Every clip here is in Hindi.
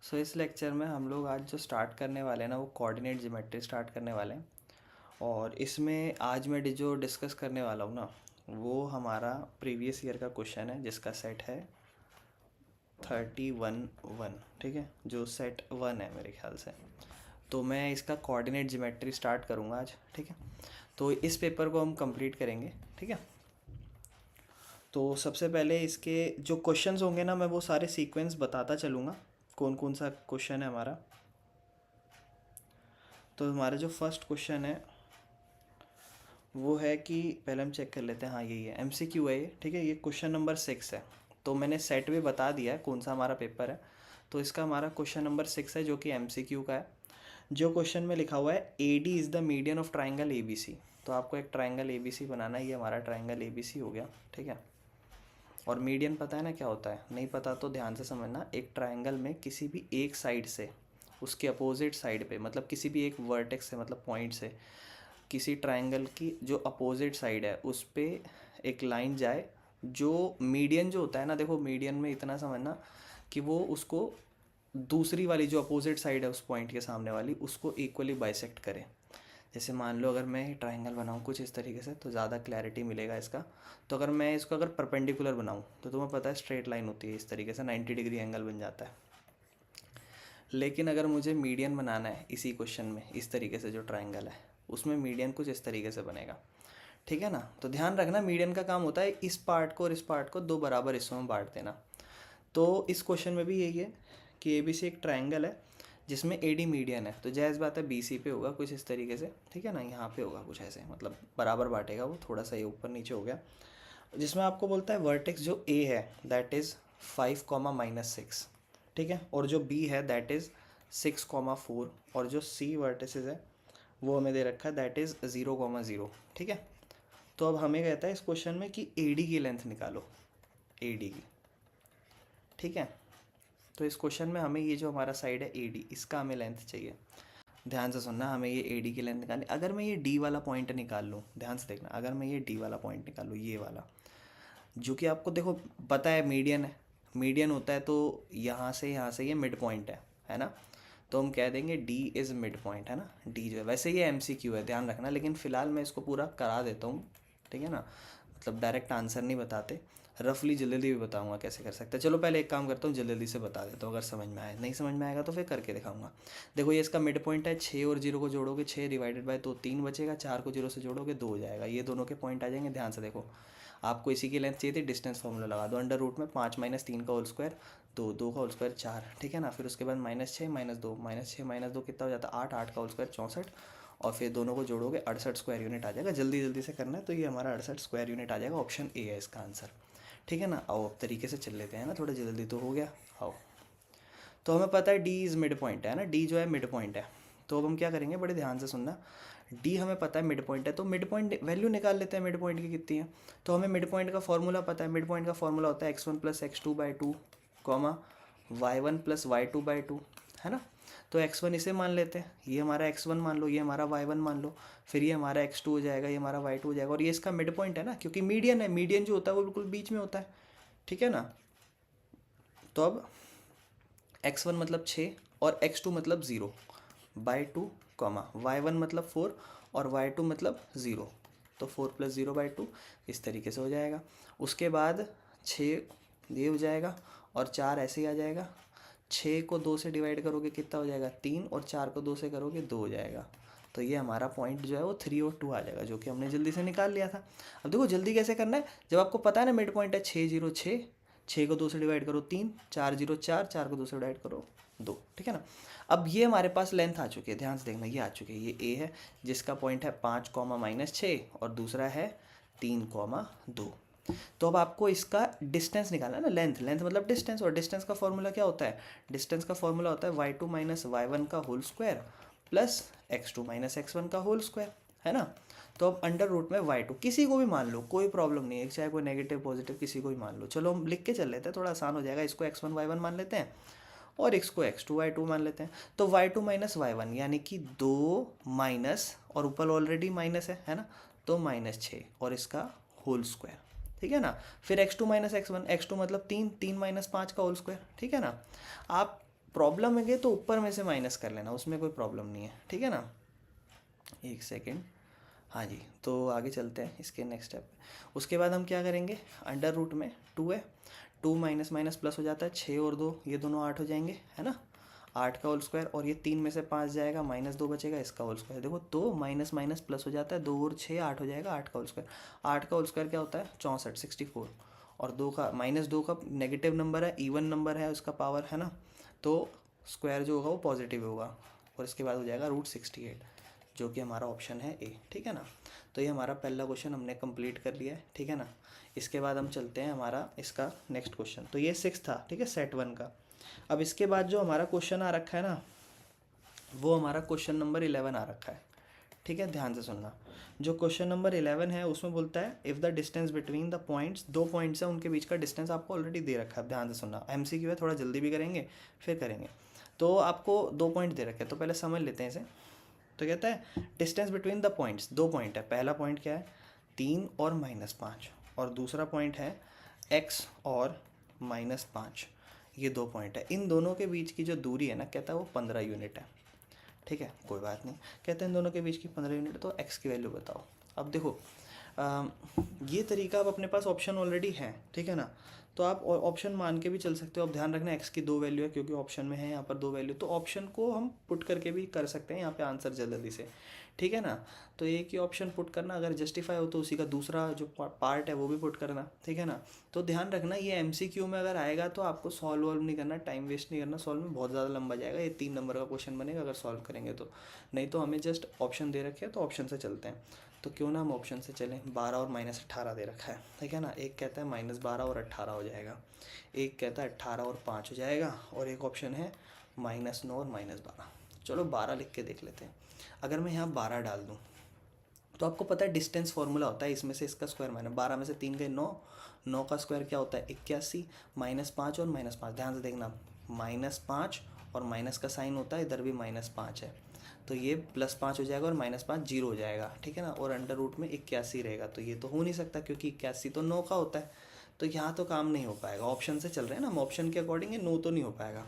सो इस लेक्चर में हम लोग आज जो स्टार्ट करने वाले हैं ना वो कोऑर्डिनेट ज्योमेट्री स्टार्ट करने वाले हैं। और इसमें आज मैं जो डिस्कस करने वाला हूँ ना वो हमारा प्रीवियस ईयर का क्वेश्चन है जिसका सेट है 31 ठीक है, जो सेट 1 है मेरे ख्याल से। तो मैं इसका कोऑर्डिनेट ज्योमेट्री स्टार्ट करूँगा आज, ठीक है। तो इस पेपर को हम कंप्लीट करेंगे, ठीक है। तो सबसे पहले इसके जो क्वेश्चंस होंगे ना मैं वो सारे सीक्वेंस बताता चलूँगा, कौन कौन सा क्वेश्चन है हमारा। तो हमारा जो फर्स्ट क्वेश्चन है वो है कि पहले हम चेक कर लेते हैं, हाँ यही है, एमसीक्यू है ये, ठीक है। ये क्वेश्चन नंबर 6 है। तो मैंने सेट भी बता दिया है कौन सा हमारा पेपर है। तो इसका हमारा क्वेश्चन नंबर 6 है जो कि एमसीक्यू का है। जो क्वेश्चन में लिखा हुआ है A D is the median of triangle A B C. तो आपको एक ट्राइंगल ए बी सी बनाना है, ये हमारा ट्राइंगल ए बी सी हो गया, ठीक है। और मीडियन पता है ना क्या होता है, नहीं पता तो ध्यान से समझना। एक ट्राइंगल में किसी भी एक साइड से उसके अपोजिट साइड पे, मतलब किसी भी एक वर्टेक्स से, मतलब पॉइंट से किसी ट्राइंगल की जो अपोजिट साइड है उस पर एक लाइन जाए, जो मीडियन जो होता है ना, देखो मीडियन में इतना समझना कि वो उसको दूसरी वाली जो अपोजिट साइड है उस पॉइंट के सामने वाली उसको इक्वली बाइसेक्ट करे। जैसे मान लो अगर मैं ट्राइंगल बनाऊँ कुछ इस तरीके से तो ज़्यादा क्लैरिटी मिलेगा इसका। तो अगर मैं इसको अगर परपेंडिकुलर बनाऊँ तो तुम्हें पता है स्ट्रेट लाइन होती है, इस तरीके से 90 डिग्री एंगल बन जाता है। लेकिन अगर मुझे मीडियन बनाना है इसी क्वेश्चन में, इस तरीके से जो ट्राइंगल है उसमें मीडियन कुछ इस तरीके से बनेगा, ठीक है ना। तो ध्यान रखना मीडियन का काम होता है इस पार्ट को और इस पार्ट को दो बराबर हिस्सों में बांट देना। तो इस क्वेश्चन में भी यही है कि ए बी सी एक ट्राइंगल है जिसमें ए डी मीडियन है। तो जायज़ बात है बी सी पे होगा कुछ इस तरीके से, ठीक है ना। यहाँ पे होगा कुछ ऐसे, मतलब बराबर बांटेगा वो, थोड़ा सा ये ऊपर नीचे हो गया। जिसमें आपको बोलता है वर्टेक्स जो ए है दैट इज़ 5, -6, ठीक है। और जो बी है दैट इज़ 6, 4। और जो सी वर्टिसेस है वो हमें दे रखा है दैट इज़ 0, 0, ठीक है। तो अब हमें कहता है इस क्वेश्चन में कि ए डी की लेंथ निकालो, ए डी की, ठीक है। तो इस क्वेश्चन में हमें ये जो हमारा साइड है ए डी, इसका हमें लेंथ चाहिए। ध्यान से सुनना, हमें ये ए डी की लेंथ निकालनी। अगर मैं ये डी वाला पॉइंट निकाल लूँ, ध्यान से देखना, अगर मैं ये डी वाला पॉइंट निकाल लूँ, ये वाला जो कि आपको देखो पता है मीडियन है, मीडियन होता है तो यहाँ से ये मिड पॉइंट है ना। तो हम कह देंगे डी इज़ मिड पॉइंट, है ना। डी जो है, वैसे ये एमसीक्यू है ध्यान रखना, लेकिन फ़िलहाल मैं इसको पूरा करा देता हूँ, ठीक है ना। मतलब डायरेक्ट आंसर नहीं बताते, रफली जल्दी भी बताऊंगा कैसे कर सकते हैं। चलो पहले एक काम करता हूँ, जल्दी से बता देता हूँ, अगर समझ में आए, नहीं समझ में आएगा तो फिर करके दिखाऊंगा। देखो ये इसका मिड पॉइंट है, 6 और 0 को जोड़ोगे 6 डिवाइडेड बाय 2 3 बचेगा, 4 को 0 से जोड़ोगे 2 हो जाएगा। ये दोनों के पॉइंट आ जाएंगे। ध्यान से देखो, आपको इसी की लेंथ चाहिए थी, डिस्टेंस फॉर्मूला लगा दो, अंडर रूट में 5 - 3 का होल स्क्वायर 2, 2 का होल स्क्वायर 4, ठीक है ना। फिर उसके बाद -6 -2, -6 - 2 कितना हो जाता है 8, 8 का होल स्क्वायर 64। और फिर दोनों को जोड़ोगे 68 स्क्वायर यूनिट आ जाएगा। जल्दी जल्दी से करना है तो ये हमारा 68 स्क्वायर यूनिट आ जाएगा। ऑप्शन ए है इसका आंसर, ठीक है ना। आओ अब तरीके से चल लेते हैं ना, थोड़ा जल्दी तो हो गया। आओ, तो हमें पता है डी इज़ मिड पॉइंट है ना, डी जो है मिड पॉइंट है। तो अब हम क्या करेंगे, बड़े ध्यान से सुनना। डी हमें पता है मिड पॉइंट है, तो मिड पॉइंट वैल्यू निकाल लेते हैं मिड पॉइंट की कितनी है। तो हमें मिड पॉइंट का फॉर्मूला पता है, मिड पॉइंट का फॉर्मूला होता है x1 + x2/2, y1 + y2/2, है ना। तो x1 इसे मान लेते हैं, ये हमारा x1 मान लो, ये हमारा y1 मान लो, फिर ये हमारा x2 हो जाएगा, ये हमारा y2 हो जाएगा। और ये इसका मिड पॉइंट है ना, क्योंकि मीडियन है, मीडियन जो होता है वो बिल्कुल बीच में होता है, ठीक है ना। तो अब x1 मतलब 6 और x2 मतलब 0/2, y1 मतलब 4 और y2 मतलब 0। तो 4 + 0/2 इस तरीके से हो जाएगा। उसके बाद 6 ये हो जाएगा और 4 ऐसे ही आ जाएगा। 6 को 2 से डिवाइड करोगे कितना हो जाएगा 3, और 4 को 2 से करोगे 2 हो जाएगा। तो ये हमारा पॉइंट जो है वो 3 और 2 आ जाएगा, जो कि हमने जल्दी से निकाल लिया था। अब देखो जल्दी कैसे करना है, जब आपको पता है ना मिड पॉइंट है 6, 0, 6, 6 को 2 से डिवाइड करो 3, 4, 0, 4, 4 को 2 से डिवाइड करो 2, ठीक है ना। अब ये हमारे पास लेंथ आ चुकी है, ध्यान से देखना, ये आ चुकी है, ये ए है जिसका पॉइंट है 5, -6 और दूसरा है 3, 2। तो अब आपको इसका डिस्टेंस निकालना है ना, लेंथ, लेंथ मतलब डिस्टेंस, और डिस्टेंस का फॉर्मूला क्या होता है, डिस्टेंस का फॉर्मूला होता है y2 - y1 का whole square plus x2 - x1 का होल स्क्वायर, है ना। तो अब अंडर रूट में y2 किसी को भी मान लो, कोई प्रॉब्लम नहीं है, चाहे कोई नेगेटिव पॉजिटिव किसी को भी मान लो। चलो हम लिख के चल लेते हैं, थोड़ा आसान हो जाएगा। इसको x1 y1 मान लेते हैं और इसको x2 y2 मान लेते हैं। तो y2 - y1 यानी कि 2 माइनस, और ऊपर ऑलरेडी माइनस है ना, तो -6 और इसका होल स्क्वायर, ठीक है ना। फिर x2 - x1, x2 मतलब 3, 3 - 5 का होल स्क्वायर, ठीक है ना। आप प्रॉब्लम है तो ऊपर में से माइनस कर लेना, उसमें कोई प्रॉब्लम नहीं है, ठीक है ना। एक सेकेंड, हाँ जी, तो आगे चलते हैं इसके नेक्स्ट स्टेप। उसके बाद हम क्या करेंगे, अंडर रूट में 2 है, 2 माइनस माइनस प्लस हो जाता है, 6 और 2 ये दोनों 8 हो जाएंगे, है ना, 8 का होल स्क्वायर, और ये 3 में से 5 जाएगा, -2 बचेगा, इसका होल स्क्वायर। देखो तो माइनस माइनस प्लस हो जाता है, 2 और 6 8 हो जाएगा, 8 का होल स्क्वायर। 8 का होल स्क्वायर क्या होता है, 64 64, और 2 का -2 का नेगेटिव नंबर है, इवन नंबर है उसका पावर, है ना, तो स्क्वायर जो होगा वो पॉजिटिव होगा, और इसके बाद हो जाएगा √68, जो कि हमारा ऑप्शन है ए, ठीक है ना। तो ये हमारा पहला क्वेश्चन हमने कंप्लीट कर लिया है, ठीक है ना। इसके बाद हम चलते हैं हमारा इसका नेक्स्ट क्वेश्चन। तो ये 6 था, ठीक है, सेट 1 का। अब इसके बाद जो हमारा क्वेश्चन आ रखा है ना, वो हमारा क्वेश्चन नंबर 11 आ रखा है, ठीक है, ध्यान से सुनना। जो क्वेश्चन नंबर 11 है उसमें बोलता है if the distance between the points, 2 points है उनके बीच का डिस्टेंस आपको ऑलरेडी दे रखा है, ध्यान से सुनना। एमसीक्यू है, थोड़ा जल्दी भी करेंगे फिर करेंगे। तो आपको 2 पॉइंट दे रखे हैं, तो पहले समझ लेते हैं इसे। तो कहता है distance between the points, 2 point है, पहला पॉइंट क्या है 3 और -5, और दूसरा पॉइंट है x और -5, ये 2 पॉइंट है। इन दोनों के बीच की जो दूरी है ना, कहता है वो 15 यूनिट है, ठीक है, कोई बात नहीं। कहते हैं इन दोनों के बीच की 15 यूनिट, तो x की वैल्यू बताओ। अब देखो ये तरीका अब अपने पास ऑप्शन ऑलरेडी है, ठीक है ना, तो आप ऑप्शन मान के भी चल सकते हो। अब ध्यान रखना x की 2 वैल्यू है, क्योंकि ऑप्शन में है यहाँ पर 2 वैल्यू, तो ऑप्शन को हम पुट करके भी कर सकते हैं यहाँ पे आंसर जल्दी से, ठीक है ना। तो एक ही ऑप्शन पुट करना, अगर जस्टिफाई हो तो उसी का दूसरा जो पार्ट है वो भी पुट करना, ठीक है ना। तो ध्यान रखना ये एमसीक्यू में अगर आएगा तो आपको सॉल्व वॉल्व नहीं करना, टाइम वेस्ट नहीं करना, सॉल्व में बहुत ज़्यादा लंबा जाएगा, ये 3 नंबर का क्वेश्चन बनेगा अगर सॉल्व करेंगे तो। नहीं तो हमें जस्ट ऑप्शन दे रखे हैं तो ऑप्शन से चलते हैं। तो क्यों ना हम ऑप्शन से चलें, 12 और -18 दे रखा है, ठीक है ना। एक कहता है -12 और 18 हो जाएगा, एक कहता है 18 और 5 हो जाएगा, और एक ऑप्शन है -9 और -12। चलो 12 लिख के देख लेते हैं। अगर मैं यहाँ 12 डाल दूँ तो आपको पता है डिस्टेंस फार्मूला होता है, इसमें से इसका स्क्वायर माइनस 12 में से 3 गए 9, 9 का स्क्वायर क्या होता है 81, -5 और -5, ध्यान से देखना, -5 और माइनस का साइन होता है, इधर भी -5 है, तो ये +5 हो जाएगा और -5 जीरो हो जाएगा, ठीक है ना, और अंडर रूट में 81 रहेगा। तो ये तो हो नहीं सकता क्योंकि 81 तो 9 का होता है, तो यहाँ तो काम नहीं हो पाएगा। ऑप्शन से चल रहे हैं ना हम, ऑप्शन के अकॉर्डिंग ये 9 तो नहीं हो पाएगा,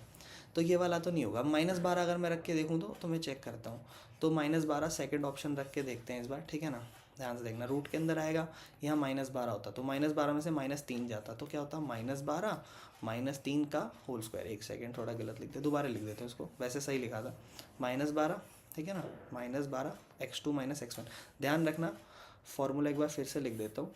तो ये वाला तो नहीं होगा। -12 अगर मैं रख के देखूँ तो मैं चेक करता हूँ, तो -12 सेकंड ऑप्शन रख के देखते हैं इस बार, ठीक है ना। ध्यान से देखना, रूट के अंदर आएगा, यहाँ -12 होता, तो -12 में से -3 जाता, तो क्या होता -12 -3 का होल स्क्वायर। एक सेकेंड, थोड़ा गलत लिखते, दोबारा लिख देते हैं उसको, वैसे सही लिखा था, -12, ठीक है ना, -12 x2 - x1। ध्यान रखना, फॉर्मूला एक बार फिर से लिख देता हूँ।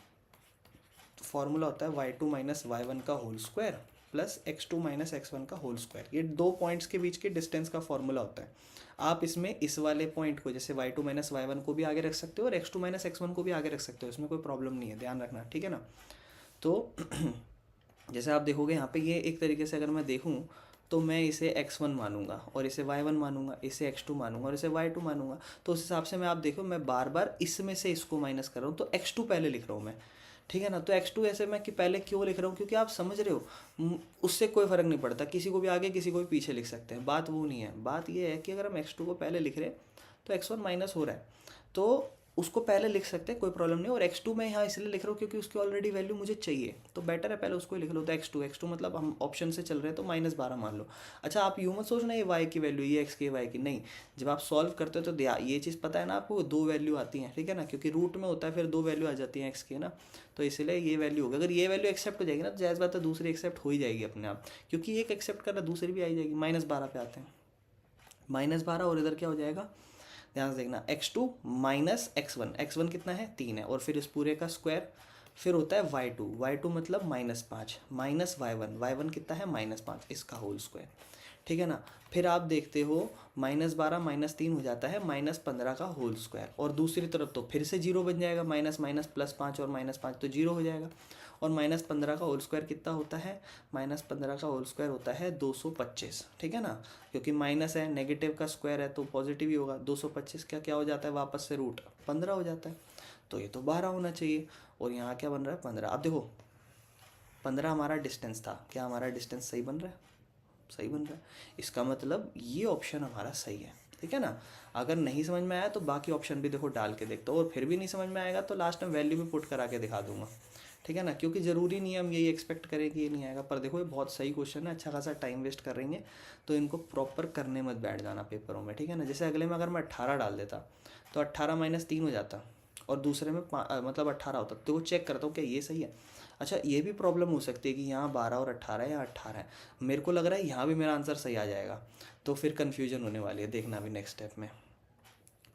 फॉर्मूला होता है y2 - y1 का whole square plus x2 - x1 का होल स्क्वायर। ये 2 पॉइंट्स के बीच के डिस्टेंस का फॉर्मूला होता है। आप इसमें इस वाले पॉइंट को जैसे y2 - y1 को भी आगे रख सकते हो और x2 - x1 को भी आगे रख सकते हो, इसमें कोई प्रॉब्लम नहीं है, ध्यान रखना, ठीक है ना। तो जैसे आप देखोगे यहाँ पे, ये एक तरीके से अगर मैं देखूँ तो मैं इसे x1 मानूंगा और इसे y1 मानूंगा, इसे x2 मानूंगा और इसे y2 मानूंगा। तो उस हिसाब से मैं, आप देखो मैं बार बार इसमें से इसको माइनस कर रहा हूँ, तो x2 पहले लिख रहा हूँ मैं, ठीक है ना। तो x2 ऐसे मैं कि पहले क्यों लिख रहा हूँ, क्योंकि आप समझ रहे हो उससे कोई फ़र्क नहीं पड़ता, किसी को भी आगे किसी को भी पीछे लिख सकते हैं, बात वो नहीं है। बात ये है कि अगर हम x2 को पहले लिख रहे हैं तो x1 माइनस हो रहा है, तो उसको पहले लिख सकते हैं, कोई प्रॉब्लम नहीं। और x2 मैं यहाँ इसलिए लिख रहा हूँ क्योंकि उसकी ऑलरेडी वैल्यू मुझे चाहिए, तो बेटर है पहले उसको ही लिख लो। तो x2 मतलब हम ऑप्शन से चल रहे हैं तो -12 मान लो। अच्छा, आप यूँ मत सोचना ये y की वैल्यू, ये x की y की, नहीं। जब आप सॉल्व करते हो तो ये चीज़ पता है ना आपको, 2 वैल्यू आती हैं, ठीक है ना, क्योंकि रूट में होता है फिर 2 वैल्यू आ जाती हैं x की, ना, तो इसलिए ये वैल्यू होगी। अगर ये वैल्यू एक्सेप्ट हो जाएगी ना तो जायज़ बात है दूसरी एक्सेप्ट हो ही जाएगी अपने आप, क्योंकि एक एक्सेप्ट कर रहा दूसरी भी आ जाएगी। -12 पे आते हैं, -12 और इधर क्या हो जाएगा, ध्यान से देखना, x2 - x1, x1 कितना है 3 है, और फिर इस पूरे का स्क्वायर, फिर होता है y2 मतलब -5 माइनस y1 कितना है -5, इसका होल स्क्वायर, ठीक है ना। फिर आप देखते हो -12 -3 हो जाता है -15 का होल स्क्वायर, और दूसरी तरफ तो फिर से जीरो बन जाएगा, माइनस माइनस +5 और -5 तो जीरो हो जाएगा। और -15 का होल स्क्वायर कितना होता है, -15 का होल स्क्वायर होता है 225, ठीक है ना, क्योंकि माइनस है, नेगेटिव का स्क्वायर है तो पॉजिटिव ही होगा। 225 का क्या हो जाता है, वापस से रूट 15 हो जाता है, तो ये तो 12 होना चाहिए, और यहाँ क्या बन रहा है 15। अब देखो 15 हमारा डिस्टेंस था, क्या हमारा डिस्टेंस सही बन रहा है, सही बन रहा है, इसका मतलब ये ऑप्शन हमारा सही है, ठीक है ना। अगर नहीं समझ में आया तो बाकी ऑप्शन भी देखो डाल के देखते हो, और फिर भी नहीं समझ में आएगा तो लास्ट में वैल्यू भी पुट करा के दिखा दूंगा, ठीक है ना, क्योंकि ज़रूरी नहीं है हम यही एक्सपेक्ट करें कि ये नहीं आएगा। पर देखो ये बहुत सही क्वेश्चन है, अच्छा खासा टाइम वेस्ट कर रही है, तो इनको प्रॉपर करने मत बैठ जाना पेपरों में, ठीक है ना। जैसे अगले में अगर मैं 18 डाल देता तो 18 माइनस 3 हो जाता, और दूसरे में मतलब 18 होता, तो वो चेक करता हूँ क्या ये सही है। अच्छा ये भी प्रॉब्लम हो सकती है कि यहाँ 12 और 18 है या 18 है, मेरे को लग रहा है यहाँ भी मेरा आंसर सही आ जाएगा, तो फिर कन्फ्यूजन होने वाली है, देखना भी नेक्स्ट स्टेप में।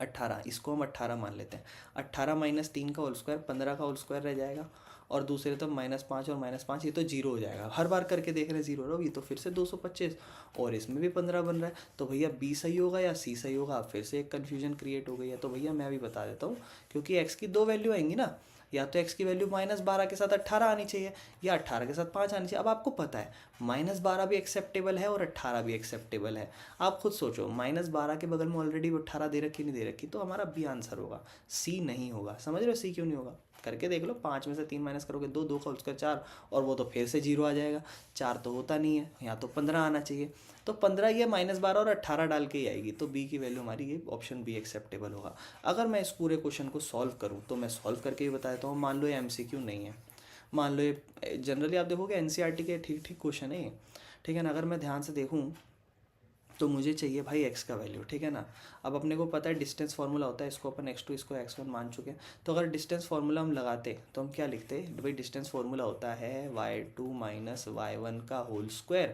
18 इसको हम 18 मान लेते हैं, 18 माइनस 3 का होल स्क्वायर 15 का होल स्क्वायर रह जाएगा, और दूसरे तो -5 और -5 ये तो जीरो हो जाएगा, हर बार करके देख रहे हैं जीरो रहो, ये तो फिर से 225, और इसमें भी 15 बन रहा है, तो भैया बी सही होगा या सी सही होगा, फिर से एक कन्फ्यूजन क्रिएट हो गई है। तो भैया मैं भी बता देता हूँ, क्योंकि एक्स की दो वैल्यू आएंगी ना, या तो एक्स की वैल्यू -12 के साथ 18 आनी चाहिए, या 18 के साथ 5 आनी चाहिए। अब आपको पता है -12 भी एक्सेप्टेबल है और 18 भी एक्सेप्टेबल है, आप खुद सोचो, -12 के बगल में ऑलरेडी 18 दे रखी नहीं दे रखी, तो हमारा बी आंसर होगा, सी नहीं होगा। समझ रहे हो सी क्यों नहीं होगा, करके देख लो, 5 में से 3 माइनस करोगे 2, 2 का उसका 4, और वो तो फिर से जीरो आ जाएगा, 4 तो होता नहीं है, यहाँ तो 15 आना चाहिए, तो 15 ये -12 और 18 डाल के ही आएगी, तो बी की वैल्यू हमारी ये ऑप्शन बी एक्सेप्टेबल होगा। अगर मैं इस पूरे क्वेश्चन को सॉल्व करूँ तो मैं सॉल्व करके ही बता देता हूँ। मान लो ये एमसीक्यू नहीं है, मान लो ये जनरली आप देखोगे एनसीईआरटी के ठीक ठीक क्वेश्चन है ये, ठीक है ना। अगर मैं ध्यान से देखूँ तो मुझे चाहिए भाई एक्स का वैल्यू, ठीक है ना। अब अपने को पता है डिस्टेंस फार्मूला होता है, इसको अपन x2 इसको x1 मान चुके हैं, तो अगर डिस्टेंस फार्मूला हम लगाते तो हम क्या लिखते, भाई डिस्टेंस फार्मूला होता है y2 माइनस y1 का whole square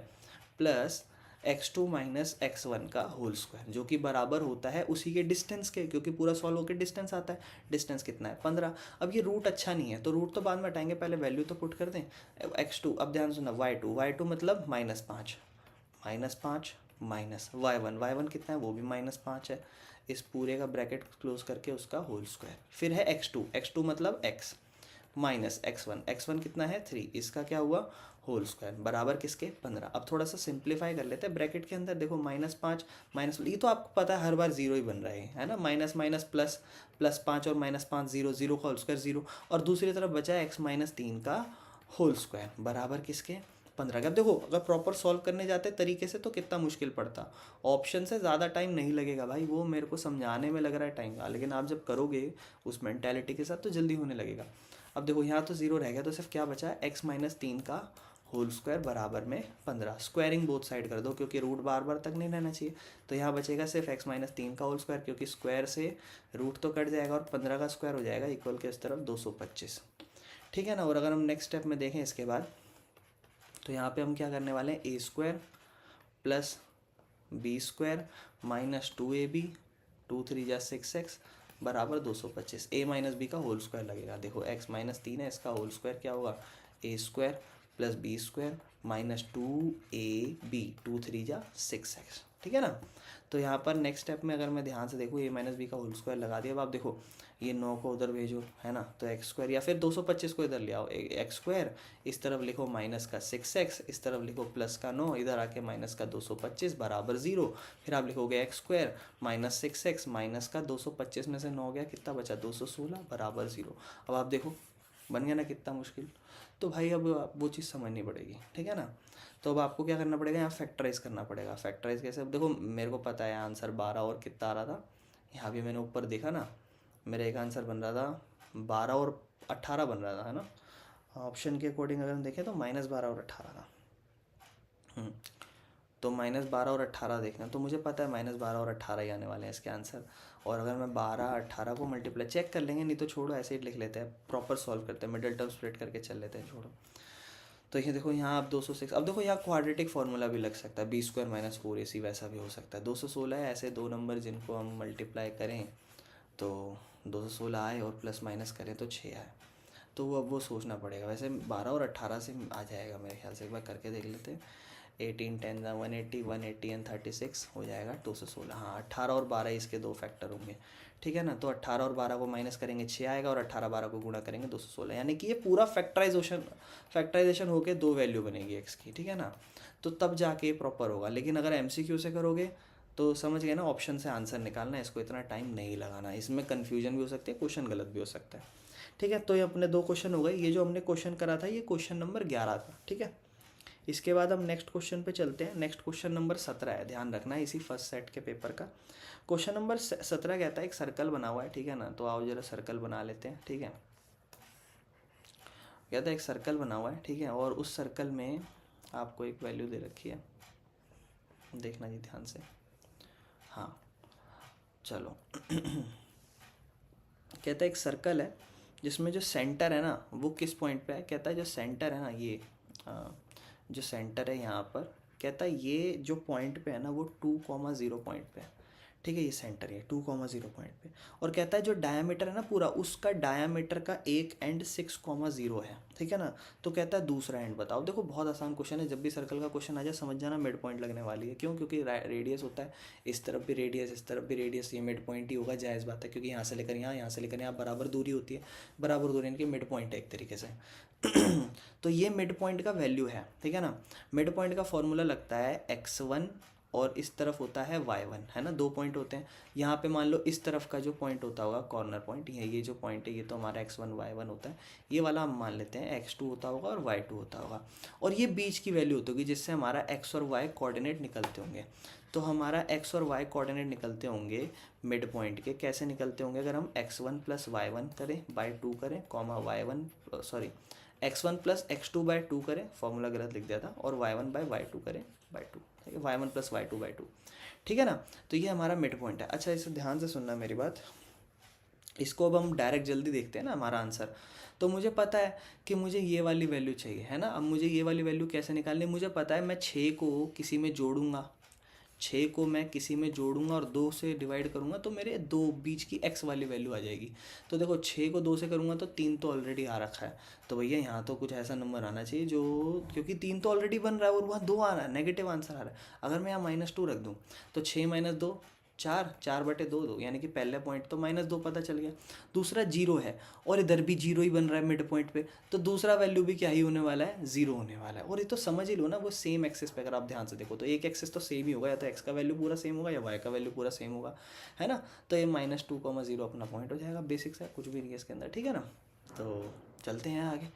plus x2 minus x1 का होल स्क्वायर, जो कि बराबर होता है उसी के डिस्टेंस के, क्योंकि पूरा सॉल्व होकर डिस्टेंस आता है, डिस्टेंस कितना है 15। अब ये रूट अच्छा नहीं है, तो रूट तो बाद में हटाएंगे, पहले वैल्यू तो पुट कर दें। x2, अब ध्यान सुना, y2 मतलब -5, -5 माइनस y1 कितना है, वो भी -5 है, इस पूरे का ब्रैकेट क्लोज करके उसका होल स्क्वायर, फिर है x2 मतलब x माइनस x1 कितना है 3, इसका क्या हुआ होल स्क्वायर, बराबर किसके 15। अब थोड़ा सा सिंप्लीफाई कर लेते हैं, ब्रैकेट के अंदर देखो -5 माइनस, ये तो आपको पता है हर बार जीरो ही बन रहा है ना, माइनस माइनस प्लस, +5 और -5 जीरो, जीरो का होल स्क्वायर जीरो, और दूसरी तरफ बचा है x-3 का होल स्क्वायर बराबर किसके 15 का। अब देखो अगर प्रॉपर सॉल्व करने जाते तरीके से तो कितना मुश्किल पड़ता, ऑप्शन से ज़्यादा टाइम नहीं लगेगा भाई, वो मेरे को समझाने में लग रहा है टाइम का, लेकिन आप जब करोगे उस मेंटेलिटी के साथ तो जल्दी होने लगेगा। अब देखो यहाँ तो जीरो रह गया, तो सिर्फ क्या बचा है x-3 का होल स्क्वायर बराबर में 15, स्क्वायरिंग बोथ साइड कर दो, क्योंकि रूट बार बार तक नहीं रहना चाहिए, तो यहाँ बचेगा सिर्फ x-3 का होल स्क्वायर, क्योंकि स्क्वायर से रूट तो कट जाएगा और 15 का स्क्वायर हो जाएगा, इक्वल के इस तरफ 225, ठीक है ना। और अगर हम नेक्स्ट स्टेप में देखें इसके बाद, तो यहाँ पे हम क्या करने वाले हैं, a² plus b² minus 2ab, 2 3 जा 6x बराबर 225, a माइनस बी का होल स्क्वायर लगेगा। देखो x-3 है, इसका होल स्क्वायर क्या होगा, a² plus b² minus 2ab, 2 3 जा 6x, ठीक है ना। तो यहाँ पर नेक्स्ट स्टेप में अगर मैं ध्यान से देखूँ, a माइनस बी का होल स्क्वायर लगा दिया, अब आप देखो ये 9 को उधर भेजो, है ना, तो x² या फिर 225 को इधर ले आओ, x², इस तरफ लिखो माइनस का 6x, इस तरफ लिखो प्लस का 9, इधर आके माइनस का 225 बराबर 0, फिर आप लिखोगे x² माइनस 6x माइनस का 225 में से 9 गया, कितना बचा 216 बराबर 0। अब आप देखो बन गया ना कितना मुश्किल, तो भाई अब वो चीज़ समझनी पड़ेगी, ठीक है ना। तो अब आपको क्या करना पड़ेगा, यहाँ फैक्टराइज करना पड़ेगा। फैक्टराइज कैसे, अब देखो मेरे को पता है आंसर 12 और कितना आ रहा था, यहाँ भी मैंने ऊपर देखा ना, मेरा एक आंसर बन रहा था 12 और 18 बन रहा था, है ना। ऑप्शन के अकॉर्डिंग अगर हम देखें तो -12 और 18 था, तो -12 और 18 देखना, तो मुझे पता है -12 और 18 ही आने वाले हैं इसके आंसर। और अगर मैं 12 18 को मल्टीप्लाई चेक कर लेंगे, नहीं तो छोड़ो ऐसे ही लिख लेते हैं, प्रॉपर सॉल्व करते हैं, मिडिल टर्म स्प्लिट करके चल लेते हैं, छोड़ो। तो ये देखो यहाँ आप 206, अब देखो यहाँ क्वाड्रेटिक फार्मूला भी लग सकता है, b² माइनस 4ac वैसा भी हो सकता है। 216 है, ऐसे दो नंबर जिनको हम मल्टीप्लाई करें तो 216 आए और प्लस माइनस करें तो 6 आए, तो वो अब वो सोचना पड़ेगा। वैसे 12 और 18 से आ जाएगा मेरे ख्याल से, एक बार करके देख लेते हैं। 18 10 180, 180 एंड 36 हो जाएगा 216। हाँ 18 और 12 इसके दो फैक्टर होंगे, ठीक है ना। तो 18 और 12 को माइनस करेंगे 6 आएगा, और 18 12 को गुणा करेंगे 216, यानी कि ये पूरा फैक्टराइजेशन होके दो वैल्यू बनेगी एक्स की, ठीक है ना। तो तब जाके ये प्रॉपर होगा। लेकिन अगर एमसीक्यू से करोगे तो समझ गए ना, ऑप्शन से आंसर निकालना है, इसको इतना टाइम नहीं लगाना, इसमें कन्फ्यूजन भी हो सकती है, क्वेश्चन गलत भी हो सकता है, ठीक है। तो ये अपने दो क्वेश्चन हो गए, ये जो हमने क्वेश्चन करा था ये क्वेश्चन नंबर 11 था, ठीक है। इसके बाद हम नेक्स्ट क्वेश्चन पे चलते हैं। नेक्स्ट क्वेश्चन नंबर 17 है, ध्यान रखना है इसी फर्स्ट सेट के पेपर का। क्वेश्चन नंबर 17 कहता है एक सर्कल बना हुआ है, ठीक है ना। तो आओ जरा सर्कल बना लेते हैं, ठीक है। कहता है एक सर्कल बना हुआ है, ठीक है, और उस सर्कल में आपको एक वैल्यू दे रखी है, देखना जी ध्यान से। हाँ चलो कहता है एक सर्कल है जिसमें जो सेंटर है ना वो किस पॉइंट पे है। कहता है जो सेंटर है ना ये जो सेंटर है यहाँ पर, कहता है ये जो पॉइंट पे है ना वो 2,0 पॉइंट पे है, ठीक है, ये सेंटर है 2,0 पॉइंट पे। और कहता है जो डायामीटर है ना पूरा, उसका डायामीटर का एक एंड 6,0 है, ठीक है ना। तो कहता है दूसरा एंड बताओ। देखो बहुत आसान क्वेश्चन है, जब भी सर्कल का क्वेश्चन आ जाए समझ जाना मिड पॉइंट लगने वाली है। क्यों? क्योंकि रेडियस होता है, इस तरफ भी रेडियस इस तरफ भी रेडियस, ये मिड पॉइंट ही होगा, जायज़ बात है, क्योंकि यहाँ से लेकर यहाँ, यहाँ से लेकर यहाँ बराबर दूरी होती है, बराबर दूरी इनकी मिड पॉइंट है एक तरीके से। तो ये मिड पॉइंट का वैल्यू है, ठीक है ना। मिड पॉइंट का फॉर्मूला लगता है x1 और इस तरफ होता है y1, है ना, दो पॉइंट होते हैं। यहाँ पे मान लो इस तरफ का जो पॉइंट होता होगा कॉर्नर पॉइंट, ये जो पॉइंट है ये तो हमारा x1 y1 होता है, ये वाला हम मान लेते हैं x2 होता होगा और y2 होता होगा, और ये बीच की वैल्यू होती होगी जिससे हमारा x और y कोऑर्डिनेट निकलते होंगे। तो हमारा x और y कोऑर्डिनेट निकलते होंगे मिड पॉइंट के, कैसे निकलते होंगे, अगर हम x1 प्लस y1 करें बाई 2 करें, comma x1 plus x2 by 2 करें, फॉर्मूला गलत लिख दिया था, और y1 बाई y2 करें बाई 2, ठीक है, y1 प्लस y2 बाई 2, ठीक है ना। तो ये हमारा मिड पॉइंट है। अच्छा इसे ध्यान से सुनना मेरी बात, इसको अब हम डायरेक्ट जल्दी देखते हैं ना हमारा आंसर। तो मुझे पता है कि मुझे ये वाली वैल्यू चाहिए, है ना। अब मुझे ये वाली वैल्यू कैसे निकालनी है, मुझे पता है मैं 6 को किसी में जोड़ूंगा, 6 को मैं किसी में जोड़ूंगा और 2 से डिवाइड करूंगा तो मेरे दो बीच की x वाली वैल्यू आ जाएगी। तो देखो 6 को 2 से करूंगा तो 3 तो ऑलरेडी आ रखा है, तो भैया यहाँ तो कुछ ऐसा नंबर आना चाहिए जो, क्योंकि 3 तो ऑलरेडी बन रहा है और वहाँ 2 आ रहा है, नेगेटिव आंसर आ रहा है। अगर मैं यहाँ -2 रख दूँ तो 6 - 2 4, 4/2 यानी कि पहले पॉइंट तो -2 पता चल गया, दूसरा 0 है और इधर भी 0 ही बन रहा है मिड पॉइंट पे, तो दूसरा वैल्यू भी क्या ही होने वाला है, 0 होने वाला है। और ये तो समझ ही लो ना, वो सेम एक्सिस पे अगर आप ध्यान से देखो तो एक एक्सिस तो सेम ही होगा, या तो x का वैल्यू पूरा सेम होगा या y का वैल्यू पूरा सेम होगा, है ना। तो ये -2,0 अपना पॉइंट हो जाएगा, बेसिक्स है, कुछ भी नहीं है इसके अंदर, ठीक है ना। तो चलते हैं आगे,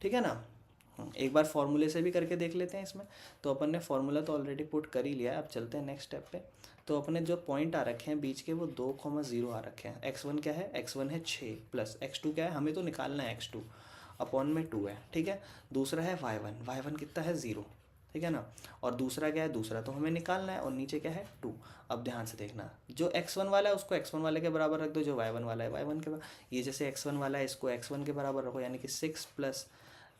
ठीक है ना। एक बार फॉर्मूले से भी करके देख लेते हैं इसमें। तो अपन ने फॉर्मूला तो ऑलरेडी पुट कर ही लिया है, अब चलते हैं नेक्स्ट स्टेप पे। तो अपने जो पॉइंट आ रखे हैं बीच के वो 2,0 आ रखे हैं। x1 क्या है, x1 है 6 प्लस x2 क्या है, हमें तो निकालना है x2 अपॉन में 2 है, ठीक है। दूसरा है y1 कितना है 0, ठीक है ना। और दूसरा क्या है, दूसरा तो हमें निकालना है, और नीचे क्या है 2। अब ध्यान से देखना, जो x1 वाला है उसको x1 वाले के बराबर रख दो, जो y1 वाला है y1 के बराबर। ये जैसे x1 वाला है इसको x1 के बराबर रखो, यानी कि 6 प्लस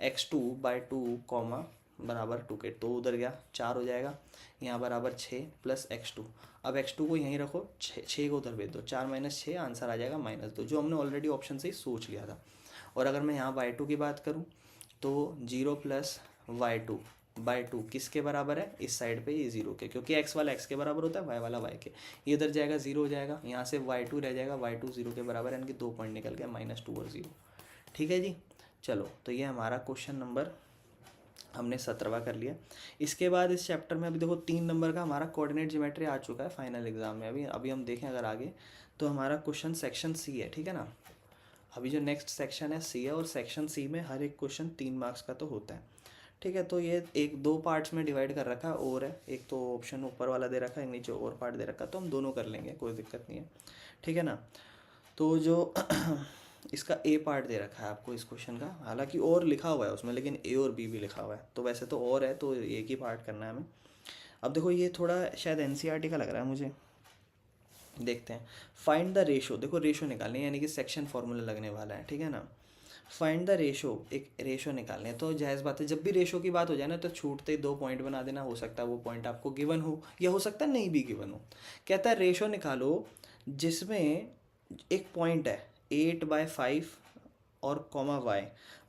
x2 बाई 2 कॉमा बराबर 2 के, तो उधर गया 4 हो जाएगा, यहाँ बराबर 6 प्लस x2। अब x2 को यहीं रखो, 6 को उधर भेज दो, 4 - 6 आंसर आ जाएगा -2, जो हमने ऑलरेडी ऑप्शन से ही सोच लिया था। और अगर मैं यहाँ y2 की बात करूँ तो 0 प्लस y2 बाई 2 किसके बराबर है, इस साइड पे ये 0 के, क्योंकि x वाला x के बराबर होता है, y वाला y के, ये इधर जाएगा 0 हो जाएगा, यहाँ से y2 रह जाएगा, y2 0 के बराबर है, यानी कि 2 पॉइंट निकल गया -2 और 0, ठीक है जी। चलो तो ये हमारा क्वेश्चन नंबर हमने 17वां कर लिया। इसके बाद इस चैप्टर में अभी देखो 3 नंबर का हमारा कोऑर्डिनेट ज्योमेट्री आ चुका है फाइनल एग्जाम में। अभी हम देखें अगर आगे, तो हमारा क्वेश्चन सेक्शन सी है, ठीक है ना। अभी जो नेक्स्ट सेक्शन है सी है, और सेक्शन सी में हर एक क्वेश्चन 3 मार्क्स का तो होता है, ठीक है। तो ये एक 2 पार्ट्स में डिवाइड कर रखा है, और है एक तो ऑप्शन ऊपर वाला दे रखा है, एक नीचे और पार्ट दे रखा है, तो हम दोनों कर लेंगे, कोई दिक्कत नहीं है, ठीक है ना। तो जो इसका ए पार्ट दे रखा है आपको इस क्वेश्चन का, हालांकि और लिखा हुआ है उसमें, लेकिन ए और बी भी लिखा हुआ है, तो वैसे तो और है, तो एक ही पार्ट करना है हमें। अब देखो ये थोड़ा शायद एनसीईआरटी का लग रहा है मुझे, देखते हैं। फाइंड द रेशो, देखो रेशो निकालनी है, यानी कि सेक्शन फॉर्मूला लगने वाला है, ठीक है ना। फाइंड द रेशो, एक रेशो निकालने है, तो जायज़ बात है जब भी रेशो की बात हो जाए ना तो छूटते ही 2 पॉइंट बना देना, हो सकता है वो पॉइंट आपको गिवन हो या हो सकता है नहीं भी गिवन हो। कहता है रेशो निकालो जिसमें एक पॉइंट है 8/5 और कॉमा y,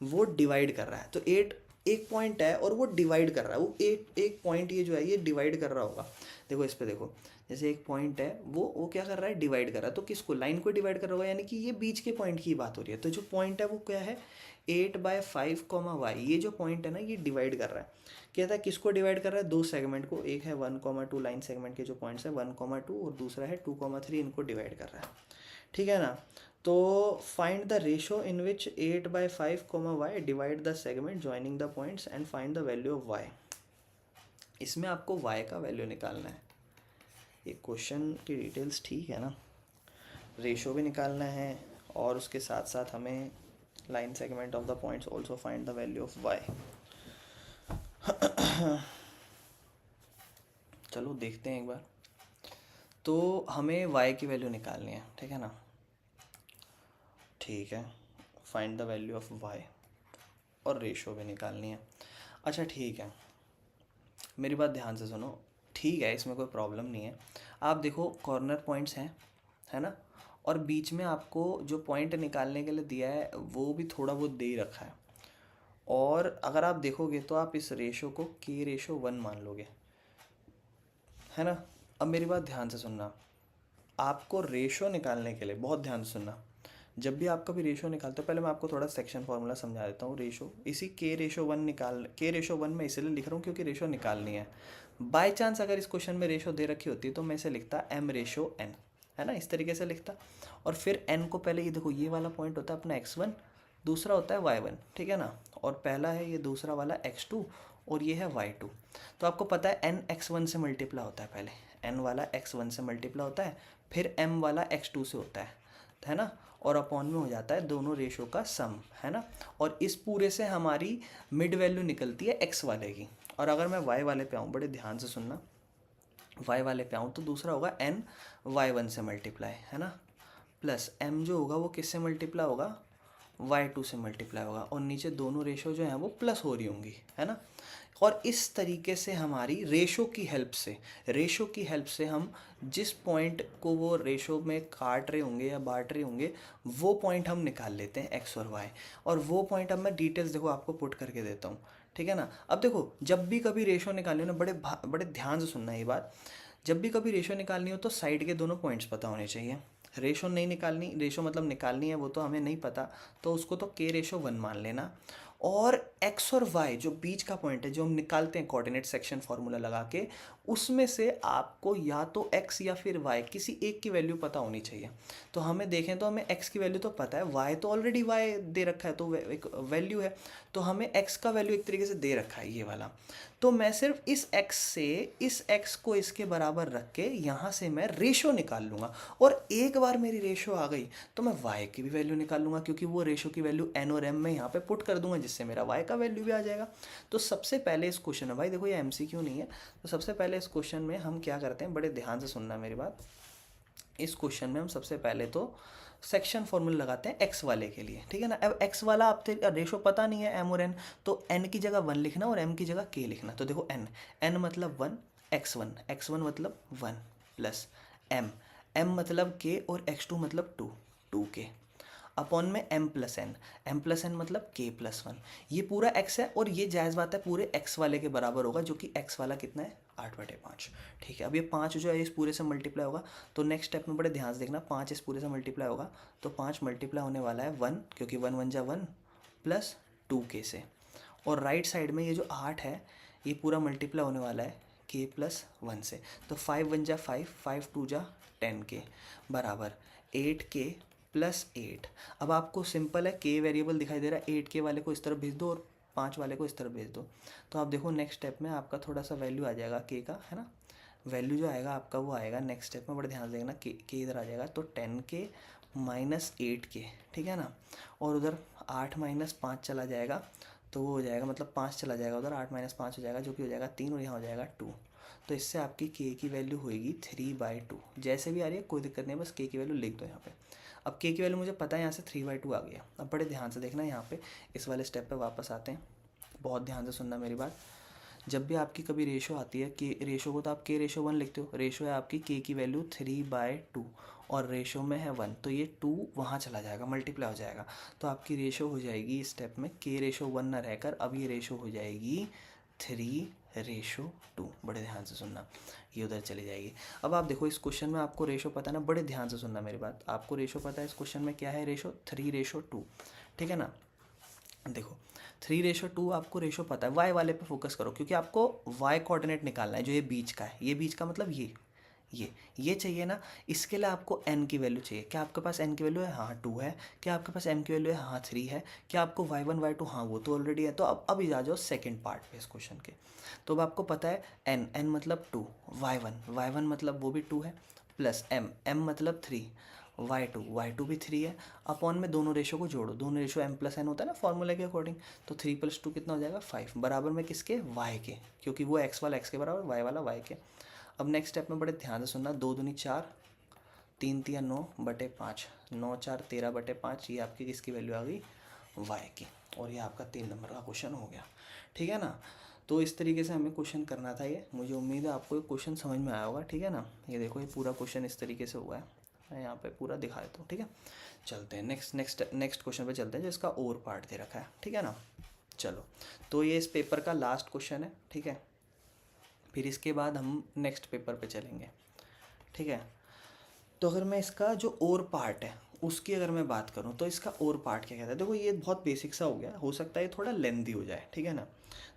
वो डिवाइड कर रहा है। तो 8 एक पॉइंट है और वो डिवाइड कर रहा है, वो एक पॉइंट ये जो है ये डिवाइड कर रहा होगा। देखो इस पे देखो, जैसे एक पॉइंट है वो क्या कर रहा है, डिवाइड कर रहा है, तो किसको, लाइन को डिवाइड कर रहा होगा, यानी कि ये बीच के पॉइंट की बात हो रही है। तो जो पॉइंट है वो क्या है 8/5 y, ये जो पॉइंट है ना ये डिवाइड कर रहा है। कहता है किसको डिवाइड कर रहा है, 2 सेगमेंट को, एक है 1,2 लाइन सेगमेंट के जो पॉइंट्स है 1,2 और दूसरा है 2,3, इनको डिवाइड कर रहा है, ठीक है ना। तो find the ratio in which 8/5 y divide the segment joining the points and find the value of y। इसमें आपको y का वैल्यू निकालना है। ये क्वेश्चन की डिटेल्स ठीक है ना, रेशो भी निकालना है और उसके साथ साथ हमें line segment of the points also find the value of y. चलो देखते हैं एक बार. तो हमें y की वैल्यू निकालनी है, ठीक है ना. ठीक है, find the value of y और रेशो भी निकालनी है. अच्छा ठीक है, मेरी बात ध्यान से सुनो. ठीक है, इसमें कोई प्रॉब्लम नहीं है. आप देखो कॉर्नर पॉइंट्स हैं, है ना, और बीच में आपको जो पॉइंट निकालने के लिए दिया है वो भी थोड़ा बहुत दे ही रखा है. और अगर आप देखोगे तो आप इस रेशो को k/1 मान लोगे, है ना. अब मेरी बात ध्यान से सुनना. आपको रेशो निकालने के लिए बहुत ध्यान से सुनना. जब भी आप कभी रेशो निकालते हो, पहले मैं आपको थोड़ा सेक्शन फार्मूला समझा देता हूँ. रेशो इसी k/1 मैं इसलिए लिख रहा हूँ क्योंकि रेशो निकालनी है. बाय चांस अगर इस क्वेश्चन में रेशो दे रखी होती तो मैं इसे लिखता m/n, है ना, इस तरीके से लिखता. और फिर n को पहले ये देखो, ये वाला पॉइंट होता है अपना x1, दूसरा होता है y1, ठीक है ना, और पहला है ये दूसरा वाला x2 और ये है y2. तो आपको पता है n x1 से मल्टीप्लाई होता है, पहले n वाला x1 से मल्टीप्लाई होता है, फिर m वाला x2 से होता है ना, और अपॉन में हो जाता है दोनों रेशो का सम, है ना. और इस पूरे से हमारी मिड वैल्यू निकलती है x वाले की. और अगर मैं y वाले पे आऊँ, बड़े ध्यान से सुनना, y वाले पे आऊँ तो दूसरा होगा n y1 से मल्टीप्लाई, है ना, प्लस m जो होगा वो किससे मल्टीप्लाई होगा, y2 से मल्टीप्लाई होगा. और नीचे दोनों रेशो जो हैं वो प्लस हो रही होंगी, है ना. और इस तरीके से हमारी रेशो की हेल्प से हम जिस पॉइंट को वो रेशो में काट रहे होंगे या बांट रहे होंगे वो पॉइंट हम निकाल लेते हैं x और y. और वो पॉइंट अब मैं डिटेल्स देखो आपको पुट करके देता हूँ, ठीक है ना. अब देखो, जब भी कभी रेशो निकालनी हो ना, बड़े ध्यान से सुनना ये बात. जब भी कभी रेशो निकालनी हो तो साइड के दोनों पॉइंट्स पता होने चाहिए. रेशो नहीं निकालनी, रेशो मतलब निकालनी है वो तो हमें नहीं पता, तो उसको तो k/1 मान लेना. और x और y जो बीच का पॉइंट है, जो हम निकालते हैं कोऑर्डिनेट सेक्शन फार्मूला लगा के, उसमें से आपको या तो x या फिर y किसी एक की वैल्यू पता होनी चाहिए. तो हमें देखें तो हमें x की वैल्यू तो पता है, y तो ऑलरेडी y दे रखा है, तो एक वैल्यू है. तो हमें x का वैल्यू एक तरीके से दे रखा है ये वाला. तो मैं सिर्फ इस x से इस x को इसके बराबर रख के यहाँ से मैं रेशो निकाल लूँगा. और एक बार मेरी रेशो आ गई तो मैं y की भी वैल्यू निकाल लूँगा, क्योंकि वो रेशो की वैल्यू n और m में यहाँ पे पुट कर दूंगा, जिससे मेरा y का वैल्यू भी आ जाएगा. तो सबसे पहले इस क्वेश्चन में, भाई देखो ये MCQ नहीं है, तो सबसे पहले इस क्वेश्चन में हम क्या करते हैं, बड़े ध्यान से सुनना मेरी बात. इस क्वेश्चन में हम सबसे पहले तो सेक्शन फॉर्मूला लगाते हैं x वाले के लिए, ठीक है ना. अब x वाला आप रेशो पता नहीं है m और n, तो n की जगह 1 लिखना और m की जगह k लिखना. तो देखो n मतलब 1, x1 मतलब 1 प्लस m मतलब k और x2 मतलब 2k अपॉन में m प्लस n मतलब k+1. ये पूरा x है और ये जायज़ बात है पूरे x वाले के बराबर होगा, जो कि x वाला कितना है 8/5. ठीक है, अब ये 5 जो है इस पूरे से मल्टीप्लाई होगा. तो नेक्स्ट स्टेप में बड़े ध्यान से देखना, 5 इस पूरे से मल्टीप्लाई होगा तो 5 मल्टीप्लाई होने वाला है 1, क्योंकि 1 1 जा 1 प्लस 2k से. और राइट साइड में ये जो 8 है ये पूरा मल्टीप्लाई होने वाला है k+1 से. तो 5 1 जा 5, 5 2 जा 10k बराबर 8k प्लस 8. अब आपको सिंपल है, k वेरिएबल दिखाई दे रहा है, 8k वाले को इस तरफ भेज दो और 5 वाले को इस तरफ भेज दो. तो आप देखो नेक्स्ट स्टेप में आपका थोड़ा सा वैल्यू आ जाएगा k का, है ना. वैल्यू जो आएगा आपका वो आएगा नेक्स्ट स्टेप में, बड़े ध्यान से देखना, k इधर आ जाएगा तो 10k माइनस 8k, ठीक है ना. और उधर 8 माइनस 5 चला जाएगा तो वो हो जाएगा, मतलब 5 चला जाएगा उधर, 8 माइनस 5 हो जाएगा जो कि हो जाएगा 3, और यहाँ हो जाएगा 2. तो इससे आपकी k की वैल्यू होएगी 3/2. जैसे भी आ रही है कोई दिक्कत नहीं है, बस k की वैल्यू लिख दो यहाँ पे. अब k की वैल्यू मुझे पता है, यहाँ से 3/2 आ गया. अब बड़े ध्यान से देखना, यहाँ पे इस वाले स्टेप पे वापस आते हैं. बहुत ध्यान से सुनना मेरी बात. जब भी आपकी कभी रेशो आती है, k रेशो को तो आप k/1 लिखते हो. रेशो है आपकी k की वैल्यू 3/2 और रेशो में है 1, तो ये 2 वहाँ चला जाएगा, मल्टीप्लाई हो जाएगा. तो आपकी रेशो हो जाएगी इस स्टेप में k/1 ना रहकर अब ये रेशो हो जाएगी 3/2. बड़े ध्यान से सुनना, ये उधर चली जाएगी. अब आप देखो इस क्वेश्चन में आपको रेशो पता है ना, बड़े ध्यान से सुनना मेरी बात. आपको रेशो पता है इस क्वेश्चन में क्या है, रेशो 3/2, ठीक है ना. देखो 3/2 आपको रेशो पता है. y वाले पे फोकस करो, क्योंकि आपको y कोऑर्डिनेट निकालना है, जो ये बीच का है. ये बीच का मतलब ये चाहिए ना. इसके लिए आपको n की वैल्यू चाहिए. क्या आपके पास n की वैल्यू है, हाँ 2 है. क्या आपके पास m की वैल्यू है, हाँ 3 है. क्या आपको y1 y2, हाँ वो तो ऑलरेडी है. तो अब अभी आ जाओ सेकंड पार्ट पे इस क्वेश्चन के. तो अब आपको पता है n मतलब 2, y1 मतलब वो भी 2 है, प्लस m मतलब 3, y2 भी 3 है, अपॉन में दोनों रेशो को जोड़ो, दोनों रेशो m+n होता है ना फॉर्मूला के अकॉर्डिंग, तो 3 + 2 कितना हो जाएगा 5, बराबर में किसके y के, क्योंकि वो x वाला x के बराबर, y वाला y के। अब नेक्स्ट स्टेप में बड़े ध्यान से सुनना, 2 दूनी 4, 3 तिया 9/5, 9 4 13/5, ये आपकी किसकी वैल्यू आ गई y की, और ये आपका 3 नंबर का क्वेश्चन हो गया, ठीक है ना। तो इस तरीके से हमें क्वेश्चन करना था ये, मुझे उम्मीद है आपको ये क्वेश्चन समझ में आया होगा, ठीक है ना। ये देखो ये पूरा क्वेश्चन इस तरीके से हुआ है, मैं यहाँ पे पूरा दिखा देता हूँ, ठीक है। चलते हैं नेक्स्ट क्वेश्चन पे चलते हैं, जो इसका और पार्ट दे रखा है, ठीक है ना। चलो, तो ये इस पेपर का लास्ट क्वेश्चन है, ठीक है। फिर इसके बाद हम नेक्स्ट पेपर पे चलेंगे, ठीक है। तो अगर मैं इसका जो और पार्ट है उसकी अगर मैं बात करूँ, तो इसका और पार्ट क्या कहता है, देखो ये बहुत बेसिक सा हो गया, हो सकता है ये थोड़ा लेंथी हो जाए, ठीक है ना।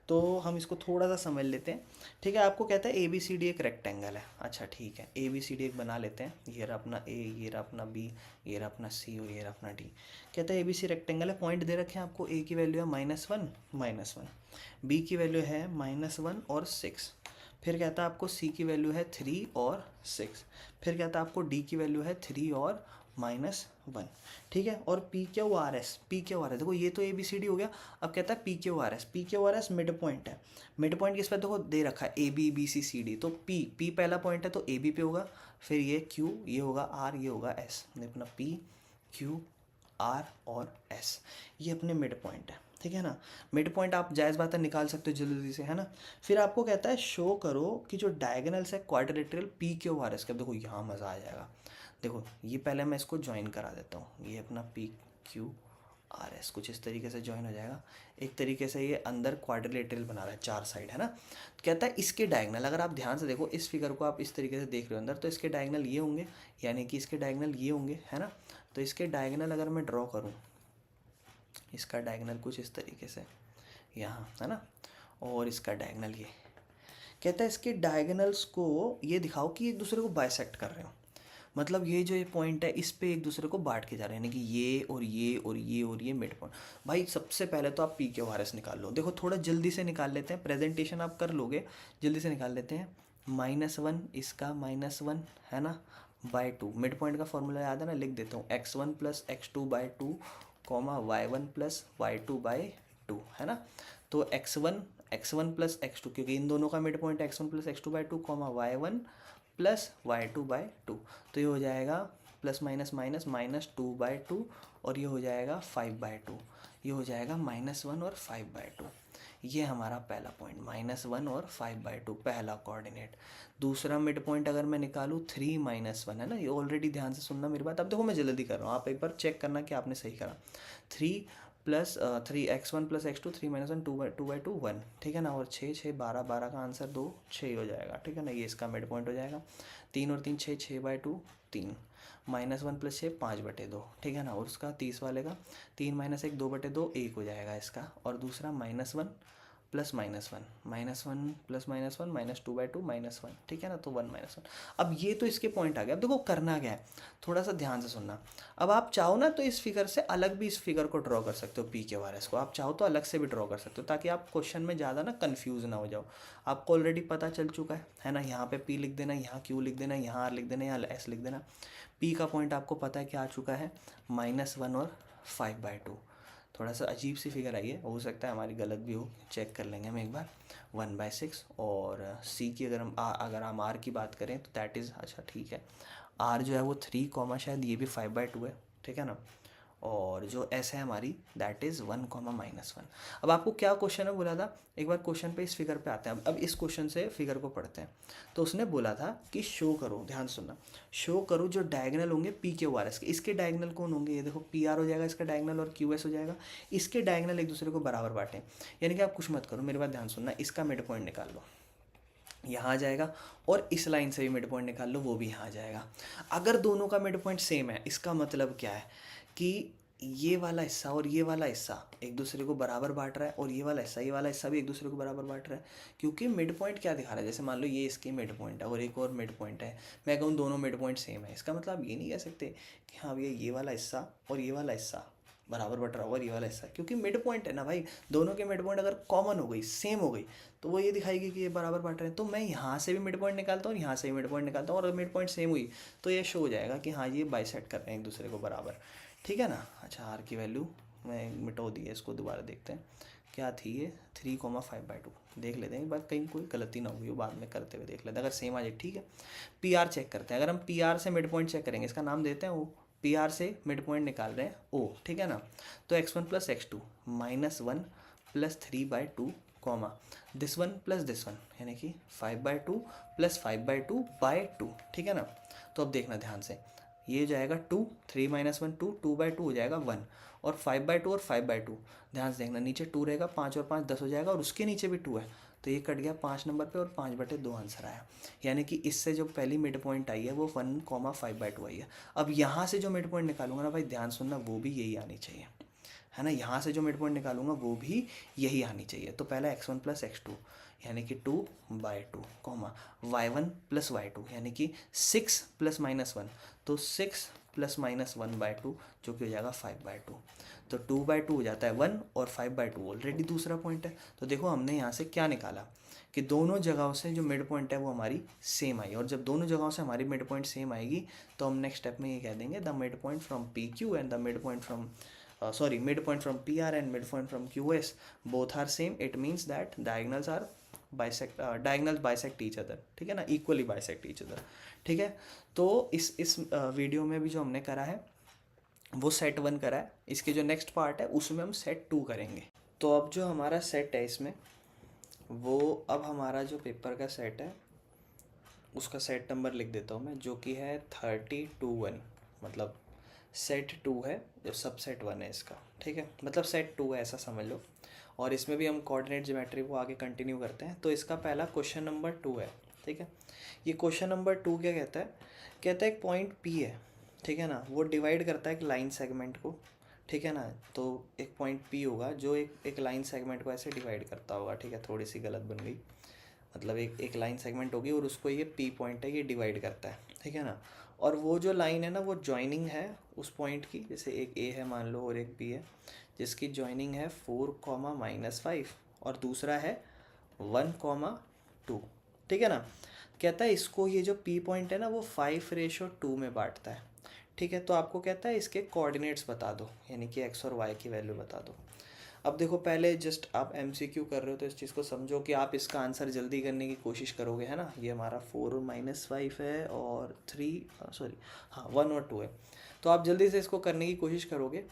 तो हम इसको थोड़ा सा समझ लेते हैं, ठीक है। आपको कहता है ए बी सी डी एक रेक्टेंगल है, अच्छा ठीक है, ए बी सी डी एक बना लेते हैं, ये रहा अपना ए, ये रहा अपना बी, ये रहा अपना सी और ये रहा अपना डी। कहता है ए बी सी रेक्टेंगल है, पॉइंट दे रखे हैं आपको, ए की वैल्यू है -1, बी की वैल्यू है -1 और 6, फिर कहता है आपको सी की वैल्यू है 3 और 6, फिर कहता है आपको डी की वैल्यू है 3 और -1, ठीक है। और पी क्यू आर एस, देखो ये तो ए बी सी डी हो गया। अब कहता है P Q R S mid point है, मिड पॉइंट किस पे देखो दे रखा है, A B C C D, तो पी पहला पॉइंट है तो ए बी पे होगा, फिर ये क्यू, ये होगा आर, ये होगा एस, अपना पी क्यू आर और एस, ये अपने मिड पॉइंट है, ठीक है ना। मिड पॉइंट आप जायज़ बात है निकाल सकते हो जल्दी से, है ना। फिर आपको कहता है शो करो कि जो डायगोनल्स है quadrilateral P Q R S के, देखो यहाँ मज़ा आ जाएगा। देखो ये पहले मैं इसको ज्वाइन करा देता हूँ, ये अपना पी क्यू आर एस कुछ इस तरीके से ज्वाइन हो जाएगा। एक तरीके से ये अंदर क्वाड्रिलेटरल बना रहा है, 4 साइड, है ना। तो कहता है इसके डायगोनल, अगर आप ध्यान से देखो इस फिगर को आप इस तरीके से देख रहे हो अंदर, तो इसके डायगोनल ये होंगे, यानी कि इसके डायगोनल ये होंगे, है ना। तो इसके डायगोनल अगर मैं ड्रॉ करूँ, इसका डायगोनल कुछ इस तरीके से यहाँ, है ना, और इसका डायगोनल ये, कहता है इसके डायगोनल्स को ये दिखाओ कि एक दूसरे को बाइसेक्ट कर रहे हो, मतलब ये जो ये पॉइंट है इस पे एक दूसरे को बांट के जा रहे हैं, यानी कि ये और ये और ये और ये मिड पॉइंट। भाई सबसे पहले तो आप पी क्यू आर एस निकाल लो, देखो थोड़ा जल्दी से निकाल लेते हैं, प्रेजेंटेशन आप कर लोगे, जल्दी से निकाल लेते हैं। -1 इसका -1 है ना, /2, मिड पॉइंट का फॉर्मूला याद है ना, लिख देता हूँ, x1 + x2/2, y1 + y2/2, है ना। तो x1 + x2, क्योंकि इन दोनों का mid point x1 + x2/2, y1 + y2/2, तो ये हो जाएगा ±−−(-2/2) और ये हो जाएगा 5/2, ये हो जाएगा -1 और 5/2। ये हमारा पहला पॉइंट -1 और 5/2 पहला कोऑर्डिनेट। दूसरा मिड पॉइंट अगर मैं निकालूँ 3 -1, है ना, ये ऑलरेडी ध्यान से सुनना मेरी बात। अब देखो मैं जल्दी कर रहा हूँ, आप एक बार चेक करना कि आपने सही करा। 3 x1 + x2, 3 -1 2/2 1, ठीक है ना। और 6 6 12 12 का आंसर 2 6 हो जाएगा, ठीक है ना। ये इसका मिड पॉइंट हो जाएगा। 3 और 3 6, 6/2 3, -1 + 6 5/2, ठीक है ना। और उसका 30 वाले का 3 - 1 2/2 1 हो जाएगा इसका। और दूसरा -1 + -1, -1 + -1 -2/2 -1, ठीक है ना, तो 1 -1। अब ये तो इसके पॉइंट आ गया। अब देखो करना क्या है, थोड़ा सा ध्यान से सुनना। अब आप चाहो ना तो इस फिगर से अलग भी इस फिगर को ड्रॉ कर सकते हो, पी क्यू आर एस को आप चाहो तो अलग से भी ड्रॉ कर सकते हो, ताकि आप क्वेश्चन में ज़्यादा ना कन्फ्यूज़ ना हो जाओ। आपको ऑलरेडी पता चल चुका है ना। यहाँ पे पी लिख देना, यहाँ क्यू लिख देना, यहाँ आर लिख देना, यहाँ एस लिख देना। पी का पॉइंट आपको पता है क्या आ चुका है, -1 और 5/2। थोड़ा सा अजीब सी फिगर आई है, हो सकता है हमारी गलत भी हो, चेक कर लेंगे हम एक बार। 1/6 और सी की अगर हम आर की बात करें तो दैट इज़, अच्छा ठीक है, आर जो है वो 3, शायद ये भी 5/2 है, ठीक है ना। और जो एस है हमारी दैट इज़ 1, -1। अब आपको क्या क्वेश्चन है बोला था, एक बार क्वेश्चन पे इस फिगर पे आते हैं। अब इस क्वेश्चन से फिगर को पढ़ते हैं। तो उसने बोला था कि शो करो, ध्यान सुनना, शो करो जो डायगोनल होंगे पी क्यू आर एस के, इसके डायगोनल कौन होंगे, ये देखो पी आर हो जाएगा इसका डायगोनल और क्यू एस हो जाएगा, इसके डायगोनल एक दूसरे को बराबर बांटें। यानी कि आप कुछ मत करो, मेरी बात ध्यान सुनना, इसका मिड पॉइंट निकाल लो, यहाँ आ जाएगा, और इस लाइन से भी मिड पॉइंट निकाल लो, वो भी यहाँ आ जाएगा। अगर दोनों का मिड पॉइंट सेम है, इसका मतलब क्या है कि ये वाला हिस्सा और ये वाला हिस्सा एक दूसरे को बराबर बांट रहा है, और ये वाला हिस्सा भी एक दूसरे को बराबर बांट रहा है। क्योंकि मिड पॉइंट क्या दिखा रहा है, जैसे मान लो ये इसकी मिड पॉइंट है और एक और मिड पॉइंट है, मैं कहूँ दोनों मिड पॉइंट सेम है, इसका मतलब ये नहीं कह सकते कि हाँ भैया ये वाला हिस्सा और ये वाला हिस्सा बराबर बट रहा होगा ये वाला हिस्सा, क्योंकि मिड पॉइंट है ना भाई, दोनों के मिड पॉइंट अगर कॉमन हो गई, सेम हो गई, तो वो ये दिखाएगी कि ये बराबर बांट रहे हैं। तो मैं यहाँ से भी मिड पॉइंट निकालता हूँ, यहाँ से भी मिड पॉइंट निकालता हूँ, और मिड पॉइंट सेम हुई तो ये शो हो जाएगा कि हाँ ये बाइसेक्ट कर रहे हैं एक दूसरे को बराबर, ठीक है ना। अच्छा आर की वैल्यू मैं मिटो दी है, इसको दोबारा देखते हैं क्या थी ये, 3,5/2 देख लेते हैं एक बार, कहीं कोई गलती ना होगी, वो बाद में करते हुए देख लेते हैं, अगर सेम आ जाए ठीक है। पी आर चेक करते हैं, अगर हम पी आर से मिड पॉइंट चेक करेंगे, इसका नाम देते हैं ओ, पी आर से मिड पॉइंट निकाल रहे हैं ओ, ठीक है ना। तो x1 plus x2 -1 plus 3/2 comma this one plus this one, यानी कि 5/2 प्लस 5/2/2, ठीक है ना। तो अब देखना ध्यान से, ये जाएगा 2, 3 - 1 2, 2/2 हो जाएगा 1, और 5/2 और 5/2, ध्यान से देखना नीचे 2 रहेगा, 5 और 5 10 हो जाएगा, और उसके नीचे भी 2 है, तो ये कट गया 5 नंबर पे, और 5/2 आंसर आया। यानी कि इससे जो पहली मिड पॉइंट आई है वो 1,5/2 आई है। अब यहाँ से जो मिड पॉइंट निकालूंगा ना भाई, ध्यान सुनना, वो भी यही आनी चाहिए, है ना। यहाँ से जो मिड पॉइंट निकालूंगा वो भी यही आनी चाहिए। तो पहला x1 प्लस x2 यानी कि 2/2 कॉमा y1 प्लस y2 यानी कि 6 प्लस -1, तो 6 प्लस -1/2 जो कि हो जाएगा 5/2। तो 2/2 हो जाता है 1, और 5/2 ऑलरेडी दूसरा पॉइंट है। तो देखो हमने यहाँ से क्या निकाला कि दोनों जगहों से जो मिड पॉइंट है वो हमारी सेम आई, और जब दोनों जगहों से हमारी मिड पॉइंट सेम आएगी तो हम नेक्स्ट स्टेप में ये कह देंगे the mid point from P Q and the mid point from midpoint from PR and midpoint from QS both are same. It means that diagonals are diagonals bisect each other, ठीक है ना, equally bisect each other, ठीक है। तो इस वीडियो में भी जो हमने करा है वो सेट 1 करा है, इसके जो नेक्स्ट पार्ट है उसमें हम सेट 2 करेंगे। तो अब जो हमारा सेट है इसमें, वो अब हमारा जो पेपर का सेट है उसका सेट नंबर लिख देता हूँ मैं, जो कि है 30-1, मतलब सेट 2 है, जो सबसेट 1 है इसका, ठीक है, मतलब सेट 2 है ऐसा समझ लो। और इसमें भी हम कोऑर्डिनेट ज्योमेट्री को आगे कंटिन्यू करते हैं। तो इसका पहला क्वेश्चन नंबर 2 है, ठीक है। ये क्वेश्चन नंबर 2 क्या कहता है, कहता है एक पॉइंट P है, ठीक है ना, वो डिवाइड करता है एक लाइन सेगमेंट को, ठीक है ना। तो एक पॉइंट P होगा जो एक लाइन सेगमेंट को ऐसे डिवाइड करता होगा, ठीक है, थोड़ी सी गलत बन गई, मतलब एक लाइन सेगमेंट होगी और उसको ये P पॉइंट है, ये डिवाइड करता है, ठीक है ना। और वो जो लाइन है ना वो जॉइनिंग है उस पॉइंट की, जैसे एक A है मान लो और एक B है, जिसकी जॉइनिंग है 4,-5 और दूसरा है 1,2, ठीक है ना। कहता है इसको, ये जो P पॉइंट है ना वो 5:2 में बांटता है, ठीक है। तो आपको कहता है इसके कोऑर्डिनेट्स बता दो, यानी कि x और y की वैल्यू बता दो। अब देखो पहले जस्ट आप MCQ कर रहे हो तो इस चीज़ को समझो कि आप इसका आंसर जल्दी करने की कोशिश करोगे, है ना। ये हमारा 4 - 5 है और 1 और 2 है, तो आप जल्दी से इसको करने की कोशिश करोगे।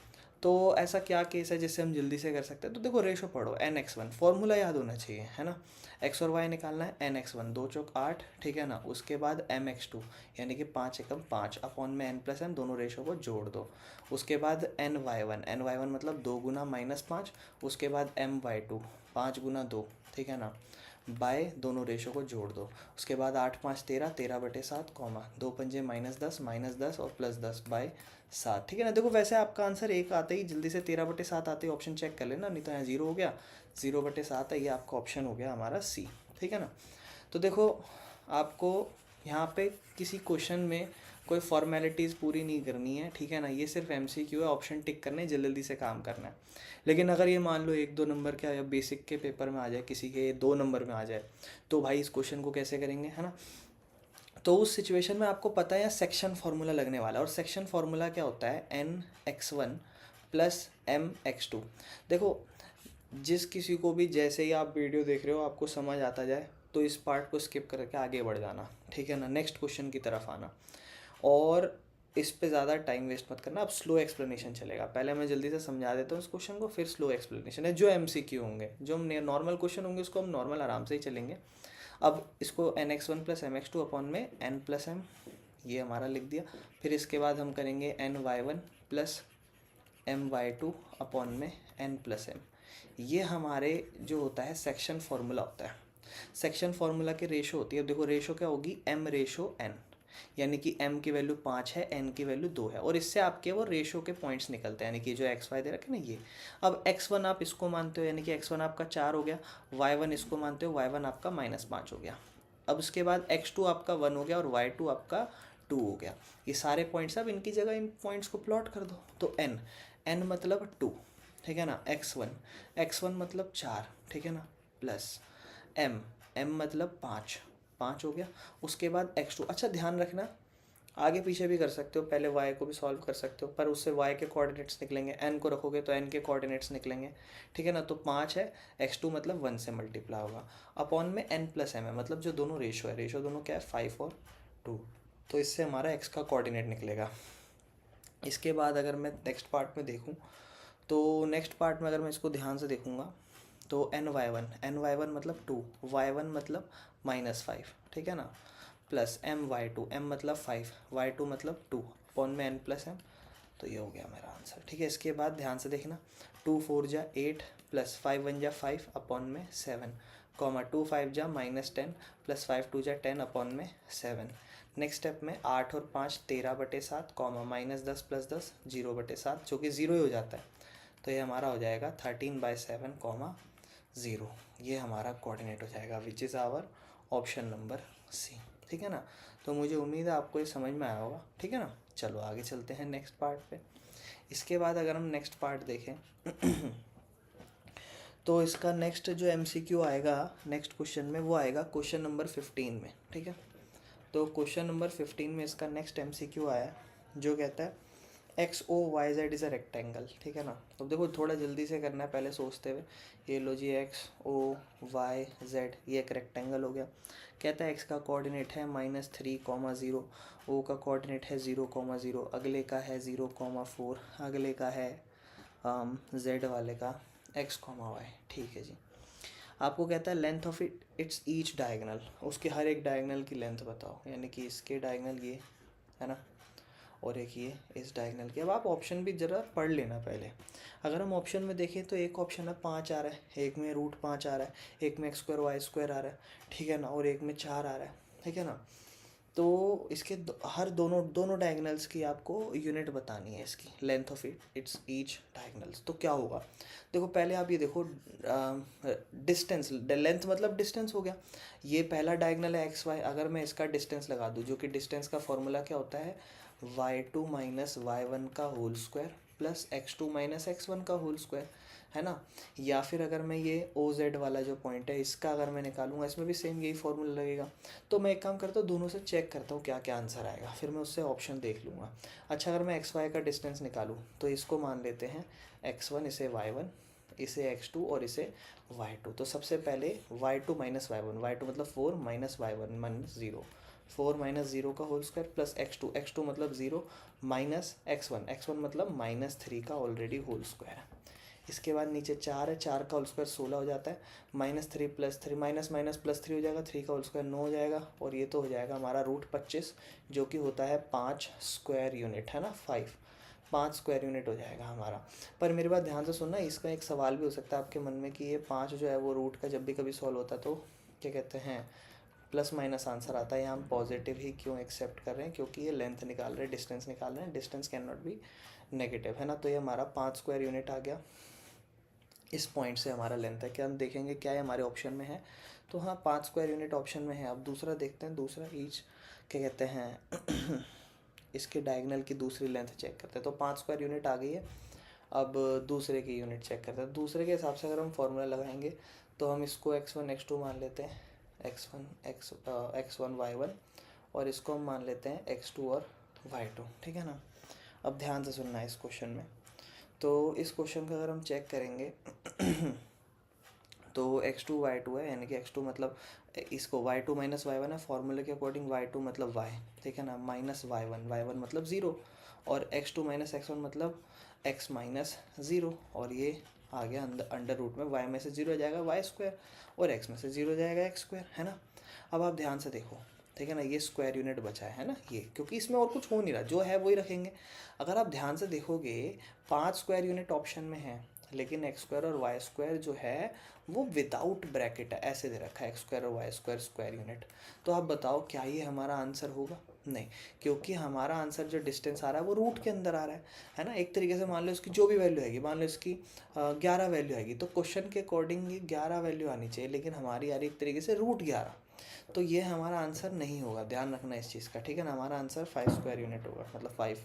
तो ऐसा क्या केस है जिससे हम जल्दी से कर सकते हैं, तो देखो रेशो पढ़ो, n/1 फॉर्मूला याद होना चाहिए, है ना। x और y निकालना है, n/1 2 चौक 8, ठीक है ना। उसके बाद m/2 यानी कि 5 एकम 5 अपॉन में n+m, दोनों रेशो को जोड़ दो। उसके बाद ny1 मतलब 2 गुना -5, उसके बाद my2 5 गुना 2, ठीक है ना, बाय दोनों रेशो को जोड़ दो। उसके बाद 8 5 13, 13/7 कॉमा 2 पंजे -10 और +10 बाय 7, ठीक है ना। देखो वैसे आपका आंसर एक आते ही जल्दी से 13/7 आते ही ऑप्शन चेक कर लेना, नहीं तो यहाँ 0 हो गया, 0/7 है, ये आपका ऑप्शन हो गया हमारा C, ठीक है ना। तो देखो आपको यहाँ पे किसी क्वेश्चन में कोई फॉर्मेलिटीज़ पूरी नहीं करनी है, ठीक है ना। ये सिर्फ MCQ है, ऑप्शन टिक करने जल्दी से काम करना है। लेकिन अगर ये मान लो 1-2 नंबर का या बेसिक के पेपर में आ जाए, किसी के 2 नंबर में आ जाए, तो भाई इस क्वेश्चन को कैसे करेंगे, है ना। तो उस सिचुएशन में आपको पता है यहाँ सेक्शन फार्मूला लगने वाला है, और सेक्शन फार्मूला क्या होता है, n/1 प्लस m/2। देखो जिस किसी को भी जैसे ही आप वीडियो देख रहे हो आपको समझ आता जाए तो इस पार्ट को स्किप करके आगे बढ़ जाना, ठीक है ना, नेक्स्ट क्वेश्चन की तरफ आना, और इस पे ज़्यादा टाइम वेस्ट मत करना। अब स्लो एक्सप्लेनेशन चलेगा, पहले मैं जल्दी से समझा देता हूँ इस क्वेश्चन को, फिर स्लो एक्सप्लेनेशन है। जो MCQ होंगे, जो नॉर्मल क्वेश्चन होंगे उसको हम नॉर्मल आराम से ही चलेंगे। अब इसको n/1 प्लस m/2 अपॉन में n+m, ये हमारा लिख दिया। फिर इसके बाद हम करेंगे ny1 प्लस my2 अपॉन में n+m, ये हमारे जो होता है सेक्शन फार्मूला होता है। सेक्शन फार्मूला की रेशो होती है, देखो रेशो क्या होगी, m/n, यानी कि m की वैल्यू 5 है, n की वैल्यू 2 है, और इससे आपके वो रेशो के पॉइंट्स निकलते हैं, यानी कि जो x y दे रखे ना ये। अब x1 आप इसको मानते हो, यानी कि x1 आपका 4 हो गया, y1 इसको मानते हो, y1 आपका -5 हो गया। अब उसके बाद x2 आपका 1 हो गया और y2 आपका 2 हो गया। ये सारे पॉइंट्स, अब इनकी जगह इन पॉइंट्स को प्लॉट कर दो, तो n n मतलब 2, ठीक है ना, x1 मतलब 4, ठीक है ना, प्लस m मतलब 5 हो गया। उसके बाद x2, अच्छा ध्यान रखना आगे पीछे भी कर सकते हो, पहले y को भी सॉल्व कर सकते हो, पर उससे y के कोऑर्डिनेट्स निकलेंगे, n को रखोगे तो n के कोऑर्डिनेट्स निकलेंगे, ठीक है ना। तो 5 है, x2 मतलब 1 से मल्टीप्लाई होगा, अपॉन में n प्लस m है, मतलब जो दोनों रेशो है, रेशो दोनों क्या है 5 और 2, तो इससे हमारा x का कोऑर्डिनेट निकलेगा। इसके बाद अगर मैं नेक्स्ट पार्ट में देखूँ, तो नेक्स्ट पार्ट में अगर मैं इसको ध्यान से देखूँगा तो ny1 मतलब 2, y1 मतलब -5, ठीक है ना, प्लस m मतलब 5, y2 मतलब 2, अपॉन में n प्लस m, तो ये हो गया मेरा आंसर, ठीक है। इसके बाद ध्यान से देखना, 2 4 जा 8 प्लस 5 1 जा 5 अपॉन में 7, कॉमा 2 5 जा -10 प्लस 5 2 जा 10 अपॉन में 7। नेक्स्ट स्टेप में 8 और 5 13/7, कॉमा -10 प्लस 10 0/7, जो कि 0 ही हो जाता है, तो ये हमारा हो जाएगा 13/7, कॉमा 0। ये हमारा कोऑर्डिनेट हो जाएगा, which is our option number C, ठीक है ना। तो मुझे उम्मीद है आपको ये समझ में आया होगा, ठीक है ना। चलो आगे चलते हैं नेक्स्ट पार्ट पे। इसके बाद अगर हम नेक्स्ट पार्ट देखें तो इसका नेक्स्ट जो MCQ आएगा नेक्स्ट क्वेश्चन में, वो आएगा क्वेश्चन नंबर 15 में, ठीक है। तो क्वेश्चन नंबर 15 में इसका नेक्स्ट MCQ आया जो कहता है XOYZ इज़ अ रेक्टेंगल, ठीक है ना। तो देखो थोड़ा जल्दी से करना है पहले सोचते हुए, ये लो जी XOYZ, ये एक रेक्टेंगल हो गया। कहता है x का कोऑर्डिनेट है -3,0, O का कोऑर्डिनेट है 0,0, अगले का है 0,4, अगले का है Z वाले का x,y, ठीक है जी। आपको कहता है length of its each diagonal, उसके हर एक डायगनल की लेंथ बताओ, यानी कि इसके डायगनल ये है ना, और एक ये इस डायगनल की। अब आप ऑप्शन भी ज़रा पढ़ लेना पहले। अगर हम ऑप्शन में देखें तो एक ऑप्शन है 5 आ रहा है, एक में √5 आ रहा है, एक में x² y² आ रहा है, ठीक है ना, और एक में 4 आ रहा है, ठीक है ना। तो इसके हर दोनों डायगनल्स की आपको यूनिट बतानी है, इसकी length of its each diagonals. तो क्या होगा, देखो पहले आप ये देखो, डिस्टेंस, लेंथ मतलब डिस्टेंस हो गया, ये पहला डायगनल है XY, अगर मैं इसका डिस्टेंस लगा दूँ, जो कि डिस्टेंस का फॉर्मूला क्या होता है, y2 - y1 का whole square plus x2 - x1 का होल स्क्वायर, है ना। या फिर अगर मैं ये OZ वाला जो पॉइंट है इसका अगर मैं निकालूंगा, इसमें भी सेम यही फॉर्मूला लगेगा। तो मैं एक काम करता हूँ, दोनों से चेक करता हूँ क्या क्या आंसर आएगा, फिर मैं उससे ऑप्शन देख लूँगा। अच्छा, अगर मैं XY का डिस्टेंस निकालूँ तो इसको मान लेते हैं x1, इसे y1, इसे x2 और इसे y2। तो सबसे पहले y2 - y1, y2 मतलब 4 - y1 -0, 4 - 0 का होल स्क्वायर प्लस x2 मतलब 0 माइनस x1 मतलब -3 का ऑलरेडी होल स्क्वायर है। इसके बाद नीचे 4 है, 4 का होल स्क्वायर 16 हो जाता है, -3 + 3 माइनस प्लस 3 हो जाएगा, 3 का होल स्क्वायर 9 हो जाएगा, और ये तो हो जाएगा हमारा √25, जो कि होता है 5 स्क्वायर यूनिट, है ना, 5 स्क्वायर यूनिट हो जाएगा हमारा। पर मेरी बात ध्यान से सुनना, इसका एक सवाल भी हो सकता है आपके मन में कि ये 5 जो है वो रूट का जब भी कभी सॉल्व होता है तो क्या कहते हैं प्लस माइनस आंसर आता है, या हम पॉजिटिव ही क्यों एक्सेप्ट कर रहे हैं, क्योंकि ये लेंथ निकाल रहे हैं, डिस्टेंस निकाल रहे हैं, distance can not be negative, है ना। तो ये हमारा 5 स्क्वायर यूनिट आ गया, इस पॉइंट से हमारा लेंथ है। क्या हम देखेंगे क्या है हमारे ऑप्शन में है, तो हाँ 5 स्क्वायर यूनिट ऑप्शन में है। अब दूसरा देखते हैं, दूसरा ईच क्या कहते हैं इसके डायगनल की दूसरी लेंथ चेक करते हैं। तो 5 स्क्वायर यूनिट आ गई है, अब दूसरे की यूनिट चेक करते हैं। दूसरे के हिसाब से अगर हम फॉर्मूला लगाएंगे तो हम इसको x1 x2 मान लेते हैं, x1 y1, और इसको हम मान लेते हैं x2 और y2, ठीक है ना। अब ध्यान से सुनना है इस क्वेश्चन में, तो इस क्वेश्चन का अगर हम चेक करेंगे तो x2 y2 है, यानी कि x2 मतलब इसको y2 - y1 है, फॉर्मूले के अकॉर्डिंग y2 मतलब y, ठीक है ना, माइनस y1 मतलब 0, और x2 - x1 मतलब x - 0, और ये आ गया अंडर रूट में, y में से 0 हो जाएगा y² और x में से 0 हो जाएगा x², है ना। अब आप ध्यान से देखो, ठीक है ना, ये स्क्वायर यूनिट बचा है ना, ये क्योंकि इसमें और कुछ हो नहीं रहा, जो है वही रखेंगे। अगर आप ध्यान से देखोगे 5 स्क्वायर यूनिट ऑप्शन में है, लेकिन x² और y² जो है वो विदाउट ब्रैकेट है, ऐसे दे रखा है x² और y² स्क्वायर यूनिट। तो आप बताओ क्या ये हमारा आंसर होगा, नहीं, क्योंकि हमारा आंसर जो डिस्टेंस आ रहा है वो रूट के अंदर आ रहा है ना। एक तरीके से मान लो इसकी जो भी वैल्यू आएगी, मान लो इसकी 11 वैल्यू आएगी, तो क्वेश्चन के अकॉर्डिंग ये 11 वैल्यू आनी चाहिए, लेकिन हमारी आ रही एक तरीके से √11, तो ये हमारा आंसर नहीं होगा, ध्यान रखना इस चीज़ का, ठीक है ना। हमारा आंसर 5 स्क्वायर यूनिट होगा, मतलब 5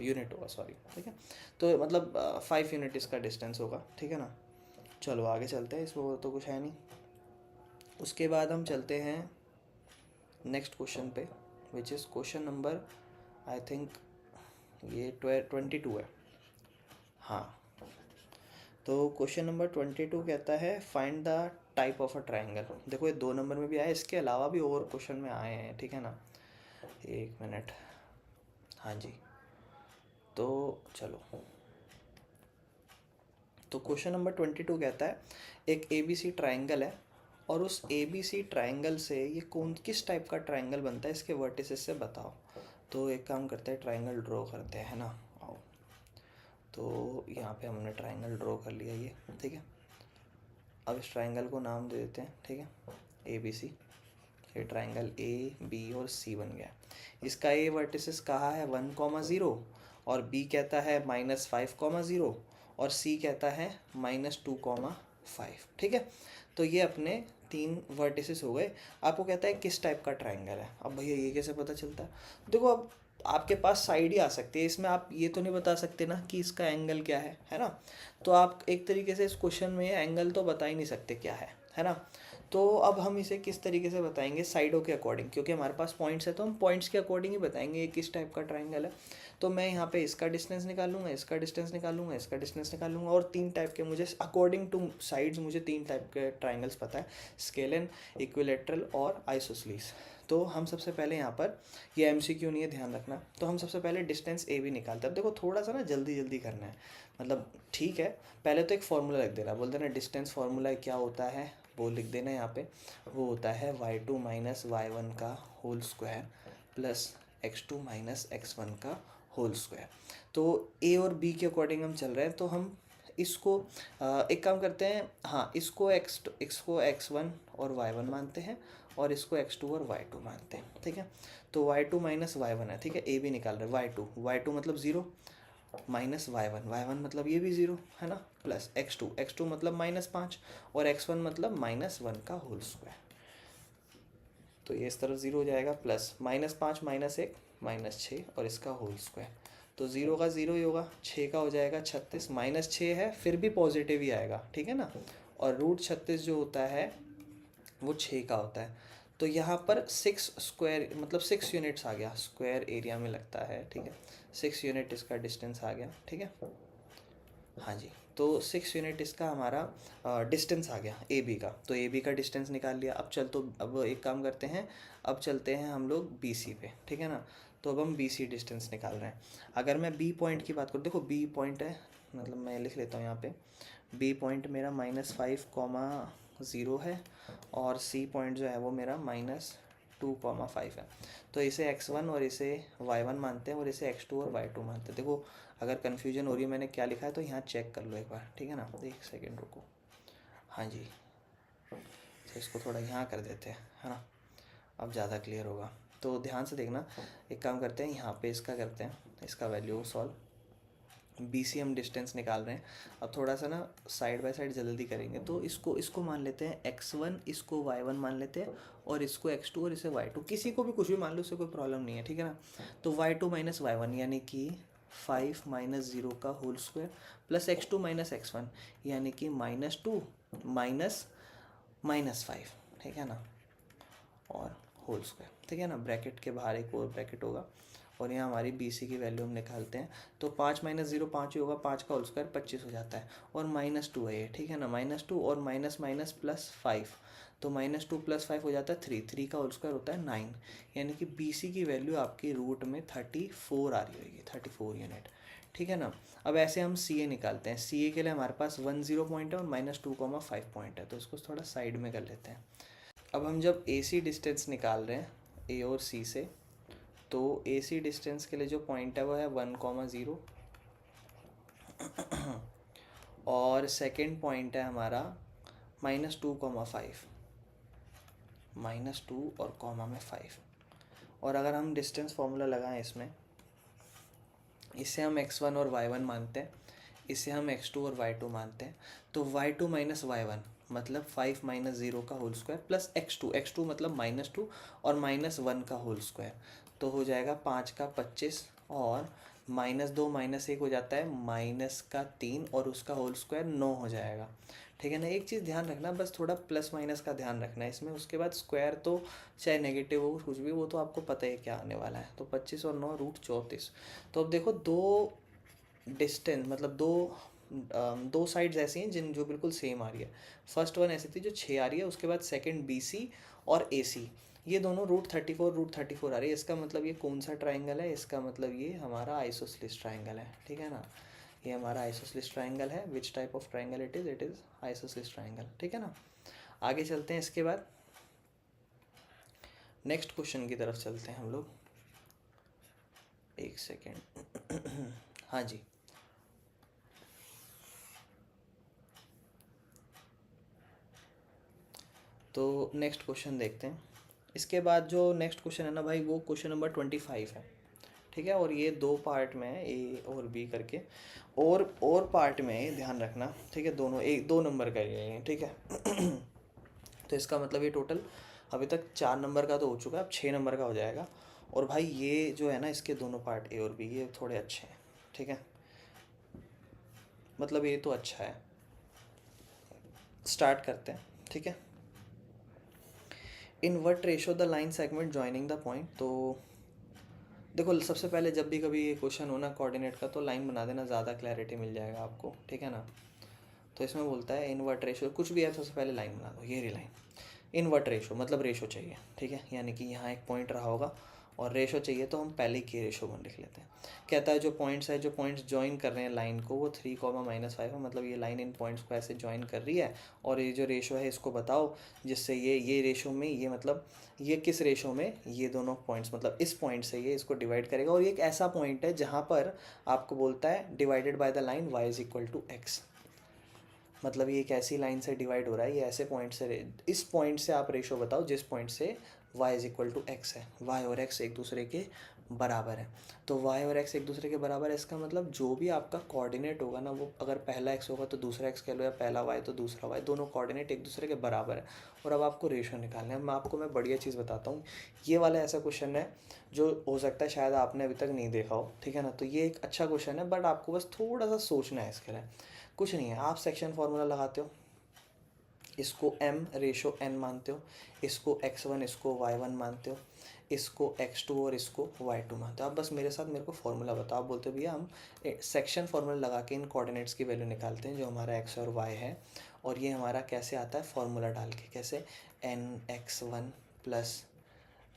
यूनिट होगा, सॉरी, ठीक है। तो मतलब 5 यूनिट इसका डिस्टेंस होगा, ठीक है ना। चलो आगे चलते हैं, इसमें तो कुछ है नहीं। उसके बाद हम चलते हैं नेक्स्ट क्वेश्चन पे, which is question number, I think ये 22 है, हाँ। तो क्वेश्चन नंबर 22 कहता है find the type of a triangle. देखो ये 2 नंबर में भी आया, इसके अलावा भी और क्वेश्चन में आए हैं, ठीक है ना। 1 मिनट, हाँ जी। तो चलो, तो क्वेश्चन नंबर 22 कहता है एक ABC ट्राइंगल है और उस ABC ट्राइंगल से ये किस टाइप का ट्राइंगल बनता है, इसके वर्टिसेस से बताओ। तो एक काम करते हैं, ट्राइंगल ड्रॉ करते हैं, है ना। आओ, तो यहाँ पे हमने ट्राइंगल ड्रॉ कर लिया ये, ठीक है। अब इस ट्राइंगल को नाम दे देते हैं, ठीक है, ABC। ये ट्राइंगल A B और C बन गया। इसका A वर्टिसेस कहाँ है 1,0 और B कहता है -5,0 और C कहता है -2,5, ठीक है। तो ये अपने 3 वर्टिसेस हो गए। आपको कहता है किस टाइप का ट्राइंगल है। अब भैया ये कैसे पता चलता है, देखो अब आपके पास साइड ही आ सकती है, इसमें आप ये तो नहीं बता सकते ना कि इसका एंगल क्या है ना। तो आप एक तरीके से इस क्वेश्चन में एंगल तो बता ही नहीं सकते क्या है ना। तो अब हम इसे किस तरीके से बताएंगे, साइडों के अकॉर्डिंग, क्योंकि हमारे पास पॉइंट्स है तो हम पॉइंट्स के अकॉर्डिंग ही बताएंगे ये किस टाइप का ट्राइंगल है। तो मैं यहाँ पे इसका डिस्टेंस निकालूंगा, इसका डिस्टेंस निकालूंगा, इसका डिस्टेंस निकालूंगा, और 3 टाइप के मुझे अकॉर्डिंग टू साइड्स मुझे 3 टाइप के ट्राइंगल्स पता है, स्केलन, इक्विलेटरल और आइसोसलीस। तो हम सबसे पहले यहाँ पर, ये MCQ नहीं है, ध्यान रखना। तो हम सबसे पहले डिस्टेंस AB निकालते हैं। अब देखो थोड़ा सा ना जल्दी जल्दी करना है, मतलब ठीक है। पहले तो एक फार्मूला लिख देना, बोल देना डिस्टेंस फार्मूला क्या होता है, वो लिख देना यहाँ पे। वो होता है y2 माइनस y1 का whole square plus x2 minus x1 का होल स्क्वायर। तो A और B के अकॉर्डिंग हम चल रहे हैं, तो हम इसको एक काम करते हैं, हाँ, इसको x1 और y1 मानते हैं और इसको x2 और y2 मानते हैं, ठीक है। तो y2 माइनस y1 है, ठीक है। A भी निकाल रहे हैं, y2 मतलब 0 माइनस y1 मतलब ये भी 0 है ना, प्लस x2 मतलब -5 और x1 मतलब -1 का होल स्क्वायर। तो ये इस तरफ 0 हो जाएगा, प्लस -5 -1 -6 और इसका होल स्क्वायर। तो 0 का 0 ही होगा, 6 का हो जाएगा 36, -6 है फिर भी पॉजिटिव ही आएगा, ठीक है ना। और √36 जो होता है वो 6 का होता है। तो यहाँ पर 6 स्क्वायर मतलब 6 यूनिट्स आ गया, स्क्वायर एरिया में लगता है, ठीक है। 6 यूनिट इसका डिस्टेंस आ गया, ठीक है, हाँ जी। तो 6 यूनिट इसका हमारा डिस्टेंस आ गया AB का। तो AB का डिस्टेंस निकाल लिया। अब एक काम करते हैं, अब चलते हैं हम लोग BC पे, ठीक है ना। तो अब हम BC डिस्टेंस निकाल रहे हैं। अगर मैं B पॉइंट की बात करूँ, देखो B पॉइंट है, मतलब मैं लिख लेता हूँ यहाँ पे, B पॉइंट मेरा -5,0 है और C पॉइंट जो है वो मेरा -2,5 है। तो इसे x1 और इसे y1 मानते हैं और इसे x2 और y2 मानते हैं। देखो अगर कन्फ्यूजन हो रही है मैंने क्या लिखा है तो यहाँ चेक कर लो एक बार, ठीक है ना। 1 सेकेंड रुको, हाँ जी। तो इसको थोड़ा यहाँ कर देते हैं, है ना, अब ज़्यादा क्लियर होगा। तो ध्यान से देखना, एक काम करते हैं, यहाँ पे इसका करते हैं, इसका वैल्यू सॉल्व। BC हम डिस्टेंस निकाल रहे हैं। अब थोड़ा सा ना साइड बाय साइड जल्दी करेंगे। तो इसको मान लेते हैं x1, इसको y1 मान लेते हैं और इसको x2 और इसे y2, किसी को भी कुछ भी मान लो, उससे कोई प्रॉब्लम नहीं है, ठीक है ना। तो y2 माइनस y1 यानी कि 5 माइनस 0 का whole square plus x2 minus x1 यानी कि -2 माइनस -5, ठीक है ना, और होल स्क्वायर, ठीक है ना। ब्रैकेट के बाहर एक और ब्रैकेट होगा और यहाँ हमारी BC की वैल्यू हम निकालते हैं। तो 5 माइनस 0 5 ही होगा, 5 का होल स्क्वायर 25 हो जाता है और -2 है ये, ठीक है ना। -2 और माइनस माइनस प्लस 5, तो -2 + 5 हो जाता है 3 का होल स्क्वायर होता है 9, यानी कि BC की वैल्यू आपकी रूट में 34 आ रही होगी, 34 यूनिट, ठीक है ना। अब ऐसे हम CA निकालते हैं। CA के लिए हमारे पास 10 पॉइंट है और -2,5 पॉइंट है, तो इसको थोड़ा साइड में कर लेते हैं। अब हम जब AC डिस्टेंस निकाल रहे हैं A और C से, तो AC डिस्टेंस के लिए जो पॉइंट है वो है 1,0 और सेकेंड पॉइंट है हमारा -2,5, -2 और कॉमा में 5। और अगर हम डिस्टेंस फार्मूला लगाएं इसमें, इसे हम x1 और y1 मानते हैं, इसे हम x2 और y2 मानते हैं। तो y2 माइनस y1 मतलब 5 माइनस 0 का होल स्क्वायर प्लस x2 मतलब -2 और -1 का होल स्क्वायर, तो हो जाएगा 5 का 25 और -2 -1 हो जाता है -3 और उसका होल स्क्वायर 9 हो जाएगा। ठीक है ना। एक चीज़ ध्यान रखना, बस थोड़ा प्लस माइनस का ध्यान रखना है इसमें। उसके बाद स्क्वायर तो चाहे नेगेटिव हो कुछ भी, वो तो आपको पता ही क्या आने वाला है। तो 25 और 9 √34। तो अब देखो दो डिस्टेंस मतलब दो साइड्स ऐसी हैं जिन जो बिल्कुल सेम आ रही है। फर्स्ट वन ऐसी थी जो 6 आ रही है, उसके बाद सेकंड BC और AC, ये दोनों √34 आ रही है। इसका मतलब ये कौन सा ट्राइंगल है? इसका मतलब ये हमारा आइसोसेलेस ट्राइंगल है। ठीक है ना, ये हमारा आइसोसेलेस ट्राइंगल है। Which type of triangle it is isosceles triangle. ठीक है ना। आगे चलते हैं, इसके बाद नेक्स्ट क्वेश्चन की तरफ चलते हैं हम लोग। एक सेकेंड हाँ जी, तो नेक्स्ट क्वेश्चन देखते हैं। इसके बाद जो नेक्स्ट क्वेश्चन है ना भाई, वो क्वेश्चन नंबर 25 है। ठीक है, और ये दो पार्ट में है, A और B करके। और पार्ट में ध्यान रखना, ठीक है, दोनों एक 2 नंबर का ये है। ठीक है तो इसका मतलब ये टोटल अभी तक 4 नंबर का तो हो चुका है, अब 6 नंबर का हो जाएगा। और भाई ये जो है ना, इसके दोनों पार्ट A और B ये थोड़े अच्छे हैं। ठीक है, मतलब ये तो अच्छा है। स्टार्ट करते हैं। ठीक है, in what ratio the line segment joining the point. तो देखो, सबसे पहले जब भी कभी ये क्वेश्चन हो ना कोऑर्डिनेट का, तो लाइन बना देना, ज़्यादा क्लैरिटी मिल जाएगा आपको। ठीक है ना। तो इसमें बोलता है इनवर्ट रेशो, कुछ भी है सबसे पहले लाइन बना दो, ये रही लाइन। इनवर्ट रेशो मतलब रेशो चाहिए। ठीक है, यानी कि यहाँ एक पॉइंट रहा होगा और रेशो चाहिए, तो हम पहले के रेशो वन लिख लेते हैं। कहता है जो पॉइंट्स ज्वाइन कर रहे हैं लाइन को, वो 3, -5 है। मतलब ये लाइन इन पॉइंट्स को ऐसे ज्वाइन कर रही है, और ये जो रेशो है इसको बताओ, जिससे ये रेशो में, ये मतलब ये किस रेशो में ये दोनों पॉइंट्स, मतलब इस पॉइंट से ये इसको डिवाइड करेगा। और ये एक ऐसा पॉइंट है जहाँ पर आपको बोलता है divided by the line y = x। मतलब ये एक ऐसी लाइन से डिवाइड हो रहा है, ये ऐसे पॉइंट से, इस पॉइंट से आप रेशो बताओ जिस पॉइंट से y = x है। y और x एक दूसरे के बराबर है। तो y और x एक दूसरे के बराबर है, इसका मतलब जो भी आपका कोऑर्डिनेट होगा ना, वो अगर पहला x होगा तो दूसरा x कह लो, या पहला y तो दूसरा y, दोनों कोऑर्डिनेट एक दूसरे के बराबर है। और अब आपको रेशो निकालना है। मैं बढ़िया चीज़ बताता हूँ। ये वाला ऐसा क्वेश्चन है जो हो सकता है शायद आपने अभी तक नहीं देखा हो। ठीक है ना। तो ये एक अच्छा क्वेश्चन है, बट आपको बस थोड़ा सा सोचना है इसके लिए। कुछ नहीं है, आप सेक्शन फार्मूला लगाते हो, इसको m/n मानते हो, इसको x1 इसको y1 मानते हो, इसको x2 और इसको y2 मानते हो। आप बस मेरे साथ मेरे को फार्मूला बताओ। आप बोलते हो भैया हम सेक्शन फार्मूला लगा के इन कोऑर्डिनेट्स की वैल्यू निकालते हैं, जो हमारा x और y है। और ये हमारा कैसे आता है फार्मूला डाल के, कैसे nx1 प्लस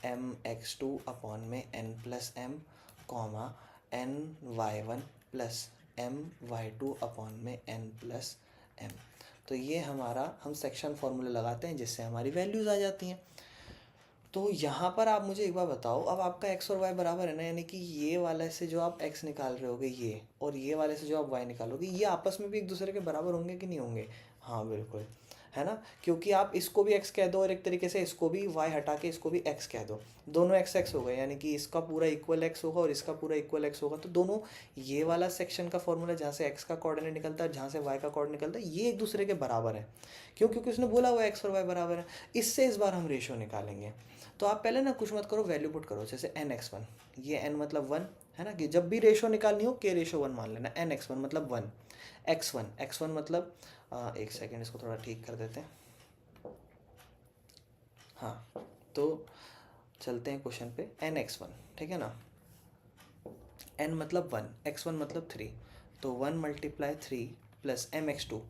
mx2 अपॉन में n plus m comma ny1 plus my2 upon में n प्लस m। तो ये हमारा हम सेक्शन फार्मूला लगाते हैं, जिससे हमारी वैल्यूज़ आ जाती हैं। तो यहाँ पर आप मुझे एक बार बताओ, अब आपका x और y बराबर है ना, यानी कि ये वाले से जो आप x निकाल रहे होगे ये, और ये वाले से जो आप y निकालोगे, ये आपस में भी एक दूसरे के बराबर होंगे कि नहीं होंगे? हाँ बिल्कुल, है ना। क्योंकि आप इसको भी x कह दो और एक तरीके से इसको भी y हटा के इसको भी x कह दो, दोनों x हो गए, यानी कि इसका पूरा इक्वल x होगा और इसका पूरा इक्वल x होगा। तो दोनों, ये वाला सेक्शन का फॉर्मूला जहाँ से x का कोऑर्डिनेट निकलता है, जहाँ से y का कोऑर्डिनेट निकलता है, ये एक दूसरे के बराबर है। क्यों? क्योंकि उसने बोला हुआ x और y बराबर है। इससे इस बार हम रेशियो निकालेंगे। तो आप पहले ना कुछ मत करो, वैल्यू पुट करो। जैसे nx1, ये n मतलब 1 है ना, कि जब भी रेशो निकालनी हो k/1 मान लेना। nx1 मतलब 1, x1 मतलब एक सेकेंड, इसको थोड़ा ठीक कर देते हैं। हाँ, तो चलते हैं क्वेश्चन पे। nx1, ठीक है ना, n मतलब 1, x1 मतलब 3, तो 1 × 3 प्लस mx2,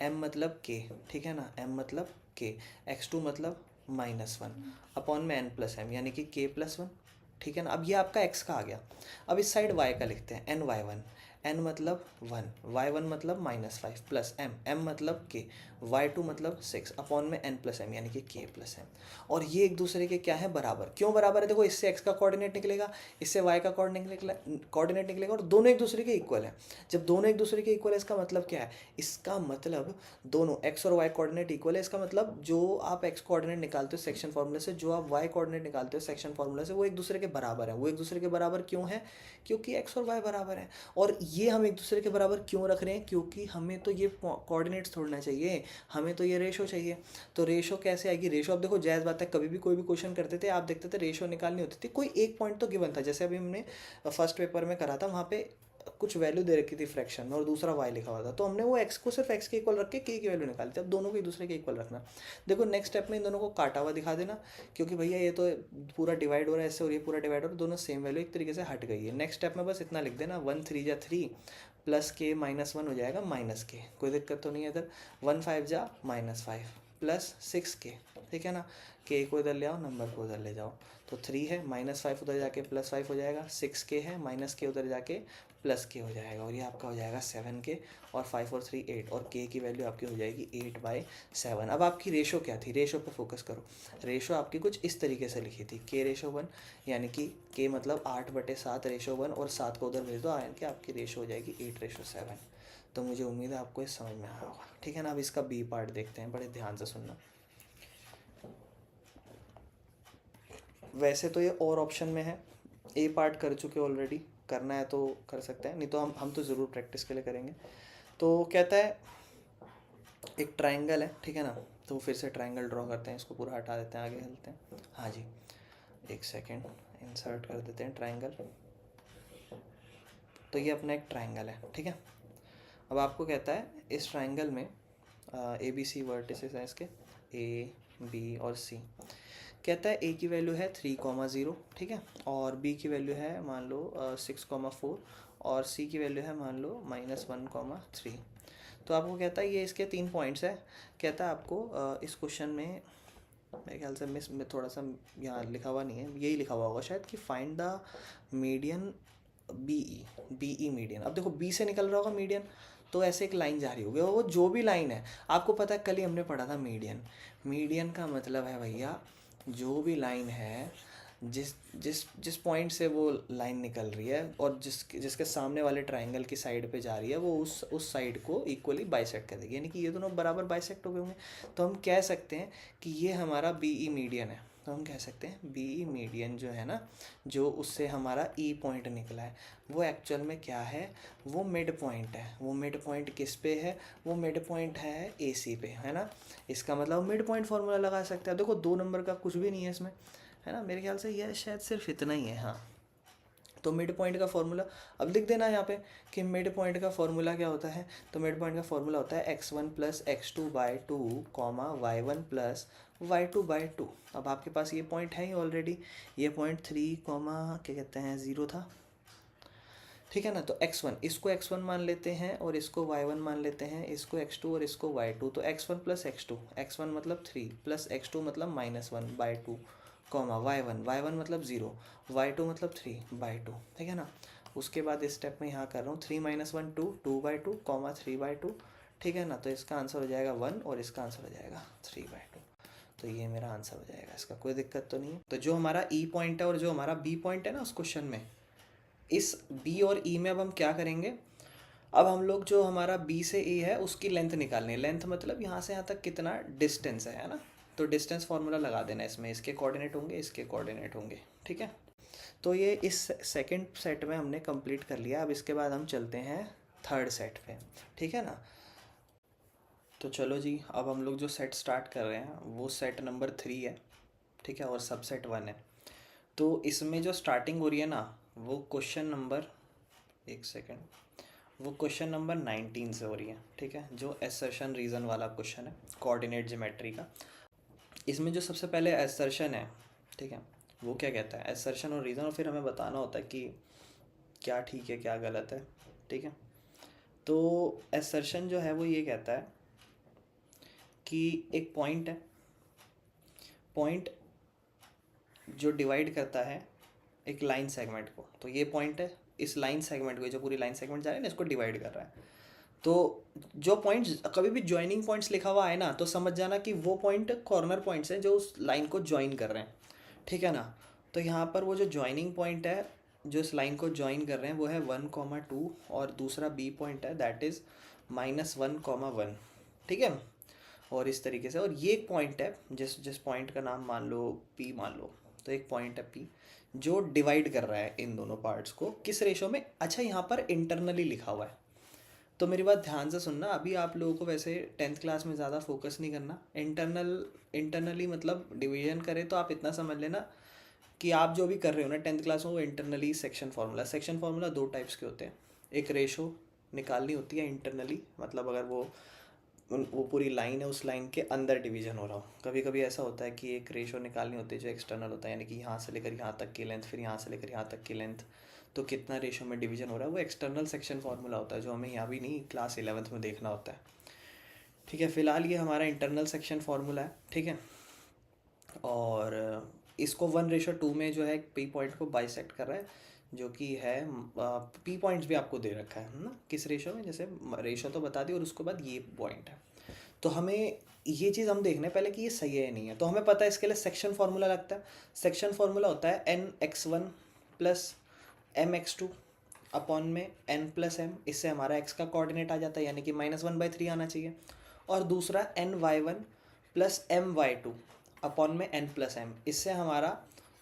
m मतलब k, ठीक है ना, m मतलब k, x2 मतलब -1 अपॉन में n प्लस m, यानी कि k+1। ठीक है ना। अब ये आपका x का आ गया। अब इस साइड y का लिखते हैं, ny1, n मतलब 1, y1 मतलब -5 प्लस m मतलब k, y2 मतलब 6 अपॉन में n प्लस m, यानी कि k प्लस m। और ये एक दूसरे के क्या है? बराबर। क्यों बराबर है? देखो, इससे x का कोऑर्डिनेट निकलेगा, इससे y का कोऑर्डिनेट निकलेगा, और दोनों एक दूसरे के इक्वल है। जब दोनों एक दूसरे के इक्वल है, इसका मतलब क्या है? इसका मतलब दोनों x और y कोऑर्डिनेट इक्वल है। इसका मतलब जो आप x कोऑर्डिनेट निकालते हो सेक्शन फार्मूले से, जो आप y कोऑर्डिनेट निकालते हो सेक्शन फार्मूले से, वो एक दूसरे के बराबर है। वो एक दूसरे के बराबर क्यों है? क्योंकि x और y बराबर है। और ये हम एक दूसरे के बराबर क्यों रख रहे हैं, क्योंकि हमें तो ये कोऑर्डिनेट्स छोड़ना चाहिए, हमें तो ये रेशो चाहिए। तो रेशो कैसे आएगी, रेशो अब देखो जायज़ बात है, कभी भी कोई भी क्वेश्चन करते थे आप देखते थे रेशो निकालनी होती थी, कोई एक पॉइंट तो गिवन था, जैसे अभी हमने फर्स्ट पेपर में करा था, वहाँ पे कुछ वैल्यू दे रखी थी फ्रैक्शन में और दूसरा वाई लिखा हुआ था, तो हमने वो एक्स को सिर्फ एक्स के इक्वल रख के के की वैल्यू निकाली थी। अब दोनों को एक दूसरे के इक्वल रखना। देखो नेक्स्ट स्टेप में इन दोनों को काटा हुआ दिखा देना, क्योंकि भैया ये तो पूरा डिवाइड हो रहा है ऐसे और ये पूरा डिवाइड हो रहा है, दोनों सेम वैल्यू एक तरीके से हट गई है। नेक्स्ट स्टेप में बस इतना लिख देना, 1 3 जा 3 प्लस के -1 हो जाएगा माइनस के, कोई दिक्कत तो नहीं है इधर। 1 5 जा -5 प्लस 6 के, ठीक है ना, के को इधर ले आओ, नंबर को उधर ले जाओ, तो 3 है, -5 उधर जाके +5 हो जाएगा, 6 के है, माइनस के उधर जाके प्लस के हो जाएगा, और ये आपका हो जाएगा 7 के, और 5 और 3 8, और के की वैल्यू आपकी हो जाएगी 8/7। अब आपकी रेशो क्या थी, रेशो पे फोकस करो। रेशो आपकी कुछ इस तरीके से लिखी थी, k/1, यानी कि k मतलब 8/7/1, और 7 को उधर भेज दो, यानी कि आपकी रेशो हो जाएगी 8/7। तो मुझे उम्मीद है आपको ये समझ में आया होगा, ठीक है ना। अब इसका बी पार्ट देखते हैं, बड़े ध्यान से सुनना। वैसे तो ये और ऑप्शन में है, ए पार्ट कर चुके ऑलरेडी, करना है तो कर सकते हैं, नहीं तो हम तो ज़रूर प्रैक्टिस के लिए करेंगे। तो कहता है एक ट्रायंगल है, ठीक है ना, तो फिर से ट्रायंगल ड्रॉ करते हैं, इसको पूरा हटा देते हैं, आगे चलते हैं। हाँ जी, एक सेकेंड, इंसर्ट कर देते हैं ट्रायंगल। तो ये अपना एक ट्रायंगल है, ठीक है। अब आपको कहता है इस ट्रायंगल में ABC वर्टिसेस हैं इसके, A B और C। कहता है A की वैल्यू है 3,0, ठीक है, और B की वैल्यू है मान लो 6,4, और C की वैल्यू है मान लो -1,3। तो आपको कहता है ये इसके 3 पॉइंट्स है। कहता है आपको इस क्वेश्चन में मेरे ख्याल से मिस में थोड़ा सा यहाँ लिखा हुआ नहीं है, यही लिखा हुआ होगा शायद कि find the median BE median. अब देखो B से निकल रहा होगा मीडियन, तो ऐसे एक लाइन जा रही होगी, और वो जो भी लाइन है, आपको पता है कल ही हमने पढ़ा था मीडियन। मीडियन का मतलब है भैया जो भी लाइन है, जिस जिस जिस पॉइंट से वो लाइन निकल रही है और जिसके सामने वाले ट्रायंगल की साइड पे जा रही है, वो उस साइड को इक्वली बाइसेक्ट कर देगी, यानी कि ये दोनों बराबर बाइसेक्ट हो गए होंगे। तो हम कह सकते हैं कि ये हमारा BE मीडियन है। तो हम कह सकते हैं BE मीडियन जो है ना, जो उससे हमारा E पॉइंट निकला है, वो एक्चुअल में क्या है, वो मिड पॉइंट है। वो मिड पॉइंट किस पे है, वो मिड पॉइंट है AC पे, है ना। इसका मतलब मिड पॉइंट फार्मूला लगा सकते हैं। देखो 2 नंबर का कुछ भी नहीं है इसमें, है ना, मेरे ख्याल से यह शायद सिर्फ इतना ही है। हाँ, तो मिड पॉइंट का फॉर्मूला अब लिख देना यहाँ पे कि मिड पॉइंट का फॉर्मूला क्या होता है। तो मिड पॉइंट का फॉर्मूला होता है x1 + x2/2, y1 + y2/2। अब आपके पास ये पॉइंट है ही ऑलरेडी, ये पॉइंट 3, क्या कहते हैं 0 था, ठीक है ना। तो x1, इसको x1 मान लेते हैं और इसको y1 मान लेते हैं, इसको x2 और इसको y2। तो x1 + x2, x1 मतलब 3 + x2 मतलब -1/2, y1 मतलब 0, y2 मतलब 3/2, ठीक है ना। उसके बाद इस स्टेप में यहाँ कर रहा हूँ 3 - 1 2, 2/2, 3/2, ठीक है ना। तो इसका आंसर हो जाएगा 1 और इसका आंसर हो जाएगा 3/2। तो ये मेरा आंसर हो जाएगा, इसका कोई दिक्कत तो नहीं है। तो जो हमारा E पॉइंट है और जो हमारा B पॉइंट है ना उस क्वेश्चन में, इस B और E में अब हम क्या करेंगे, अब हम लोग जो हमारा B से A है उसकी लेंथ निकालनी है। लेंथ मतलब यहाँ से यहाँ तक कितना डिस्टेंस है ना। तो डिस्टेंस फार्मूला लगा देना इसमें, इसके कोऑर्डिनेट होंगे, इसके कोऑर्डिनेट होंगे, ठीक है। तो ये इस सेकंड सेट में हमने कंप्लीट कर लिया। अब इसके बाद हम चलते हैं थर्ड सेट पे, ठीक है ना। तो चलो जी, अब हम लोग जो सेट स्टार्ट कर रहे हैं वो सेट नंबर 3 है, ठीक है, और सबसेट 1 है। तो इसमें जो स्टार्टिंग हो रही है ना, वो क्वेश्चन नंबर, एक सेकेंड, वो क्वेश्चन नंबर 19 से हो रही है, ठीक है, जो एसर्शन रीज़न वाला क्वेश्चन है, कोऑर्डिनेट ज्योमेट्री का। इसमें जो सबसे पहले एसर्शन है, ठीक है, वो क्या कहता है, एसर्शन और रीज़न, और फिर हमें बताना होता है कि क्या ठीक है क्या गलत है, ठीक है। तो एसर्शन जो है वो ये कहता है कि एक पॉइंट है, पॉइंट जो डिवाइड करता है एक लाइन सेगमेंट को। तो ये पॉइंट है, इस लाइन सेगमेंट को, जो पूरी लाइन सेगमेंट जा रही है ना, इसको डिवाइड कर रहा है। तो जो पॉइंट्स कभी भी ज्वाइनिंग पॉइंट्स लिखा हुआ है ना, तो समझ जाना कि वो पॉइंट कॉर्नर पॉइंट्स हैं जो उस लाइन को ज्वाइन कर रहे हैं, ठीक है ना। तो यहाँ पर वो जो ज्वाइनिंग पॉइंट है जो इस लाइन को ज्वाइन कर रहे हैं वो है 1,2, और दूसरा B पॉइंट है दैट इज़ -1,1, ठीक है। और इस तरीके से, और ये एक पॉइंट है जिस जिस पॉइंट का नाम मान लो P मान लो, तो एक पॉइंट है P जो डिवाइड कर रहा है इन दोनों पार्ट्स को किस रेशो में। अच्छा यहाँ पर इंटरनली लिखा हुआ है, तो मेरी बात ध्यान से सुनना। अभी आप लोगों को वैसे 10th क्लास में ज़्यादा फोकस नहीं करना। इंटरनली मतलब डिवीजन करें तो आप इतना समझ लेना कि आप जो भी कर रहे हो ना 10th क्लास में, वो इंटरनली सेक्शन फार्मूला दो टाइप्स के होते हैं। एक रेशो निकालनी होती है इंटरनली, मतलब अगर वो पूरी लाइन है, उस लाइन के अंदर डिवीजन हो रहा हो। कभी कभी ऐसा होता है कि एक रेशो निकालनी होती है जो एक्सटर्नल होता है, यानी कि यहाँ से लेकर यहाँ तक की लेंथ, फिर यहाँ से लेकर यहाँ तक की लेंथ, तो कितना रेशो में डिवीजन हो रहा है, वो एक्सटर्नल सेक्शन फार्मूला होता है जो हमें यहाँ भी नहीं, क्लास 11th में देखना होता है। ठीक है, फिलहाल ये हमारा इंटरनल सेक्शन फार्मूला है। ठीक है, और इसको 1:2 में जो है पी पॉइंट को बाइसेक्ट कर रहा है, जो कि है पी पॉइंट्स भी आपको दे रखा है ना किस रेशो में, जैसे रेशो तो बता दी और उसके बाद ये पॉइंट है। तो हमें ये चीज़ हम देखने पहले कि ये सही है या नहीं है। तो हमें पता है इसके लिए सेक्शन फार्मूला लगता है। सेक्शन फार्मूला होता है n(x1) प्लस m(x2) अपॉन में n+m। इससे हमारा x का कोऑर्डिनेट आ जाता है, यानी कि -1/3 आना चाहिए। और दूसरा ny1 प्लस my2 अपॉन में n+m। इससे हमारा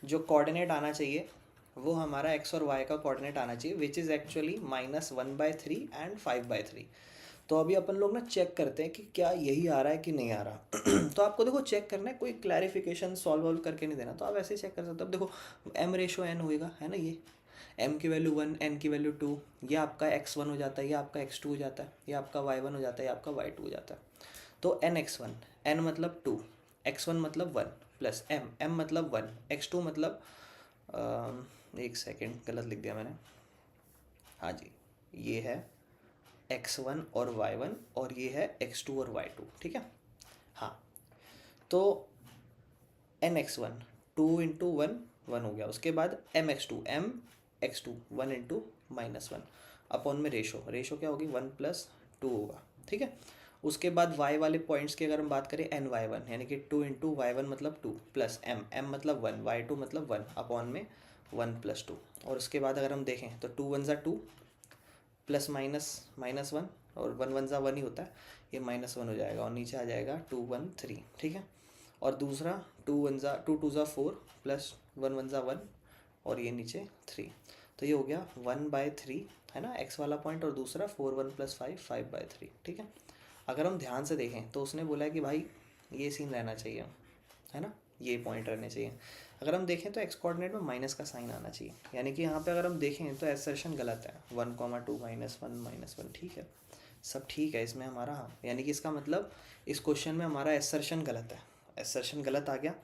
जो कोऑर्डिनेट आना चाहिए वो हमारा x और y का कोऑर्डिनेट आना चाहिए, विच इज़ एक्चुअली -1/3 एंड 5/3। तो अभी अपन लोग ना चेक करते हैं कि क्या यही आ रहा है कि नहीं आ रहा। तो आपको देखो चेक करना है, कोई क्लैरिफिकेशन सॉल्व करके नहीं देना, तो आप ऐसे ही चेक कर सकते हो। अब देखो m/n होएगा, है ना, ये m की वैल्यू 1, n की वैल्यू 2, ये आपका x1 हो जाता है, ये आपका x2 हो जाता है, ये आपका y1 हो जाता है, ये आपका y2 हो जाता है। तो n(x1), n मतलब 2, x1 मतलब 1 प्लस m मतलब 1, x2 मतलब एक सेकेंड गलत लिख दिया मैंने, हाँ जी, ये है x1 और y1 और ये है x2 और y2। ठीक है, हाँ, तो n(x1) 2 × 1 1 हो गया। उसके बाद m(x2) 1 × -1 अपॉन में रेशो क्या होगी 1+2 होगा। ठीक है, उसके बाद y वाले पॉइंट्स की अगर हम बात करें ny1, यानी कि 2 × y1 मतलब 2 प्लस m मतलब 1, y2 मतलब 1 अपॉन में 1+2। और उसके बाद अगर हम देखें तो 2 1 2 प्लस -1 और 1 1 1 ही होता है, ये -1 हो जाएगा और नीचे आ जाएगा 2 1 3। ठीक है, और दूसरा 2 2 4 प्लस 1 1 1 और ये नीचे 3। तो ये हो गया 1/3, है ना, x वाला पॉइंट, और दूसरा 4 1 + 5 5/3। ठीक है, अगर हम ध्यान से देखें तो उसने बोला है कि भाई ये सीन रहना चाहिए, है ना, ये पॉइंट रहने चाहिए। अगर हम देखें तो एक्स कोऑर्डिनेट में माइनस का साइन आना चाहिए, यानी कि यहाँ पे अगर हम देखें तो एसर्शन गलत है, 1, 2 -1 ठीक है, सब ठीक है इसमें हमारा, हाँ, यानी कि इसका मतलब इस क्वेश्चन में हमारा एसर्शन गलत है, एसर्शन गलत आ गया।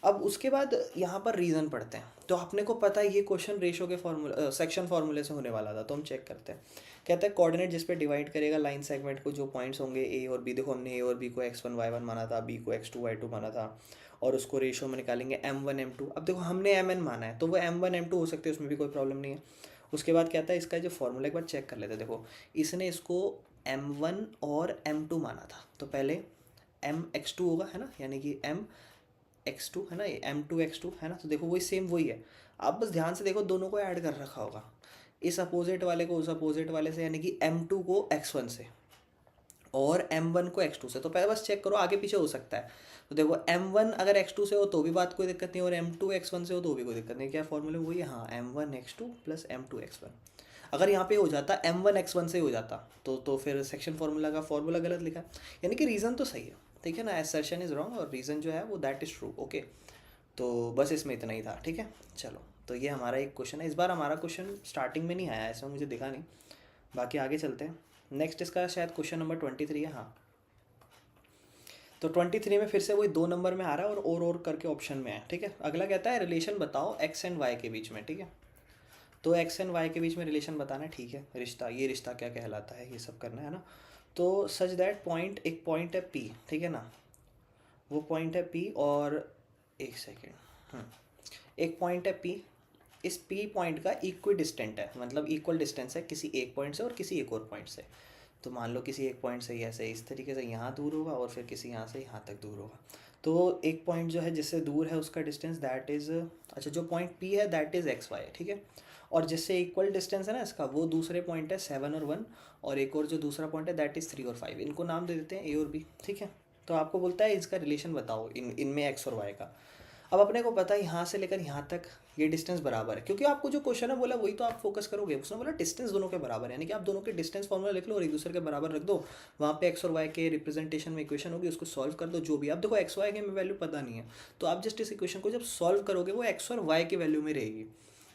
अब उसके बाद यहाँ पर रीज़न पढ़ते हैं। तो अपने को पता है ये क्वेश्चन रेशो के फार्मूला सेक्शन फार्मूले से होने वाला था, तो हम चेक करते हैं। कहता है कोऑर्डिनेट जिस पे डिवाइड करेगा लाइन सेगमेंट को, जो पॉइंट्स होंगे ए और बी। देखो हमने ए और बी को x1 y1 माना था, बी को x2 y2 माना था, और उसको रेशो में निकालेंगे m1 m2। अब देखो हमने mn माना है तो वो m1 m2 हो सकते हैं, उसमें भी कोई प्रॉब्लम नहीं है। उसके बाद कहता है इसका जो फॉर्मूला एक बार चेक कर लेते हैं। देखो इसने इसको m1 और m2 माना था, तो पहले mx2 होगा, है ना, यानी कि mx2 है ना, ये m2x2 है ना, तो देखो वही सेम वही है। आप बस ध्यान से देखो दोनों को ऐड कर रखा होगा, इस अपोजिट वाले को उस अपोजिट वाले से, यानी कि m2 को x1 से और m1 को x2 से। तो पहले बस चेक करो आगे पीछे हो सकता है। तो देखो m1 अगर x2 से हो तो भी बात कोई दिक्कत नहीं, और m2 x1 से हो तो भी कोई दिक्कत नहीं। क्या फॉर्मूला वही है, हाँ, m1 x2 plus m2 x1। अगर यहाँ पे हो जाता m1 x1 से हो जाता तो फिर सेक्शन फार्मूला का फॉर्मूला गलत लिखा, यानी कि रीज़न तो सही है, ठीक है ना, असर्शन इज़ रॉन्ग और रीज़न जो है वो दैट इज़ ट्रू। ओके, तो बस इसमें इतना ही था। ठीक है, चलो, तो ये हमारा एक क्वेश्चन है। इस बार हमारा क्वेश्चन स्टार्टिंग में नहीं आया, इसमें मुझे दिखा नहीं, बाकी आगे चलते हैं। नेक्स्ट इसका शायद क्वेश्चन नंबर 23 है, हाँ। तो 23 में फिर से वही 2 नंबर में आ रहा है और करके ऑप्शन में है। ठीक है, अगला कहता है रिलेशन बताओ एक्स एंड वाई के बीच में। ठीक है, तो एक्स एंड वाई के बीच में रिलेशन बताना है। ठीक है, रिश्ता, ये रिश्ता क्या कहलाता है, ये सब करना है ना। तो सच दैट पॉइंट, एक पॉइंट है पी, ठीक है ना, वो पॉइंट है पी, और एक सेकेंड, एक पॉइंट है पी, इस पी पॉइंट का इक्वी डिस्टेंट है, मतलब इक्वल डिस्टेंस है किसी एक पॉइंट से और किसी एक और पॉइंट से। तो मान लो किसी एक पॉइंट से ऐसे इस तरीके से यहाँ दूर होगा और फिर किसी यहाँ से यहाँ तक दूर होगा। तो एक पॉइंट जो है जिससे दूर है उसका डिस्टेंस दैट इज़, अच्छा, जो पॉइंट पी है दैट इज़ एक्स वाई, ठीक है। और जिससे इक्वल डिस्टेंस है ना इसका, वो दूसरे पॉइंट है 7 और 1, और एक और जो दूसरा पॉइंट है दैट इज़ 3 और 5। इनको नाम दे देते हैं ए और बी, ठीक है। तो आपको बोलता है इसका रिलेशन बताओ इनमें एक्स और वाई का। अब अपने को पता है यहाँ से लेकर यहाँ तक ये डिस्टेंस बराबर है, क्योंकि आपको जो क्वेश्चन है बोला वही तो आप फोकस करोगे। उसने बोला डिस्टेंस दोनों के बराबर है, यानी कि आप दोनों के डिस्टेंस फॉर्मूला लिख लो और एक दूसरे के बराबर रख दो। वहाँ पे एक्स और वाई के रिप्रेजेंटेशन में इक्वेशन होगी, उसको सॉल्व कर दो जो भी। आप देखो एक्स वाई की वैल्यू पता नहीं है, तो आप जस्ट इस इक्वेशन को जब सॉल्व करोगे वो एक्स और वाई की वैल्यू में रहेगी।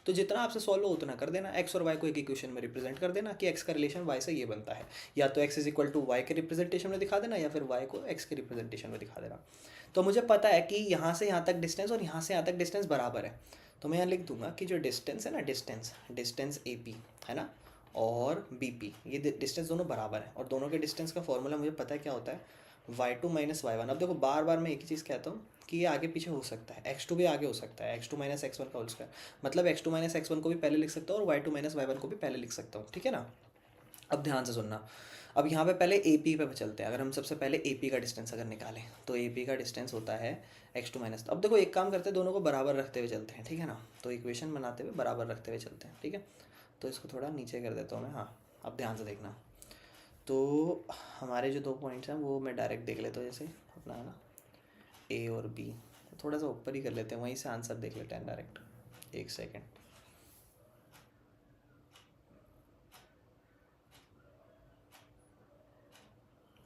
तो जितना आपसे सॉल्व हो उतना कर देना, एक्स और वाई को एक इक्वेशन में रिप्रेजेंट कर देना कि एक्स का रिलेशन वाई से ये बनता है, या तो X is equal to Y के रिप्रेजेंटेशन में दिखा देना या फिर वाई को एक्स के रिप्रेजेंटेशन में दिखा देना। तो मुझे पता है कि यहाँ से यहाँ तक डिस्टेंस और यहाँ से यहाँ तक डिस्टेंस बराबर है, तो मैं यहाँ लिख दूंगा कि जो डिस्टेंस है ना, डिस्टेंस ए पी है ना और बी पी, ये डिस्टेंस दोनों बराबर है। और दोनों के डिस्टेंस का फॉर्मूला मुझे पता है क्या होता है, y2 माइनस y1। अब देखो बार बार मैं एक ही चीज़ कहता हूँ कि ये आगे पीछे हो सकता है, x2 भी आगे हो सकता है, x2 माइनस x1 का होल स्क्वायर, मतलब x2 माइनस x1 को भी पहले लिख सकता हूँ और y2 माइनस y1 को भी पहले लिख सकता हूँ, ठीक है ना। अब ध्यान से सुनना, अब यहाँ पे पहले ए पी पे चलते हैं। अगर हम सबसे पहले ए पी का डिस्टेंस अगर निकालें तो ए पी का डिस्टेंस होता है x2 माइनस। अब देखो एक काम करते हैं, दोनों को बराबर रखते हुए चलते हैं, ठीक है ना। तो इक्वेशन बनाते हुए बराबर रखते हुए चलते हैं, ठीक है। तो इसको थोड़ा नीचे कर देता हूँ मैं, हाँ। अब ध्यान से देखना, तो हमारे जो 2 पॉइंट्स हैं वो मैं डायरेक्ट देख लेता हूँ, जैसे अपना है ना ए और बी, थोड़ा सा ऊपर ही कर लेते हैं, वहीं से आंसर देख लेते हैं डायरेक्ट। एक सेकेंड,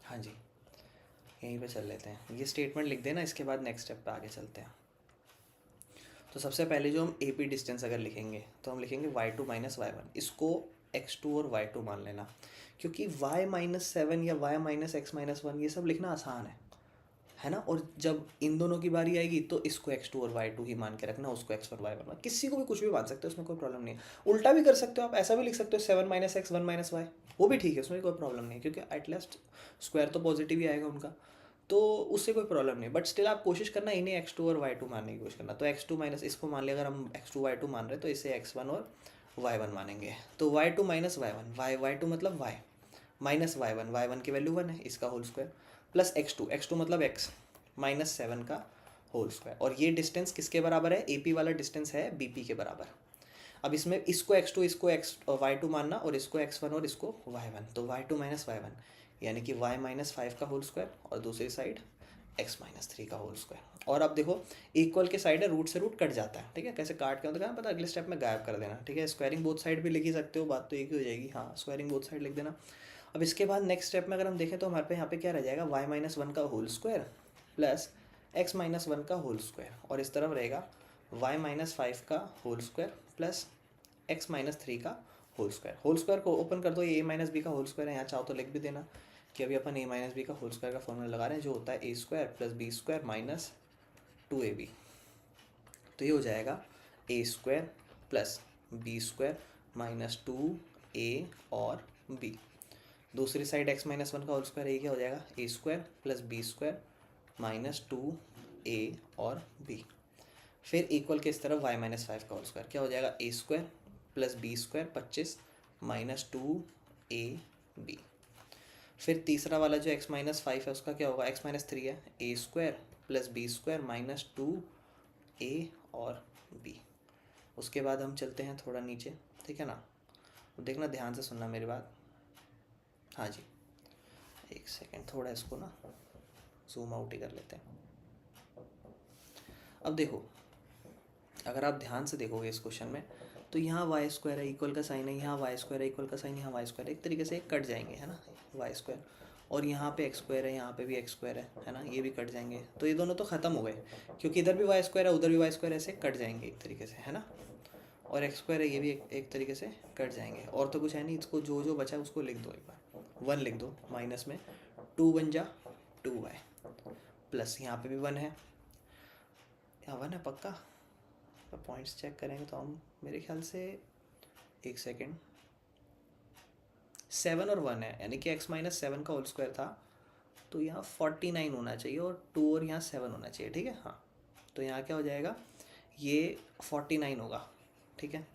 हाँ जी, यहीं पे चल लेते हैं। ये स्टेटमेंट लिख देना, इसके बाद नेक्स्ट स्टेप पे आगे चलते हैं। तो सबसे पहले जो हम ए पी डिस्टेंस अगर लिखेंगे तो हम लिखेंगे y2 माइनस y1, इसको x2 और y2 मान लेना, क्योंकि y माइनस 7 या y माइनस एक्स माइनस 1 ये सब लिखना आसान है ना। और जब इन दोनों की बारी आएगी तो इसको x2 और y2 ही मान के रखना, उसको x और y1, किसी को भी कुछ भी मान सकते हो, उसमें कोई प्रॉब्लम नहीं है। उल्टा भी कर सकते हो आप, ऐसा भी लिख सकते हो 7 माइनस एक्स 1 माइनस वाई, वो भी ठीक है, उसमें कोई प्रॉब्लम नहीं है, क्योंकि एटलीस्ट स्क्वायर तो पॉजिटिव ही आएगा उनका, तो उससे कोई प्रॉब्लम नहीं। बट स्टिल आप कोशिश करना इन्हें x2 और y2 मानने की कोशिश करना। तो x2 माइनस इसको मान लिया, अगर हम x2 y2 मान रहे हैं तो इसे x1 और y1 मानेंगे। तो y2 माइनस y1, y2 मतलब y माइनस y1 की वैल्यू 1 है, इसका होल स्क्वायर, प्लस x2 मतलब x माइनस 7 का होल स्क्वायर। और ये डिस्टेंस किसके बराबर है, AP वाला डिस्टेंस है BP के बराबर। अब इसमें इसको x2 इसको y2 मानना और इसको x1 और इसको y1, तो y2 माइनस y1 यानी कि y माइनस 5 का होल स्क्वायर और दूसरी साइड x माइनस 3 का होल स्क्वायर। और अब देखो इक्वल के साइड है, रूट से रूट कट जाता है, ठीक है। कैसे काट के होता है पता, अगले स्टेप में गायब कर देना, ठीक है। स्क्वायरिंग बोथ साइड भी लिख ही सकते हो, बात तो एक ही हो जाएगी, हाँ स्क्वायरिंग बोथ साइड लिख देना। अब इसके बाद नेक्स्ट स्टेप में अगर हम देखें तो हमारे पे यहाँ पे क्या रह जाएगा, y माइनस 1 का whole square plus x minus 1 का होल स्क्वायर, और इस तरफ रहेगा y माइनस 5 का whole square plus x minus 3 का होल स्क्वायर। होल स्क्वायर को ओपन कर दो, ये a माइनस बी का होल स्क्वायर है, यहाँ चाहो तो लिख भी देना कि अभी अपन a माइनस बी का होल स्क्वायर का फॉर्मूला लगा रहे हैं, जो होता है a square plus B square minus 2ab। तो ये हो जाएगा a square plus B square minus 2a और b। दूसरी साइड x माइनस 1 का होल स्क्वायर, ये क्या हो जाएगा, a square plus B square minus 2a और b। फिर इक्वल के इस तरफ y माइनस 5 का होल स्क्वायर, क्या हो जाएगा, a square plus B square 25 minus 2ab। फिर तीसरा वाला जो x माइनस 5 है उसका क्या होगा, x माइनस 3 है, a square plus B square minus 2a और b। उसके बाद हम चलते हैं थोड़ा नीचे, ठीक है ना। तो देखना ध्यान से सुनना मेरी बात, हाँ जी, एक सेकेंड, थोड़ा इसको ना जूम आउट ही कर लेते हैं। अब देखो, अगर आप ध्यान से देखोगे इस क्वेश्चन में तो यहाँ वाई स्क्वायर है, इक्वल का साइन है, यहाँ वाई स्क्वायर है, इक्वल का साइन, यहाँ वाई स्क्वायर है, एक तरीके से कट जाएंगे, है ना, वाई स्क्वायर। और यहाँ पे एक्स स्क्वायर है, यहाँ पे भी एक्स स्क्वायर है ना, ये भी कट जाएंगे। तो ये दोनों तो ख़त्म हो गए, क्योंकि इधर भी वाई स्क्वायर है उधर भी वाई स्क्वायर, ऐसे कट जाएंगे एक तरीके से, है ना। और एक्स स्क्वायर है, ये भी एक तरीके से कट जाएंगे। और तो कुछ है नहीं, इसको जो जो बचा है उसको लिख दो, एक बार 1 लिख दो, माइनस में 2 बन जा 2y प्लस यहाँ पे भी 1 है, यहाँ 1 है पक्का। पॉइंट्स चेक करेंगे तो हम मेरे ख्याल से, एक सेकेंड, 7 और 1 है, यानी कि x माइनस 7 का होल स्क्वायर था, तो यहाँ 49 होना चाहिए और 2 और यहाँ 7 होना चाहिए, ठीक है। हाँ, तो यहाँ क्या हो जाएगा, ये 49 होगा, ठीक है।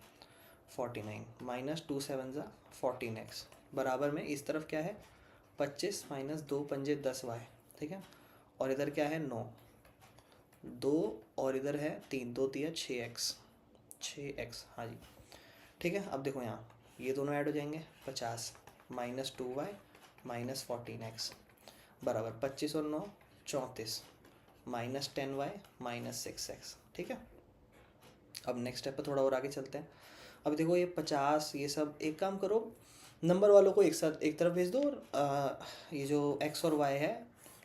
49 माइनस 2 7 ज़ा 14x बराबर में इस तरफ क्या है, 25 माइनस 2 पंजे 10y, ठीक है। और इधर क्या है 9, 2 और इधर है 3, 2 3 6x, हाँ जी, ठीक है। अब देखो यहाँ ये दोनों ऐड हो जाएंगे, 50 माइनस 2y माइनस 14x बराबर 25 और 9 34 माइनस 10y माइनस 6x, ठीक है। अब नेक्स्ट स्टेप पर थोड़ा और आगे चलते हैं। अब देखो ये 50 ये सब, एक काम करो नंबर वालों को एक साथ एक तरफ भेज दो, और ये जो x और y है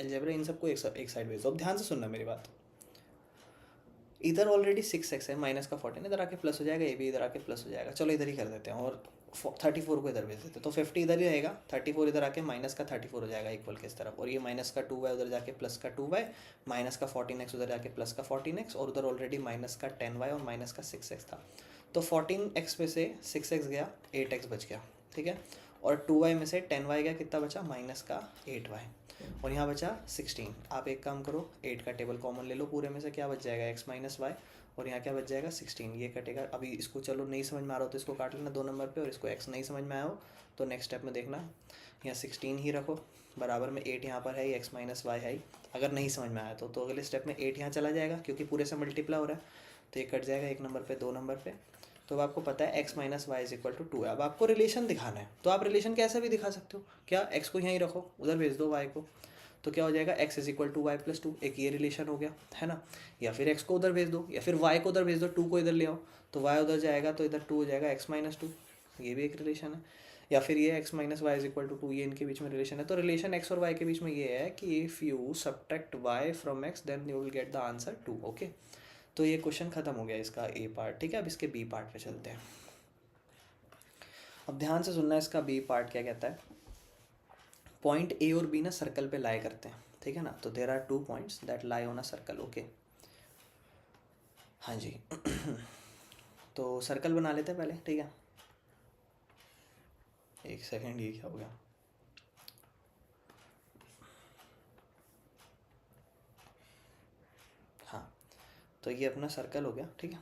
अलजेब्रा, इन सबको एक साइड भेज दो। अब ध्यान से सुनना मेरी बात। इधर ऑलरेडी 6x है, माइनस का 14 इधर आके प्लस हो जाएगा, ये भी इधर आके प्लस हो जाएगा। चलो इधर ही कर देते हैं, और 34 को इधर भेज देते हैं, तो 50 इधर ही रहेगा, 34 इधर आके माइनस का 34 हो जाएगा इक्वल के इस तरफ, और ये माइनस का 2y उधर जाके प्लस का 2y, माइनस का 14x उधर जाके प्लस का 14x, और उधर ऑलरेडी माइनस का 10y और माइनस का 6x था। तो 14x में से 6x गया, 8x बच गया, ठीक है। और 2y में से 10y गया, कितना बचा, माइनस का 8y, और यहाँ बचा 16। आप एक काम करो, 8 का टेबल कॉमन ले लो, पूरे में से क्या बच जाएगा, x माइनस वाई, और यहाँ क्या बच जाएगा 16, ये कटेगा। अभी इसको चलो नहीं समझ में आ रहा हो तो इसको काट लेना 2 नंबर पे, और इसको x नहीं समझ में आया हो तो नेक्स्ट स्टेप में देखना, यहाँ 16 ही रखो, बराबर में 8 यहाँ पर है, x माइनस वाई है। अगर नहीं समझ में आया तो अगले स्टेप में 8 यहाँ चला जाएगा, क्योंकि पूरे से मल्टीप्लाई हो रहा है, तो ये कट जाएगा 1 नंबर पे 2 नंबर पे। तो अब आपको पता है x minus Y is equal to 2 है। अब आपको रिलेशन दिखाना है, तो आप रिलेशन कैसे भी दिखा सकते हो, क्या x को यहीं रखो, उधर भेज दो y को, तो क्या हो जाएगा x is equal to Y plus 2, एक ये रिलेशन हो गया, है ना। या फिर x को उधर भेज दो, या फिर y को उधर भेज दो, 2 को इधर ले आओ, तो y उधर जाएगा तो इधर 2 हो जाएगा x माइनस 2, ये भी एक रिलेशन है। या फिर ये x minus Y is equal to 2, ये इनके बीच में रिलेशन है। तो रिलेशन x और y के बीच में ये है कि if you subtract y from x then you will get the answer 2, okay. तो ये क्वेश्चन खत्म हो गया इसका ए पार्ट, ठीक है। अब इसके बी पार्ट पे चलते हैं। अब ध्यान से सुनना, इसका बी पार्ट क्या कहता है। पॉइंट ए और बी ना सर्कल पे लाई करते हैं, ठीक है ना। तो there are 2 points that lie on a circle, okay. हाँ जी तो सर्कल बना लेते हैं पहले, ठीक है। एक सेकेंड, ये क्या हो गया, हाँ। तो ये अपना सर्कल हो गया, ठीक है।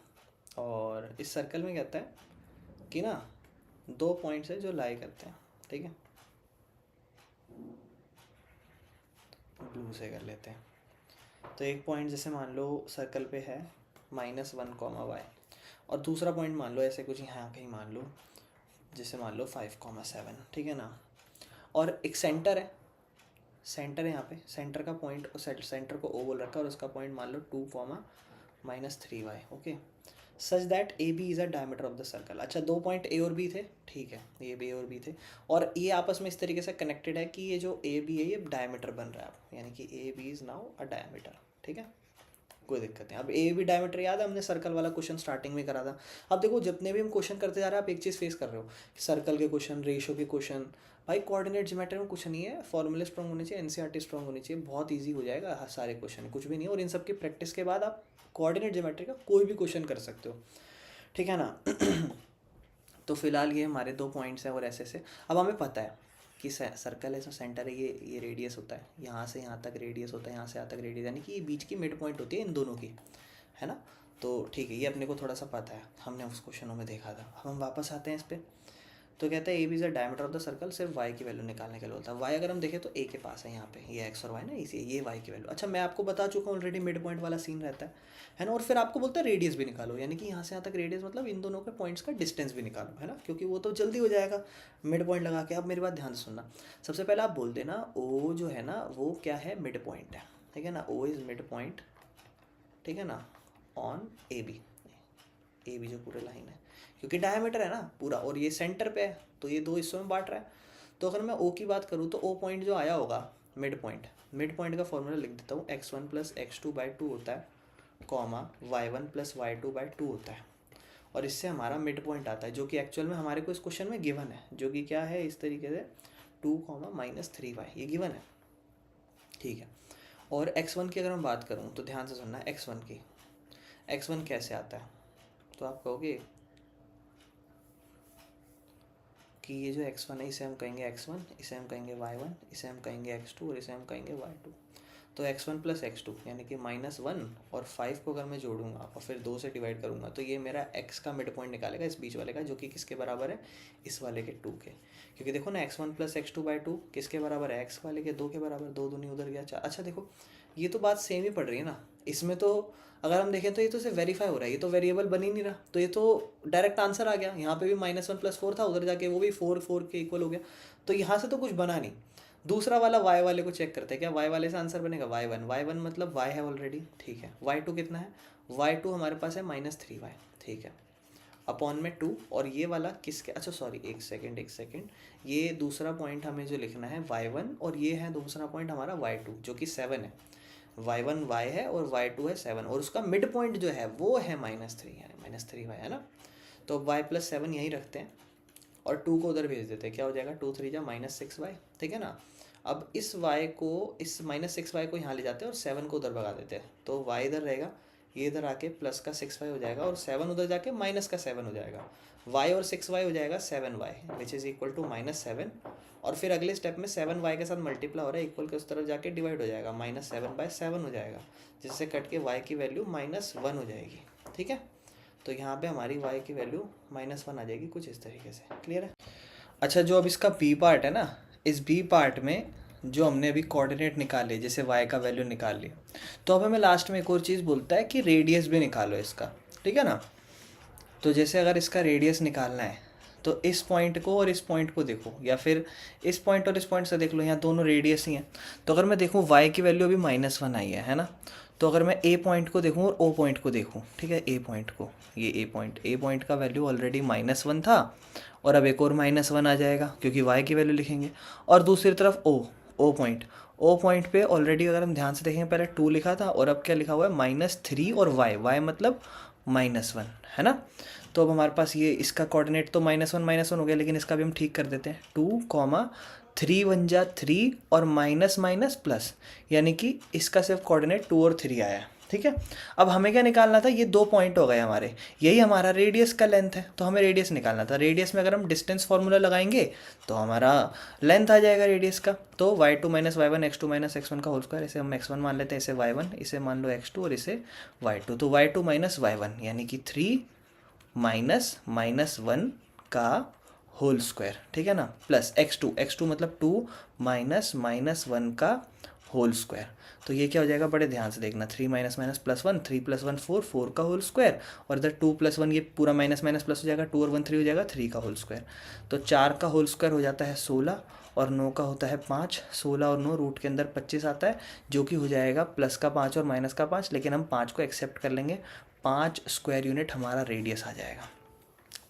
और इस सर्कल में कहता है कि ना 2 पॉइंट्स है जो लाई करते हैं, ठीक है। ब्लू से कर लेते हैं। तो एक पॉइंट जैसे मान लो सर्कल पे है -1 कॉमा वाई, और दूसरा पॉइंट मान लो ऐसे कुछ यहाँ कहीं मान लो, जैसे मान लो 5,7, ठीक है ना। और एक सेंटर है, सेंटर है यहाँ पे, सेंटर का पॉइंट, सेंटर को ओ बोल रखा है, और उसका पॉइंट मान लो 2,-3y, okay. Such that A B is a diameter of the circle. अच्छा 2 पॉइंट ए और बी थे, ठीक है, ये बी और बी थे, और ये आपस में इस तरीके से कनेक्टेड है कि ये जो ए बी है ये डायमीटर बन रहा है, यानी कि A B is now a diameter, ठीक है। कोई दिक्कत नहीं। अब ए बी डायमीटर याद है, हमने सर्कल वाला क्वेश्चन स्टार्टिंग में करा था। अब देखो जितने भी हम क्वेश्चन करते जा रहे हैं, आप एक चीज़ फेस कर रहे हो, सर्कल के क्वेश्चन, रेशो के क्वेश्चन, भाई कोऑर्डिनेट ज्योमेट्री में कुछ नहीं है, फॉर्मूले स्ट्रॉन्ग होने चाहिए, एनसीईआरटी स्ट्रॉन्ग होनी चाहिए, बहुत ईजी हो जाएगा सारे क्वेश्चन, कुछ भी नहीं है। और इन सब की प्रैक्टिस के बाद आप कोऑर्डिनेट ज्योमेट्री का कोई भी क्वेश्चन कर सकते हो, ठीक है ना। तो फिलहाल ये हमारे 2 पॉइंट्स हैं, और ऐसे अब हमें पता है कि सर्कल है, जो सेंटर है, ये रेडियस होता है, यहाँ से यहाँ तक रेडियस होता है, यहाँ से यहाँ तक रेडियस, यानी कि ये बीच की मिड पॉइंट होती है इन दोनों की, है ना। तो ठीक है, ये अपने को थोड़ा सा पता है, हमने उस क्वेश्चनों में देखा था। अब हम वापस आते हैं इस पर। तो कहता है A B is the diameter of the circle, सिर्फ वाई की वैल्यू निकालने के लिए बोलता है। वाई अगर हम देखें तो ए के पास है, यहाँ पे ये एक्स और वाई ना, इसी ये वाई की वैल्यू। अच्छा मैं आपको बता चुका हूँ ऑलरेडी, मिड पॉइंट वाला सीन रहता है ना। और फिर आपको बोलता है रेडियस भी निकालो, यानी कि यहाँ से यहाँ तक रेडियस, मतलब इन दोनों के पॉइंट्स का डिस्टेंस भी निकालो, है ना, क्योंकि वो तो जल्दी हो जाएगा मिड पॉइंट लगा के। अब मेरी बात ध्यान से सुनना, सबसे पहले आप बोल देना ओ जो है ना वो क्या है, मिड पॉइंट है, ठीक है ना। ओ इज़ मिड पॉइंट, ठीक है ना, ऑन ए बी जो पूरे लाइन है, क्योंकि डायमीटर है ना पूरा, और ये सेंटर पे है, तो ये 2 हिस्सों में बांट रहा है। तो अगर मैं ओ की बात करूँ तो ओ पॉइंट जो आया होगा मिड पॉइंट का फॉर्मूला लिख देता हूँ, x1 + x2/2 होता है, कॉमा y1 + y2/2 होता है, और इससे हमारा मिड पॉइंट आता है, जो कि एक्चुअल में हमारे को इस क्वेश्चन में गिवन है, जो कि क्या है इस तरीके से 2, -3y, ये गिवन है, ठीक है। और x1 की अगर मैं बात करूँ तो ध्यान से सुनना, x1 कैसे आता है, तो आप कहोगे कि ये जो x1 है इसे हम कहेंगे x1, इसे हम कहेंगे y1, इसे हम कहेंगे x2, और इसे हम कहेंगे y2। तो x1 + x2 यानी कि -1 और 5 को अगर मैं जोड़ूंगा और फिर 2 से डिवाइड करूंगा, तो ये मेरा x का मिड पॉइंट निकालेगा इस बीच वाले का, जो कि किसके बराबर है, इस वाले के 2 के। क्योंकि देखो ना x1 + x2/2 किसके बराबर है, x वाले के 2 के बराबर, 2 दूनी उधर गया 4। अच्छा देखो ये तो बात सेम ही पड़ रही है ना, इसमें तो अगर हम देखें तो ये तो सिर्फ वेरीफाई हो रहा है, ये तो वेरिएबल बन ही नहीं रहा, तो ये तो डायरेक्ट आंसर आ गया। यहाँ पे भी -1 + 4 था, उधर जाके वो भी 4 के इक्वल हो गया, तो यहाँ से तो कुछ बना नहीं। दूसरा वाला y वाले को चेक करते हैं, क्या y वाले से आंसर बनेगा y1, y1 मतलब y है ऑलरेडी, ठीक है। y2 कितना है, y2 हमारे पास है -3y, ठीक है, अपॉन में 2। और ये वाला किसके, अच्छा सॉरी एक सेकेंड, ये दूसरा पॉइंट हमें जो लिखना है y1, और ये है दूसरा पॉइंट हमारा y2 जो कि 7 है। y1 y है और y2 है 7, और उसका मिड पॉइंट जो है वो है -3, यानी -3y है ना। तो y + 7 यहीं रखते हैं और 2 को उधर भेज देते हैं, क्या हो जाएगा 2 3 जा -6y, ठीक है ना। अब इस y को, इस -6y को यहाँ ले जाते हैं और 7 को उधर भगा देते हैं, तो y इधर रहेगा, ये इधर आके प्लस का 6y हो जाएगा और 7 उधर जाके माइनस का 7 हो जाएगा। y और 6y हो जाएगा 7y which is equal to -7, और फिर अगले स्टेप में 7y के साथ मल्टीप्लाई हो रहा है, इक्वल के उस तरफ जाके डिवाइड हो जाएगा, -7/7 हो जाएगा, जिससे कट के y की वैल्यू -1 हो जाएगी, ठीक है। तो यहाँ पे हमारी y की वैल्यू -1 आ जाएगी, कुछ इस तरीके से, क्लियर है। अच्छा, जो अब इसका बी पार्ट है ना, इस बी पार्ट में जो हमने अभी कोऑर्डिनेट निकाले, जैसे y का वैल्यू निकाल लिया, तो अब हमें लास्ट में एक और चीज़ बोलता है कि रेडियस भी निकालो इसका, ठीक है ना। तो जैसे अगर इसका रेडियस निकालना है तो इस पॉइंट को और इस पॉइंट को देखो, या फिर इस पॉइंट और इस पॉइंट से देख लो, यहाँ दोनों रेडियस ही हैं। तो अगर मैं देखूँ y की वैल्यू अभी -1 आई है ना, तो अगर मैं a पॉइंट को देखूँ और o पॉइंट को देखूँ, ठीक है, a पॉइंट को, ये a पॉइंट का वैल्यू ऑलरेडी -1 था, और अब एक और -1 आ जाएगा क्योंकि y की वैल्यू लिखेंगे। और दूसरी तरफ o पॉइंट पे ऑलरेडी अगर हम ध्यान से देखेंगे, पहले 2 लिखा था और अब क्या लिखा हुआ है -3 और y मतलब -1, है ना। तो अब हमारे पास ये इसका कोऑर्डिनेट तो -1 हो गया, लेकिन इसका भी हम ठीक कर देते हैं, 2, 3 1 जा 3 और माइनस माइनस प्लस, यानी कि इसका सिर्फ कोऑर्डिनेट 2 और 3 आया है, ठीक है। अब हमें क्या निकालना था, ये 2 पॉइंट हो गए हमारे, यही हमारा रेडियस का लेंथ है, तो हमें रेडियस निकालना था। रेडियस में अगर हम डिस्टेंस फार्मूला लगाएंगे तो हमारा लेंथ आ जाएगा रेडियस का। तो y2 - y1 x2 - x1 का होल स्क्वायर, इसे हम x1 मान लेते हैं, इसे y1, इसे मान लो x2 और इसे y2। तो y2 - y1 यानी कि 3 -1 का होल स्क्वायर, ठीक है ना, प्लस x2 मतलब 2 -1 का होल स्क्वायर। तो ये क्या हो जाएगा, बड़े ध्यान से देखना, 3 - +1, 3 + 1 4, 4 का होल स्क्वायर, और इधर 2 + 1 ये पूरा माइनस प्लस हो जाएगा, 2 और 1 3 हो जाएगा, 3 का होल स्क्वायर। तो 4 का होल स्क्वायर हो जाता है 16, और 9 का होता है 5, 16 और 9 रूट के अंदर 25 आता है, जो कि हो जाएगा प्लस का 5 और माइनस का 5, लेकिन हम 5 को एक्सेप्ट कर लेंगे, 5 स्क्वायर यूनिट हमारा रेडियस आ जाएगा।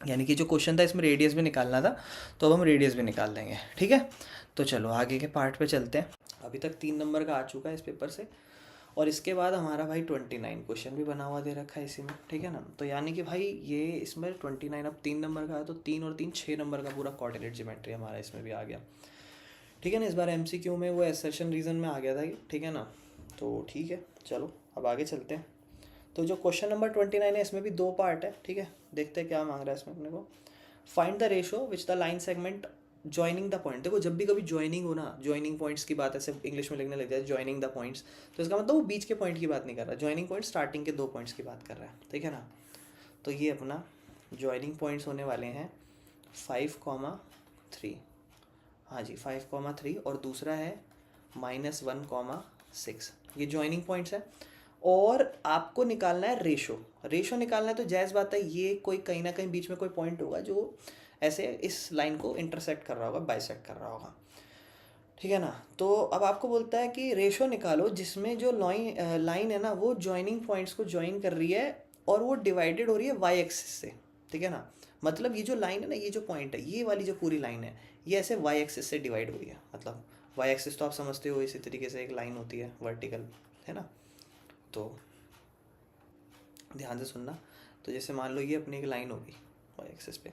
यानी कि जो क्वेश्चन था इसमें रेडियस भी निकालना था, तो अब हम रेडियस भी निकाल देंगे, ठीक है। तो चलो आगे के पार्ट पे चलते हैं। अभी तक 3 नंबर का आ चुका है इस पेपर से, और इसके बाद हमारा भाई 29 क्वेश्चन भी बना हुआ दे रखा है इसी में, ठीक है ना। तो यानी कि भाई ये इसमें 29 अब 3 नंबर का है, तो 3 और 3 6 नंबर का पूरा कोऑर्डिनेट ज्योमेट्री हमारा इसमें भी आ गया, ठीक है ना। इस बार MCQ में वो एसर्शन रीजन में आ गया था, ठीक है ना। तो ठीक है, चलो अब आगे चलते हैं। तो जो क्वेश्चन नंबर 29 है, इसमें भी 2 पार्ट है, ठीक है। देखते हैं क्या मांग रहा है इसमें अपने को। Find the ratio which the line segment joining the point. देखो जब भी कभी ज्वाइनिंग हो ना, ज्वाइनिंग पॉइंट्स की बात ऐसे इंग्लिश में लिखने लग जाए ज्वाइनिंग द पॉइंट्स, तो इसका मतलब वो बीच के पॉइंट की बात नहीं कर रहा, ज्वाइनिंग पॉइंट स्टार्टिंग के 2 पॉइंट्स की बात कर रहा है, ठीक है ना। तो ये अपना ज्वाइनिंग पॉइंट्स होने वाले हैं 5,3, हाँ जी 5,3, और दूसरा है -1,6, ये ज्वाइनिंग पॉइंट्स है। और आपको निकालना है रेशो निकालना है, तो जायज़ बात है ये कोई कहीं ना कहीं बीच में कोई पॉइंट होगा जो ऐसे इस लाइन को इंटरसेक्ट कर रहा होगा, बाइसेक्ट कर रहा होगा, ठीक है ना। तो अब आपको बोलता है कि रेशो निकालो जिसमें जो लाइन है ना वो ज्वाइनिंग पॉइंट्स को ज्वाइन कर रही है और वो डिवाइडेड हो रही है y एक्सिस से, ठीक है ना। मतलब ये जो लाइन है ना, ये जो पॉइंट है, ये वाली जो पूरी लाइन है, ये ऐसे y एक्सिस से डिवाइड हुई है। मतलब y एक्सिस तो आप समझते हो, इसी तरीके से एक लाइन होती है वर्टिकल, है ना। तो ध्यान से सुनना। तो जैसे मान लो ये अपनी एक लाइन होगी y एक्सिस पे,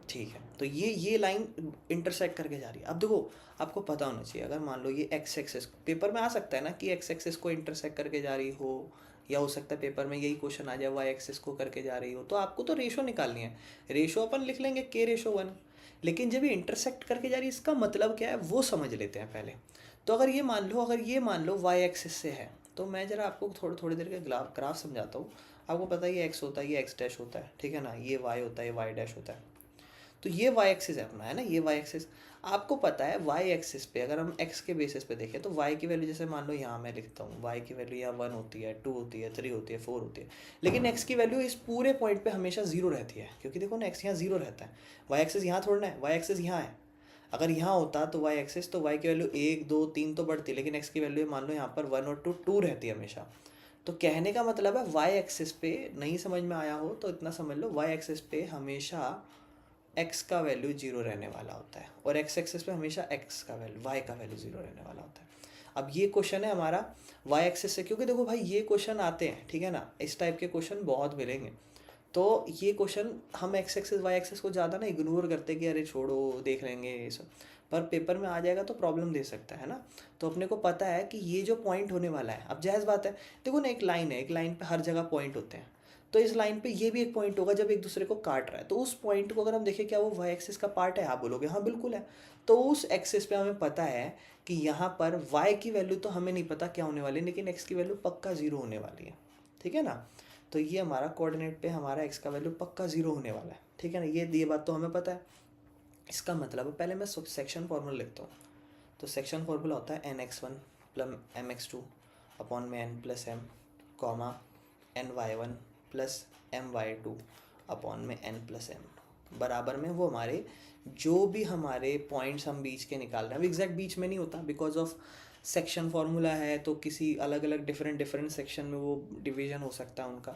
ठीक है। तो ये लाइन इंटरसेक्ट करके जा रही है। अब देखो आपको पता होना चाहिए, अगर मान लो ये x एक्सिस, पेपर में आ सकता है ना कि x एक्सिस को इंटरसेक्ट करके जा रही हो, या हो सकता है पेपर में यही क्वेश्चन आ जाए y एक्सिस को करके जा रही हो, तो आपको तो रेशो निकालनी है। रेशो अपन लिख लेंगे k/1, लेकिन जब ये इंटरसेक्ट करके जा रही है इसका मतलब क्या है वो समझ लेते हैं पहले। तो अगर ये मान लो y एक्सिस से है, तो मैं ज़रा आपको थोड़ी देर के ग्राफ समझाता हूँ। आपको पता है ये x होता है, ये x डैश होता है, ठीक है ना, ये y होता है, ये y डैश होता है। तो ये y एक्सिस है अपना, है ना, ये y एक्सिस। आपको पता है y एक्सिस पे अगर हम x के बेसिस पे देखें तो y की वैल्यू, जैसे मान लो यहाँ मैं लिखता हूँ y की वैल्यू यहाँ 1 होती है, 2 होती है, 3 होती है, 4 होती है, लेकिन x की वैल्यू इस पूरे पॉइंट पे हमेशा 0 रहती है, क्योंकि देखो ना x यहाँ 0 रहता है। y एक्सिस यहाँ थोड़ा है, y एक्सिस यहाँ है। अगर यहाँ होता तो वाई एक्सिस तो वाई की वैल्यू 1 2 3 तो बढ़ती, लेकिन एक्स की वैल्यू मान लो यहाँ पर 1 और 2 रहती है हमेशा। तो कहने का मतलब है वाई एक्सिस पे नहीं समझ में आया हो तो इतना समझ लो, वाई एक्सिस पे हमेशा एक्स का वैल्यू 0 रहने वाला होता है, और एक्स एक्सिस पे हमेशा एक्स का वैल्यू वाई का वैल्यू 0 रहने वाला होता है। अब ये क्वेश्चन है हमारा वाई एक्सिस से, क्योंकि देखो भाई ये क्वेश्चन आते हैं, ठीक है ना, इस टाइप के क्वेश्चन बहुत मिलेंगे। तो ये क्वेश्चन हम एक्स एक्सिस वाई एक्सिस को ज़्यादा ना इग्नोर करते कि अरे छोड़ो देख लेंगे ये सब, पर पेपर में आ जाएगा तो प्रॉब्लम दे सकता है ना। तो अपने को पता है कि ये जो पॉइंट होने वाला है, अब जायज़ बात है, देखो ना एक लाइन है, एक लाइन पे हर जगह पॉइंट होते हैं, तो इस लाइन पे ये भी एक पॉइंट होगा जब एक दूसरे को काट रहा है, तो उस पॉइंट को अगर हम देखें क्या वो वाई एक्सिस का पार्ट है, आप बोलोगे हाँ बिल्कुल है। तो उस एक्सिस पे हमें पता है कि यहाँ पर वाई की वैल्यू तो हमें नहीं पता क्या होने वाली है, लेकिन एक्स की वैल्यू पक्का 0 होने वाली है, ठीक है ना। तो ये हमारा कोऑर्डिनेट पे हमारा एक्स का वैल्यू पक्का 0 होने वाला है, ठीक है ना, ये बात तो हमें पता है। इसका मतलब पहले मैं सेक्शन फार्मूला लिखता हूँ। तो सेक्शन फार्मूला होता है n(x1) प्लस mx2 अपॉन में n plus m comma ny1 plus my2 upon में n प्लस m बराबर में वो हमारे जो भी हमारे पॉइंट्स हम बीच के निकाल रहे हैं, अब एग्जैक्ट बीच में नहीं होता बिकॉज ऑफ सेक्शन फार्मूला है, तो किसी अलग अलग डिफरेंट सेक्शन में वो डिवीजन हो सकता है उनका।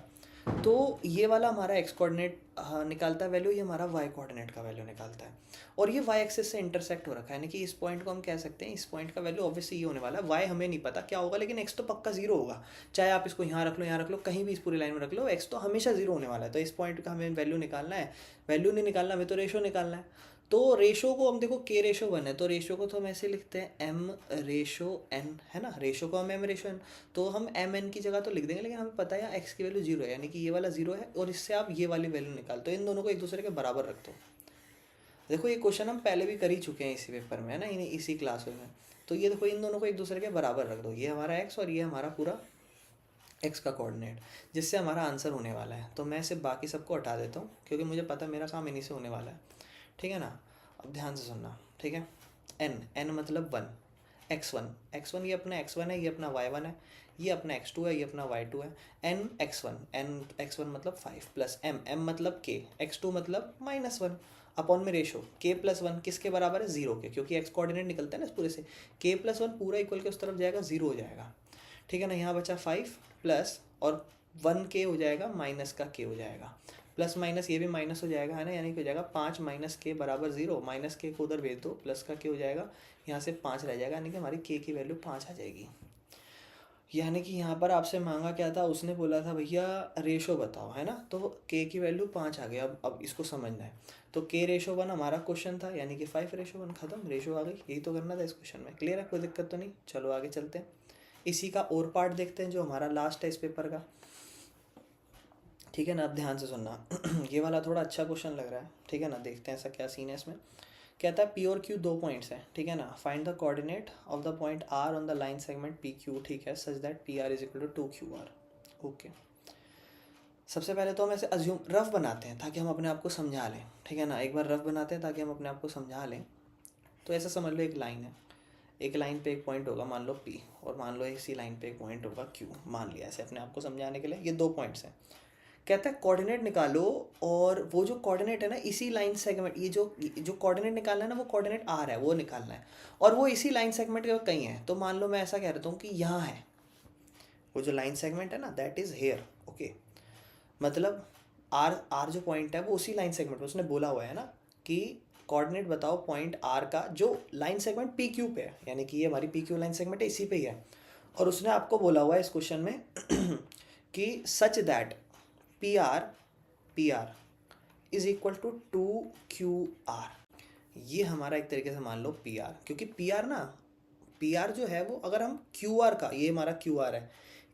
तो ये वाला हमारा एक्स कोऑर्डिनेट निकालता है वैल्यू, ये हमारा वाई कोऑर्डिनेट का वैल्यू निकालता है, और ये वाई एक्सिस से इंटरसेक्ट हो रखा है, यानी कि इस पॉइंट को हम कह सकते हैं इस पॉइंट का वैल्यू ऑब्वियसली ये होने वाला है। वाई हमें नहीं पता क्या होगा, लेकिन एक्स तो पक्का 0 होगा, चाहे आप इसको यहाँ रख लो यहाँ रख लो, कहीं भी इस पूरी लाइन में रख लो, एक्स तो हमेशा 0 होने वाला है। तो इस पॉइंट का हमें वैल्यू निकालना है, वैल्यू नहीं निकालना हमें तो रेशो निकालना है। तो रेशो को हम देखो के रेशो 1 है, तो रेशो को तो हम ऐसे लिखते हैं एम रेशो एन, है ना, रेशो को हम एम रेशो एन, तो हम एम एन की जगह तो लिख देंगे, लेकिन हमें पता है एक्स की वैल्यू 0 है, यानी कि ये वाला 0 है, और इससे आप ये वाली वैल्यू निकालते हो, इन दोनों को एक दूसरे के बराबर रख दो। देखो ये क्वेश्चन हम पहले भी कर ही चुके हैं इसी पेपर में, है ना, इसी क्लास में। तो ये देखो इन दोनों को एक दूसरे के बराबर रख दो, ये हमारा एक्स और ये हमारा पूरा एक्स का कोऑर्डिनेट, जिससे हमारा आंसर होने वाला है। तो मैं सिर्फ बाकी सबको हटा देता हूँ क्योंकि मुझे पता है मेरा काम इन्हीं से होने वाला है, ठीक है ना। अब ध्यान से सुनना, ठीक है। एन मतलब 1, x1 ये अपना x1 है, ये अपना y1 है, ये अपना x2 है, ये अपना y2 है। n x1 मतलब 5 प्लस m मतलब k, x2 मतलब -1 अपॉन में रेशो k प्लस 1 किसके बराबर है 0 के, क्योंकि x कोऑर्डिनेट निकलता है ना इस पूरे से, k प्लस 1 पूरा इक्वल के उस तरफ जाएगा 0 हो जाएगा, ठीक है ना। यहाँ बचा 5 प्लस और 1k हो जाएगा माइनस का k हो जाएगा, प्लस माइनस ये भी माइनस हो जाएगा, है ना, यानी कि हो जाएगा 5 माइनस के बराबर 0, माइनस के को उधर भेज दो, प्लस का के हो जाएगा, यहाँ से 5 रह जाएगा, यानी कि हमारी के की वैल्यू 5 आ जाएगी। यानी कि यहाँ पर आपसे मांगा क्या था, उसने बोला था भैया रेशो बताओ, है ना, तो के की वैल्यू 5 आ गया। अब इसको समझना है, तो के रेशो 1 हमारा क्वेश्चन था, यानी कि 5:1 खत्म, रेशो आ गई, यही तो करना था इस क्वेश्चन में। क्लियर है, कोई दिक्कत तो नहीं, चलो आगे चलते हैं। इसी का और पार्ट देखते हैं जो हमारा लास्ट है इस पेपर का, ठीक है ना। अब ध्यान से सुनना ये वाला थोड़ा अच्छा क्वेश्चन लग रहा है, ठीक है ना, देखते हैं ऐसा क्या सीन है इसमें। कहता है पी और क्यू 2 पॉइंट्स हैं, ठीक है ना, find the coordinate of the point R on the line segment P Q, ठीक है, such that P R is equal to 2QR। Okay, सबसे पहले तो हम ऐसे अज्यूम रफ बनाते हैं ताकि हम अपने आप को समझा लें, ठीक है ना, एक बार रफ बनाते हैं ताकि हम अपने आप को समझा लें। तो ऐसा समझ लो एक लाइन है, एक लाइन पे एक पॉइंट होगा मान लो P, और मान लो इसी लाइन पे एक पॉइंट होगा Q, मान लिया ऐसे अपने आप को समझाने के लिए। ये 2 पॉइंट्स हैं, कहता है कोऑर्डिनेट निकालो, और वो जो कोऑर्डिनेट है ना इसी लाइन सेगमेंट, ये जो कोऑर्डिनेट निकालना है ना वो कोऑर्डिनेट आर है वो निकालना है, और वो इसी लाइन सेगमेंट के कहीं है। तो मान लो मैं ऐसा कह रहा हूँ कि यहाँ है, वो जो लाइन सेगमेंट है ना दैट इज़ हेयर, ओके, मतलब आर जो पॉइंट है वो उसी लाइन सेगमेंट में, उसने बोला हुआ है ना कि कोऑर्डिनेट बताओ पॉइंट आर का जो लाइन सेगमेंट पी क्यू पे है, यानी कि ये हमारी पी क्यू लाइन सेगमेंट है, इसी पे ही है। और उसने आपको बोला हुआ है इस क्वेश्चन में कि such that P R is equal to 2QR। ये हमारा एक तरीके से मान लो पी आर, क्योंकि पी आर जो है वो अगर हम क्यू आर का, ये हमारा क्यू आर है,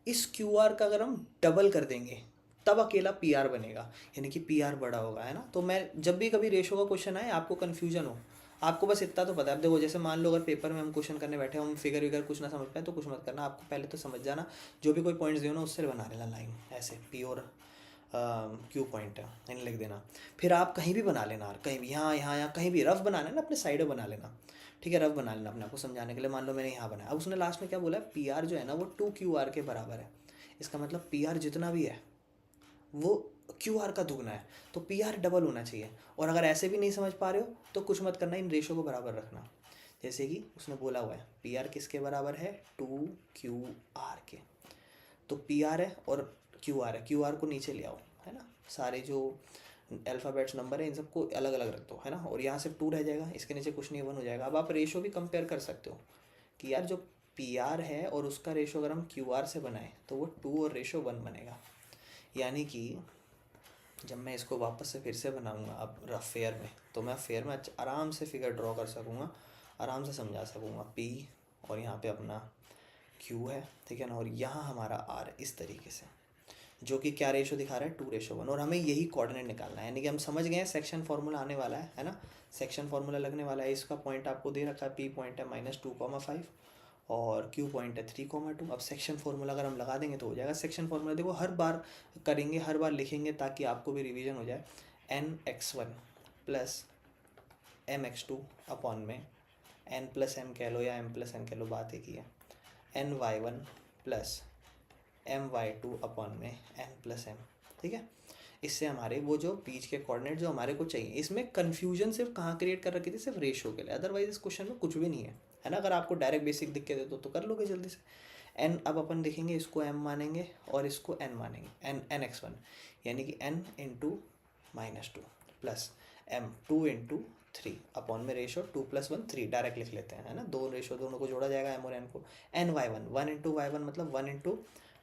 इस क्यू आर का अगर हम डबल कर देंगे तब अकेला पी आर बनेगा, यानी कि पी आर बड़ा होगा, है ना। तो मैं जब भी कभी रेशो का क्वेश्चन आए आपको कन्फ्यूजन हो, आपको बस इतना तो पता है। अब देखो जैसे मान लो अगर पेपर में हम क्वेश्चन करने बैठे हम फिगर विगर कुछ ना समझ पाए तो कुछ मत करना, आपको पहले तो समझ जाना, जो भी कोई पॉइंट्स दियो ना उससे बना लेना लाइन, ऐसे पी और क्यू पॉइंट है लिख देना, फिर आप कहीं भी बना लेना, कहीं भी यहाँ कहीं भी रफ बना लेना, अपने साइड में बना लेना, ठीक है, रफ बना लेना अपने आपको समझाने के लिए। मान लो मैंने यहाँ बनाया, अब उसने लास्ट में क्या बोला है, पी आर जो है ना वो 2QR के बराबर है, इसका मतलब पी आर जितना भी है वो क्यू आर का दुगना है, तो पी आर डबल होना चाहिए। और अगर ऐसे भी नहीं समझ पा रहे हो तो कुछ मत करना, इन रेशो को बराबर रखना। जैसे कि उसने बोला हुआ है पी आर किसके बराबर है, 2QR के। तो पी आर है और क्यू आर है, क्यू आर को नीचे ले आओ, है ना, सारे जो अल्फ़ाबेट्स नंबर है इन सबको अलग अलग रख दो, है ना, और यहाँ से 2 रह जाएगा, इसके नीचे कुछ नहीं, 1 हो जाएगा। अब आप रेशो भी कंपेयर कर सकते हो कि यार जो पी आर है और उसका रेशो अगर हम क्यू आर से बनाएं तो वो 2 और रेशो 1 बनेगा। यानी कि जब मैं इसको वापस से फिर से बनाऊंगा अब रफ फेयर में, तो मैं फेयर में आराम से फिगर ड्रॉ कर सकूँगा, आराम से समझा सकूँगा। पी और यहाँ पे अपना क्यू है, ठीक है ना, और यहाँ हमारा आर इस तरीके से, जो कि क्या रेशो दिखा रहा है, 2:1। और हमें यही कोऑर्डिनेट निकालना है, यानी कि हम समझ गए हैं सेक्शन फार्मूला आने वाला है ना, सेक्शन फार्मूला लगने वाला है। इसका पॉइंट आपको दे रखा है, पी पॉइंट है -2,5 और क्यू पॉइंट है 3,2। अब सेक्शन फार्मूला अगर हम लगा देंगे तो हो जाएगा। सेक्शन फार्मूला देखो हर बार करेंगे, हर बार लिखेंगे ताकि आपको भी रिवीजन हो जाए। nx1 प्लस mx2 अपॉन में n प्लस m कह लो या m प्लस n कह लो, बात एक ही है, ny1 प्लस my2 अपॉन में n प्लस m, ठीक है। इससे हमारे वो जो बीच के कोऑर्डिनेट जो हमारे को चाहिए, इसमें कन्फ्यूजन सिर्फ कहाँ क्रिएट कर रखी थी, सिर्फ रेशियो के लिए, अदरवाइज इस क्वेश्चन में कुछ भी नहीं है ना। अगर आपको डायरेक्ट बेसिक दिख के दे दो तो कर लोगे जल्दी से। n अब अपन देखेंगे, इसको m मानेंगे और इसको n मानेंगे, nx1 यानी कि n into -2 plus m 2 into 3 upon में रेशो 2 + 1 3, डायरेक्ट लिख लेते हैं, है ना, दो रेशो दोनों को जोड़ा जाएगा m और n को। ny1 1 इंटू y1 मतलब 1 इंटू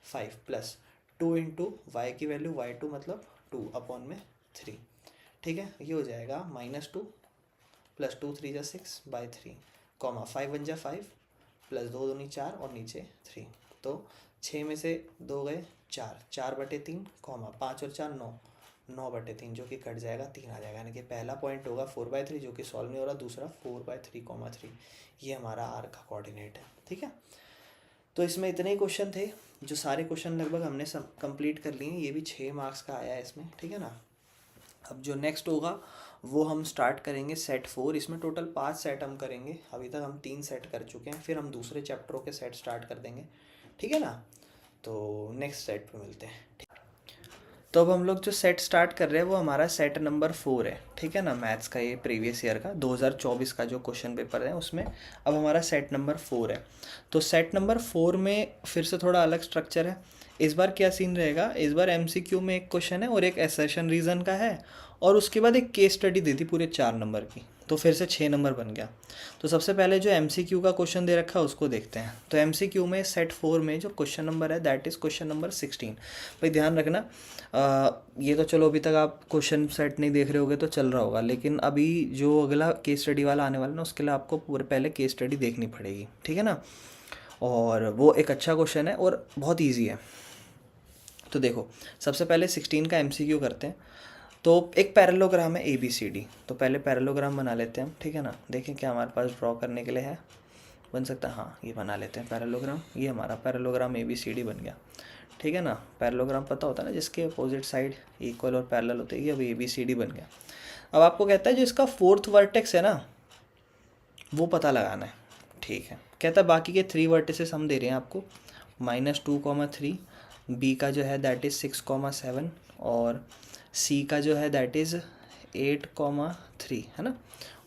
5 प्लस 2 इंटू y की वैल्यू y2 मतलब 2 अपॉन में 3, ठीक है। ये हो जाएगा -2 प्लस 2 3 = 6 बाई 3 कॉमा 5 1 = 5 प्लस 2 दूनी 4 और नीचे 3, तो 6 में से 2 गए 4, 4/3 कॉमा 5 और 4 9, 9/3 जो कि कट जाएगा 3 आ जाएगा। यानी कि पहला पॉइंट होगा 4/3 जो कि सॉल्व नहीं हो रहा, दूसरा 4/3, 3। ये हमारा आर का कोऑर्डिनेट है, ठीक है। तो इसमें इतने ही क्वेश्चन थे, जो सारे क्वेश्चन लगभग हमने सब कंप्लीट कर लिए। ये भी 6 मार्क्स का आया है इसमें, ठीक है ना। अब जो नेक्स्ट होगा वो हम स्टार्ट करेंगे सेट 4। इसमें टोटल 5 सेट हम करेंगे, अभी तक हम 3 सेट कर चुके हैं, फिर हम दूसरे चैप्टरों के सेट स्टार्ट कर देंगे, ठीक है ना। तो नेक्स्ट सेट पे मिलते हैं। तो अब हम लोग जो सेट स्टार्ट कर रहे हैं वो हमारा सेट नंबर 4 है, ठीक है ना, मैथ्स का, ये प्रीवियस ईयर का 2024 का जो क्वेश्चन पेपर है उसमें अब हमारा सेट नंबर 4 है। तो सेट नंबर 4 में फिर से थोड़ा अलग स्ट्रक्चर है। इस बार क्या सीन रहेगा, इस बार MCQ में एक क्वेश्चन है और एक असर्शन रीज़न का है, और उसके बाद एक केस स्टडी दी थी पूरे 4 नंबर की, तो फिर से 6 नंबर बन गया। तो सबसे पहले जो MCQ का क्वेश्चन दे रखा है उसको देखते हैं। तो MCQ में सेट 4 में जो क्वेश्चन नंबर है दैट इज़ क्वेश्चन नंबर 16। भाई ध्यान रखना, ये तो चलो अभी तक आप क्वेश्चन सेट नहीं देख रहे होगे तो चल रहा होगा, लेकिन अभी जो अगला केस स्टडी वाला आने वाला ना उसके लिए आपको पूरे पहले केस स्टडी देखनी पड़ेगी, ठीक है ना। और वो एक अच्छा क्वेश्चन है और बहुत ईजी है। तो देखो सबसे पहले 16 का MCQ करते हैं। तो एक पैरेललोग्राम है ABCD, तो पहले पैरेललोग्राम बना लेते हैं हम, ठीक है ना। देखें क्या हमारे पास ड्रॉ करने के लिए है, बन सकता है, हाँ ये बना लेते हैं पैरेललोग्राम। ये हमारा पैरेललोग्राम ABCD बन गया, ठीक है ना। पैरेललोग्राम पता होता है ना, जिसके अपोजिट साइड इक्वल और पैरेलल होते हैं, ये अभी ABCD बन गया। अब आपको कहता है जो इसका 4th वर्टेक्स है ना वो पता लगाना है, ठीक है। कहता है बाकी के 3 वर्टिसेस हम दे रहे हैं आपको, -2,3, B का जो है दैट इज़ 6,7 और C का जो है दैट इज़ 8,3, है ना।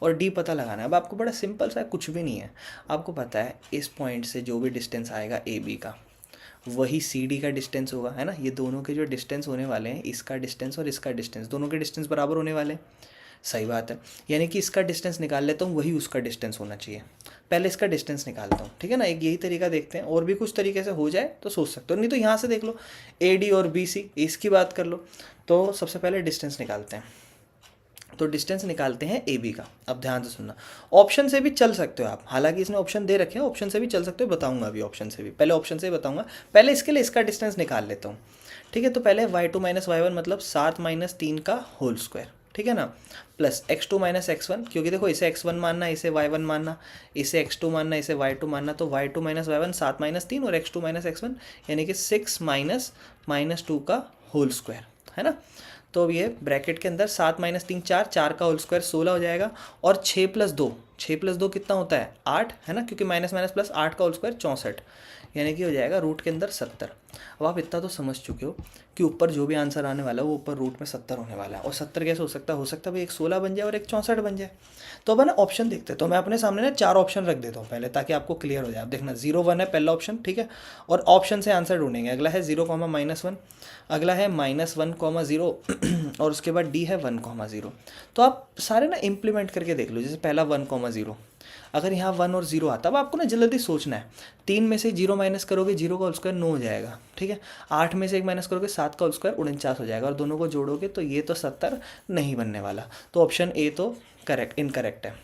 और D पता लगाना है। अब आपको बड़ा सिंपल सा है, कुछ भी नहीं है। आपको पता है इस पॉइंट से जो भी डिस्टेंस आएगा AB का वही CD का डिस्टेंस होगा, है ना। ये दोनों के जो डिस्टेंस होने वाले हैं, इसका डिस्टेंस और इसका डिस्टेंस, दोनों के डिस्टेंस बराबर होने वाले हैं, सही बात है। यानी कि इसका डिस्टेंस निकाल लेता हूँ, वही उसका डिस्टेंस होना चाहिए। पहले इसका डिस्टेंस निकालता हूँ, ठीक है ना। एक यही तरीका देखते हैं, और भी कुछ तरीके से हो जाए तो सोच सकते हो, नहीं तो यहाँ से देख लो AD और BC, इसकी बात कर लो। तो सबसे पहले डिस्टेंस निकालते हैं। तो डिस्टेंस निकालते हैं AB का। अब ध्यान से सुनना, ऑप्शन से भी चल सकते हो आप, हालांकि इसने ऑप्शन दे रखे हैं, ऑप्शन से भी चल सकते हो, बताऊंगा अभी ऑप्शन से भी, पहले ऑप्शन से ही बताऊंगा। पहले इसके लिए इसका डिस्टेंस निकाल लेता हूँ, ठीक है। तो पहले y2 - y1 मतलब 7 - 3 का होल स्क्वायर, ठीक है ना, प्लस x2 - x1, क्योंकि देखो इसे x1 मानना, इसे y1 मानना, इसे x2 मानना, इसे y2 मानना, तो y2 - y1 7 - 3 और x2 - x1 यानी कि 6 - -2 का होल स्क्वायर, है ना। तो अब ये ब्रैकेट के अंदर 7 - 3 4, 4 का होल स्क्वायर 16 हो जाएगा, और 6 + 2, 6 + 2 कितना होता है 8, है ना, क्योंकि माइनस माइनस प्लस 8 का होल स्क्वायर 64, यानी कि हो जाएगा रूट के अंदर 70। अब आप इतना तो समझ चुके हो कि ऊपर जो भी आंसर आने वाला है वो ऊपर रूट में 70 होने वाला है। और 70 कैसे हो सकता है भाई एक 16 बन जाए और एक 64 बन जाए। तो अब है ना ऑप्शन देखते हैं। तो मैं अपने सामने ना 4 ऑप्शन रख देता हूँ पहले, ताकि आपको क्लियर हो जाए। आप देखना 0 1 है पहला ऑप्शन, ठीक है, और ऑप्शन से आंसर ढूंढेंगे। अगला है 0, -1, अगला है -1, 0 और उसके बाद डी है 1, 0। तो आप सारे ना इम्प्लीमेंट करके देख लो। जैसे पहला 1, 0, अगर यहाँ 1 और 0 आता, अब आपको ना जल्दी सोचना है। 3 में से 0 माइनस करोगे, 0 का होल स्क्वायर 9 हो जाएगा, ठीक है। 8 में से 1 माइनस करोगे, 7 का होल स्क्वायर 49 हो जाएगा, और दोनों को जोड़ोगे तो ये तो 70 नहीं बनने वाला। तो ऑप्शन ए तो इनकरेक्ट है।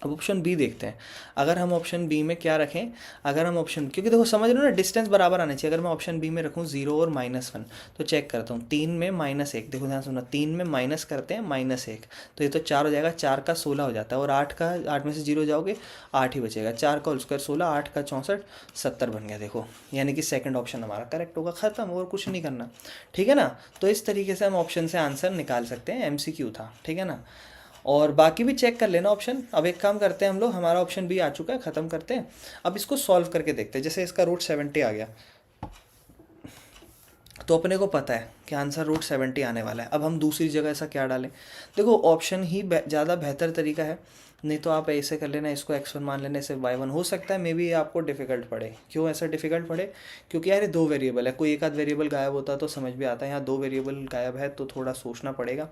अब ऑप्शन बी देखते हैं। अगर हम ऑप्शन बी में क्या रखें, अगर हम ऑप्शन, क्योंकि देखो समझ रहे हो ना, डिस्टेंस बराबर आने चाहिए। अगर मैं ऑप्शन बी में रखूँ 0 और -1, तो चेक करता हूँ 3 में -1, देखो ध्यान सुनना, 3 में माइनस करते हैं -1, तो ये तो 4 हो जाएगा, 4 का 16 हो जाता है, और 8 में से 0 जाओगे 8 ही बचेगा। 4 का होल स्क्वायर 16, 8 का 64, 70 बन गया। देखो यानी कि सेकंड ऑप्शन हमारा करेक्ट होगा, ख़त्म, और कुछ नहीं करना, ठीक है ना। तो इस तरीके से हम ऑप्शन से आंसर निकाल सकते हैं। MCQ था, ठीक है ना। और बाकी भी चेक कर लेना ऑप्शन। अब एक काम करते हैं हम लोग, हमारा ऑप्शन बी आ चुका है, ख़त्म करते हैं। अब इसको सॉल्व करके देखते हैं। जैसे इसका रूट 70 आ गया, तो अपने को पता है कि आंसर रूट 70 आने वाला है। अब हम दूसरी जगह ऐसा क्या डालें, देखो ऑप्शन ही ज़्यादा बेहतर तरीका है। नहीं तो आप ऐसे कर लेना, इसको x1 मान लेने से y1 हो सकता है मे बी आपको डिफ़िकल्ट पड़े। क्यों ऐसा डिफ़िकल्ट पड़े, क्योंकि यार ये 2 वेरिएबल है। कोई एक आध वेरिएबल गायब होता तो समझ भी आता है, यहाँ 2 वेरिएबल गायब है तो थोड़ा सोचना पड़ेगा,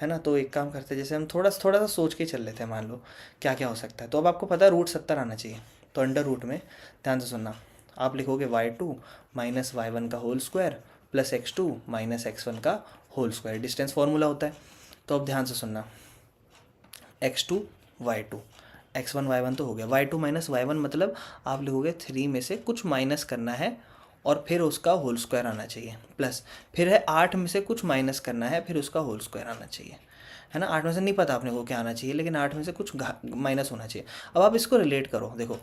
है ना। तो एक काम करते हैं, जैसे हम थोड़ा सा सोच के चल लेते हैं, मान लो क्या क्या हो सकता है। तो अब आपको पता है रूट 70 आना चाहिए, तो अंडर रूट में ध्यान से सुनना, आप लिखोगे y2 माइनस y1 का whole square plus x2 minus x1 का होल स्क्वायर, डिस्टेंस फार्मूला होता है। तो अब ध्यान से सुनना, x2 y2, x1 y1 तो हो गया, y2 माइनस y1 मतलब आप लिखोगे 3 में से कुछ माइनस करना है और फिर उसका होल स्क्वायर आना चाहिए, प्लस फिर है 8 में से कुछ माइनस करना है, फिर उसका होल स्क्वायर आना चाहिए, है ना। 8 में से नहीं पता आपने को क्या आना चाहिए, लेकिन 8 में से कुछ माइनस होना चाहिए। अब आप इसको रिलेट करो, देखो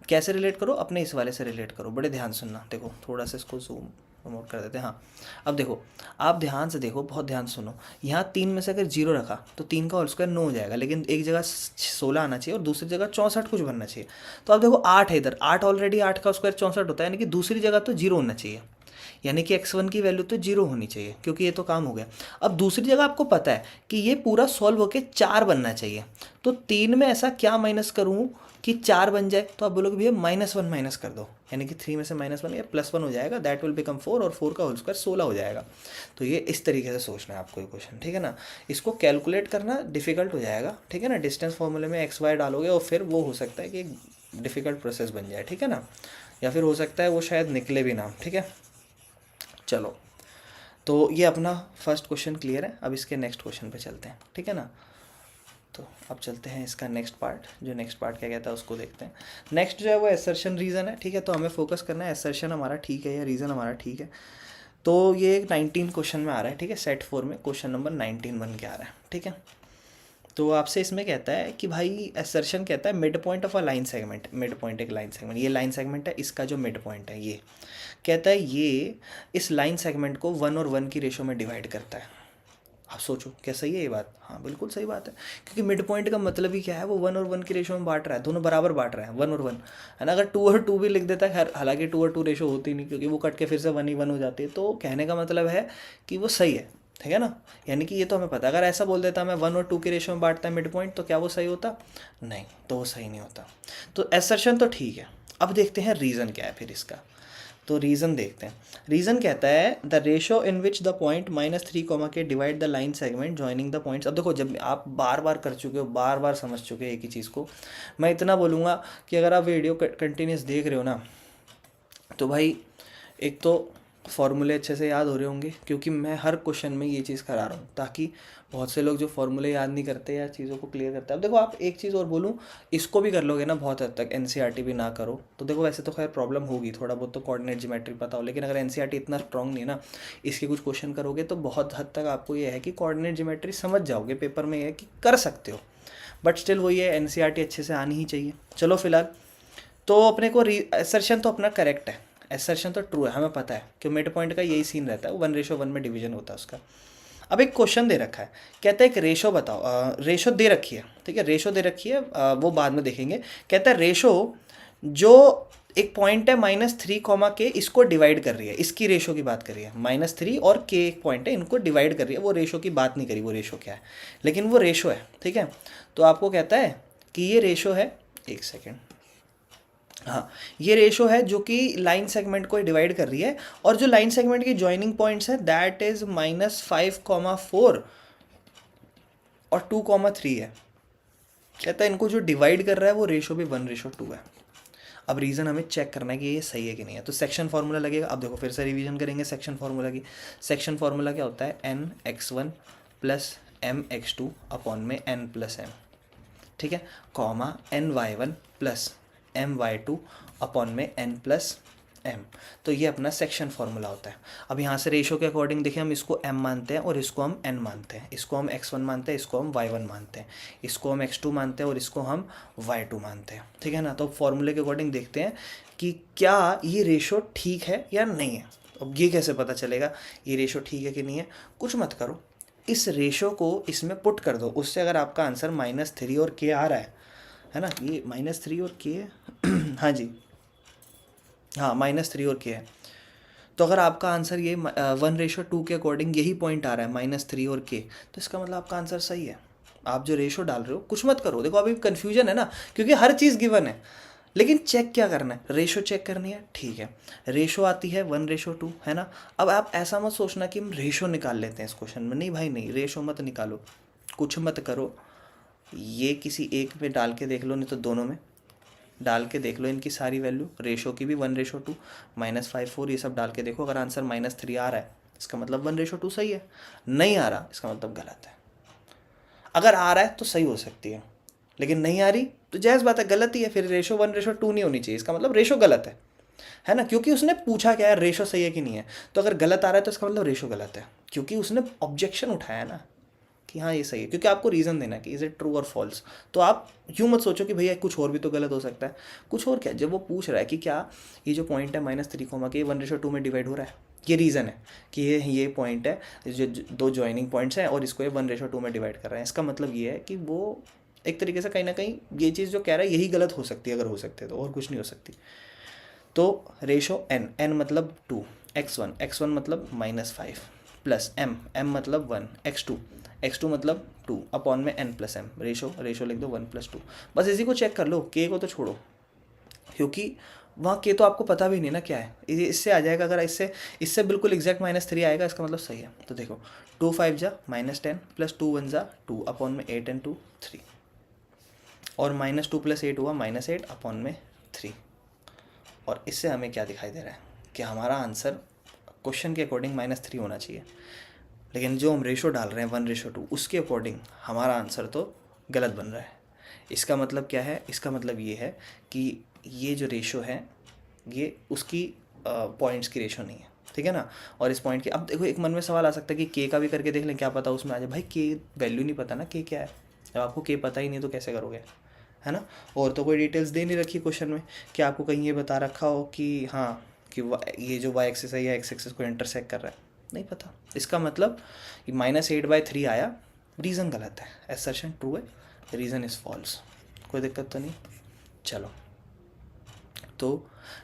कैसे रिलेट करो, अपने इस वाले से रिलेट करो, बड़े ध्यान सुनना। देखो थोड़ा सा इसको जूम प्रमोट कर देते हैं, हाँ। अब देखो आप ध्यान से देखो, बहुत ध्यान सुनो। यहाँ 3 में से अगर 0 रखा तो 3 का होल स्क्वायर 9 हो जाएगा, लेकिन एक जगह 16 आना चाहिए और दूसरी जगह 64 कुछ बनना चाहिए। तो आप देखो 8 है इधर, 8 ऑलरेडी, 8 का स्क्वायर 64 होता है, यानी कि दूसरी जगह तो 0 होना चाहिए, यानी कि x1 की वैल्यू तो 0 होनी चाहिए, क्योंकि ये तो काम हो गया। अब दूसरी जगह आपको पता है कि ये पूरा सॉल्व होके 4 बनना चाहिए, तो 3 में ऐसा क्या माइनस करूँ कि 4 बन जाए, तो आप बोलोगे भैया -1 माइनस कर दो, यानी कि 3 में से -1 या +1 हो जाएगा, दैट विल बिकम 4, और 4 का होल स्क्वायर 16 हो जाएगा। तो ये इस तरीके से सोचना है आपको ये क्वेश्चन, ठीक है ना। इसको कैलकुलेट करना डिफिकल्ट हो जाएगा, ठीक है ना। डिस्टेंस फॉर्मूले में XY डालोगे और फिर वो हो सकता है कि डिफ़िकल्ट प्रोसेस बन जाए, ठीक है ना, या फिर हो सकता है वो शायद निकले भी ना, ठीक है। चलो, तो ये अपना फर्स्ट क्वेश्चन क्लियर है। अब इसके नेक्स्ट क्वेश्चन पे चलते हैं, ठीक है ना। तो अब चलते हैं इसका नेक्स्ट पार्ट, जो नेक्स्ट पार्ट क्या कहता है उसको देखते हैं। नेक्स्ट जो है वो असर्शन रीज़न है, ठीक है। तो हमें फोकस करना है असर्शन हमारा ठीक है या रीज़न हमारा ठीक है। तो ये 19 क्वेश्चन में आ रहा है, ठीक है। सेट 4 में क्वेश्चन नंबर 19 बन के आ रहा है, ठीक है। तो आपसे इसमें कहता है कि भाई असर्शन कहता है mid point of a line segment, mid point एक लाइन सेगमेंट, ये लाइन सेगमेंट है, इसका जो मिड पॉइंट है ये कहता है ये इस लाइन सेगमेंट को 1 और 1 की रेशो में डिवाइड करता है। आप सोचो क्या सही है ये बात, हाँ बिल्कुल सही बात है, क्योंकि मिड पॉइंट का मतलब ही क्या है, वो 1 और 1 की रेशो में बांट रहा है, दोनों बराबर बांट रहे हैं 1 और 1, है ना। अगर 2 और 2 भी लिख देता है, हालांकि 2 और 2 रेशो होती नहीं, क्योंकि वो कट के फिर से 1 ही 1 हो जाती है। तो कहने का मतलब है कि वो सही है, ठीक है ना। यानी कि ये तो हमें पता है, अगर ऐसा बोल देता मैं 1 और 2 के रेशो में बांटता है मिड पॉइंट, तो क्या वो सही होता, नहीं, तो वो सही नहीं होता। तो एसर्शन तो ठीक है। अब देखते हैं रीज़न क्या है फिर इसका। तो रीज़न देखते हैं। रीज़न कहता है the ratio in which the point -3 के divide the line segment joining the points. अब देखो जब आप बार बार कर चुके हो, बार बार समझ चुके हो एक ही चीज़ को, मैं इतना बोलूँगा कि अगर आप वीडियो कंटिन्यूस देख रहे हो ना, तो भाई एक तो फॉर्मूले अच्छे से याद हो रहे होंगे, क्योंकि मैं हर क्वेश्चन में ये चीज़ करा रहा हूँ, ताकि बहुत से लोग जो फॉर्मूले याद नहीं करते या चीज़ों को क्लियर करते हैं। अब देखो आप एक चीज़ और बोलूँ, इसको भी कर लोगे ना बहुत हद तक, एनसीईआरटी भी ना करो तो देखो वैसे तो खैर प्रॉब्लम होगी, थोड़ा बहुत तो कोऑर्डिनेट ज्योमेट्री पता हो, लेकिन अगर एनसीईआरटी इतना स्ट्रॉन्ग नहीं है ना, इसके कुछ क्वेश्चन करोगे तो बहुत हद तक आपको ये है कि कोऑर्डिनेट ज्योमेट्री समझ जाओगे, पेपर में ये है कि कर सकते हो, बट स्टिल वही है, एनसीईआरटी अच्छे से आनी ही चाहिए। चलो फिलहाल तो अपने को असर्शन तो अपना करेक्ट है, असर्शन तो ट्रू है, हमें पता है कि मिड पॉइंट का यही सीन रहता है, 1:1 में डिवीजन होता है उसका। अब एक क्वेश्चन दे रखा है, कहता है एक रेशो बताओ, रेशो दे रखी है, ठीक है, रेशो दे रखी है, वो बाद में देखेंगे। कहता है रेशो जो एक पॉइंट है -3, इसको डिवाइड कर रही है, इसकी रेशो की बात कर रही है। -3 और k एक पॉइंट है, इनको डिवाइड कर रही है, वो रेशो की बात नहीं करी, वो रेशो क्या है, लेकिन वो रेशो है, ठीक है। तो आपको कहता है कि ये रेशो है, एक सेकेंड, हाँ, ये रेशो है जो कि लाइन सेगमेंट को डिवाइड कर रही है, और जो लाइन सेगमेंट की जॉइनिंग पॉइंट्स है दैट इज -5,4 और 2,3 है। कहता है इनको जो डिवाइड कर रहा है वो रेशो भी 1:2 है। अब रीज़न हमें चेक करना है कि ये सही है कि नहीं है, तो सेक्शन फार्मूला लगेगा। अब देखो फिर से रिवीजन करेंगे सेक्शन फार्मूला की। सेक्शन फार्मूला क्या होता है, n(x1) + m(x2) अपॉन में n+m, ठीक है, कॉमा ny1 + my2 अपॉन में n+m। तो ये अपना सेक्शन फार्मूला होता है। अब यहाँ से रेशो के अकॉर्डिंग देखिए, हम इसको m मानते हैं और इसको हम n मानते हैं, इसको हम x1 मानते हैं, इसको हम y1 मानते हैं, इसको हम x2 मानते हैं और इसको हम y2 मानते हैं, ठीक है ना। तो फॉर्मूले के अकॉर्डिंग देखते हैं कि क्या ये रेशो ठीक है या नहीं है। अब ये कैसे पता चलेगा ये रेशो ठीक है कि नहीं है, कुछ मत करो, इस रेशो को इसमें पुट कर दो, उससे अगर आपका आंसर -3 और k आ रहा है ना, ये -3 और k है हाँ जी, हाँ -3 और k है, तो अगर आपका आंसर ये 1:2 के अकॉर्डिंग यही पॉइंट आ रहा है -3 और k, तो इसका मतलब आपका आंसर सही है। आप जो रेशो डाल रहे हो कुछ मत करो, देखो अभी कन्फ्यूजन है ना, क्योंकि हर चीज़ गिवन है, लेकिन चेक क्या करना है, रेशो चेक करनी है, ठीक है। रेशो आती है 1:2, है ना। अब आप ऐसा मत सोचना कि हम रेशो निकाल लेते हैं इस क्वेश्चन में, नहीं भाई नहीं, रेशो मत निकालो, कुछ मत करो, ये किसी एक में डाल के देख लो, नहीं तो दोनों में डाल के देख लो इनकी सारी वैल्यू, रेशो की भी 1:2, -5,4, ये सब डाल के देखो, अगर आंसर -3 आ रहा है इसका मतलब 1:2 सही है, नहीं आ रहा इसका मतलब गलत है। अगर आ रहा है तो सही हो सकती है, लेकिन नहीं आ रही तो जायज़ बात है गलत ही है, फिर रेशो 1:2 नहीं होनी चाहिए, इसका मतलब रेशो गलत है ना, क्योंकि उसने पूछा क्या है, रेशो सही है कि नहीं है। तो अगर गलत आ रहा है तो इसका मतलब रेशो गलत है, क्योंकि उसने ऑब्जेक्शन उठाया ना कि हाँ ये सही है, क्योंकि आपको रीज़न देना कि इज़ इट ट्रू और फॉल्स। तो आप यूँ मत सोचो कि भैया कुछ और भी तो गलत हो सकता है, कुछ और क्या, जब वो पूछ रहा है कि क्या ये जो पॉइंट है -3, 1:2 में डिवाइड हो रहा है, ये रीज़न है कि ये पॉइंट है, जो दो जॉइनिंग पॉइंट्स हैं और इसको ये 1:2 में डिवाइड कर रहे हैं, इसका मतलब ये है कि वो एक तरीके से कहीं ना कहीं ये चीज़ जो कह रहा है यही गलत हो सकती है, अगर हो सकते तो, और कुछ नहीं हो सकती। तो रेशो n मतलब 2, x1 मतलब -5 प्लस m मतलब 1, x2 मतलब 2 अपॉन में n+m, रेशो लिख दो 1+2। बस इसी को चेक कर लो, k को तो छोड़ो, क्योंकि वहाँ k तो आपको पता भी नहीं ना क्या है, इससे आ जाएगा, अगर इससे बिल्कुल एग्जैक्ट -3 आएगा इसका मतलब सही है। तो देखो 2 5 जा -10 + 2 1 जा 2 अपॉन में 8 and 2 3, और -2 + 8 हुआ -8 अपॉन में 3, और इससे हमें क्या दिखाई दे रहा है कि हमारा आंसर क्वेश्चन के अकॉर्डिंग -3 होना चाहिए, लेकिन जो हम रेशो डाल रहे हैं 1:2 उसके अकॉर्डिंग हमारा आंसर तो गलत बन रहा है। इसका मतलब क्या है, इसका मतलब ये है कि ये जो रेशो है ये उसकी पॉइंट्स की रेशो नहीं है, ठीक है ना। और इस पॉइंट के, अब देखो एक मन में सवाल आ सकता है कि के का भी करके देख लें, क्या पता उसमें आ जाए। भाई के वैल्यू नहीं पता ना, के क्या है, जब आपको के पता ही नहीं तो कैसे करोगे, है ना। और तो कोई डिटेल्स दे नहीं रखी क्वेश्चन में कि आपको कहीं ये बता रखा हो कि हाँ कि ये जो वाई एक्सिस है या एक्स एक्सिस को इंटरसेक्ट कर रहा है, नहीं पता। इसका मतलब -8/3 आया, रीज़न गलत है, एसर्शन ट्रू है, रीज़न इज़ फॉल्स, कोई दिक्कत तो नहीं। चलो तो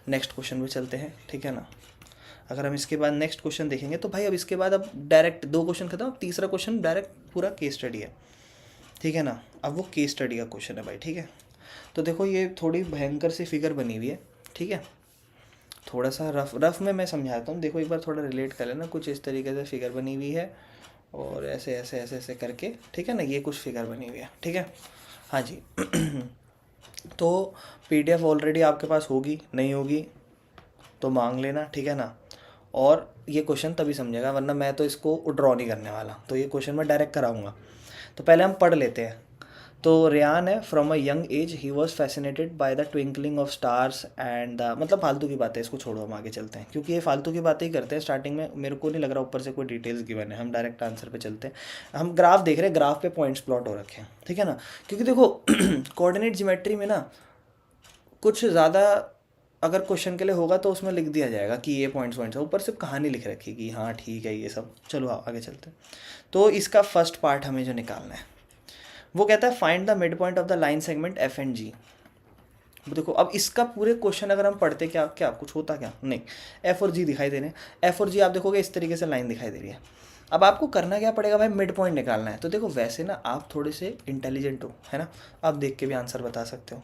नेक्स्ट क्वेश्चन पे चलते हैं, ठीक है ना। अगर हम इसके बाद नेक्स्ट क्वेश्चन देखेंगे तो भाई अब इसके बाद अब डायरेक्ट 2 क्वेश्चन खत्म, अब तीसरा क्वेश्चन डायरेक्ट पूरा केस स्टडी है, ठीक है ना। अब वो केस स्टडी का क्वेश्चन है भाई, ठीक है। तो देखो ये थोड़ी भयंकर सी फिगर बनी हुई है, ठीक है, थोड़ा सा रफ में मैं समझाता हूँ। देखो एक बार थोड़ा रिलेट कर लेना, कुछ इस तरीके से फिगर बनी हुई है और ऐसे ऐसे ऐसे ऐसे करके, ठीक है ना, ये कुछ फिगर बनी हुई है, ठीक है, हाँ जी। तो PDF ऑलरेडी आपके पास होगी, नहीं होगी तो मांग लेना, ठीक है ना। और ये क्वेश्चन तभी समझेगा, वरना मैं तो इसको ड्रॉ नहीं करने वाला, तो ये क्वेश्चन मैं डायरेक्ट कराऊंगा। तो पहले हम पढ़ लेते हैं। तो रेयान है, from a young age he was fascinated by the twinkling of stars and मतलब फालतू की बातें, इसको छोड़ो, हम आगे चलते हैं, क्योंकि ये फालतू की बातें ही करते हैं स्टार्टिंग में, मेरे को नहीं लग रहा ऊपर से कोई डिटेल्स गिवन है। हम डायरेक्ट आंसर पे चलते हैं। हम ग्राफ देख रहे हैं, ग्राफ पे पॉइंट्स प्लॉट हो रखे हैं, ठीक है ना। क्योंकि देखो कोऑर्डिनेट ज्योमेट्री में ना कुछ ज़्यादा अगर क्वेश्चन के लिए होगा तो उसमें लिख दिया जाएगा कि ये पॉइंट्स है, ऊपर सिर्फ कहानी लिख रखी कि हाँ ठीक है ये सब। चलो आगे चलते हैं। तो इसका फर्स्ट पार्ट हमें जो निकालना है वो कहता है find the mid point of the line segment F and G देखो अब इसका पूरे क्वेश्चन अगर हम पढ़ते क्या क्या कुछ होता क्या नहीं, एफ और जी दिखाई दे रहे हैं, एफ और जी आप देखोगे इस तरीके से लाइन दिखाई दे रही है। अब आपको करना क्या पड़ेगा भाई, मिड पॉइंट निकालना है। तो देखो वैसे ना आप थोड़े से इंटेलिजेंट हो, है ना, आप देख के भी आंसर बता सकते हो,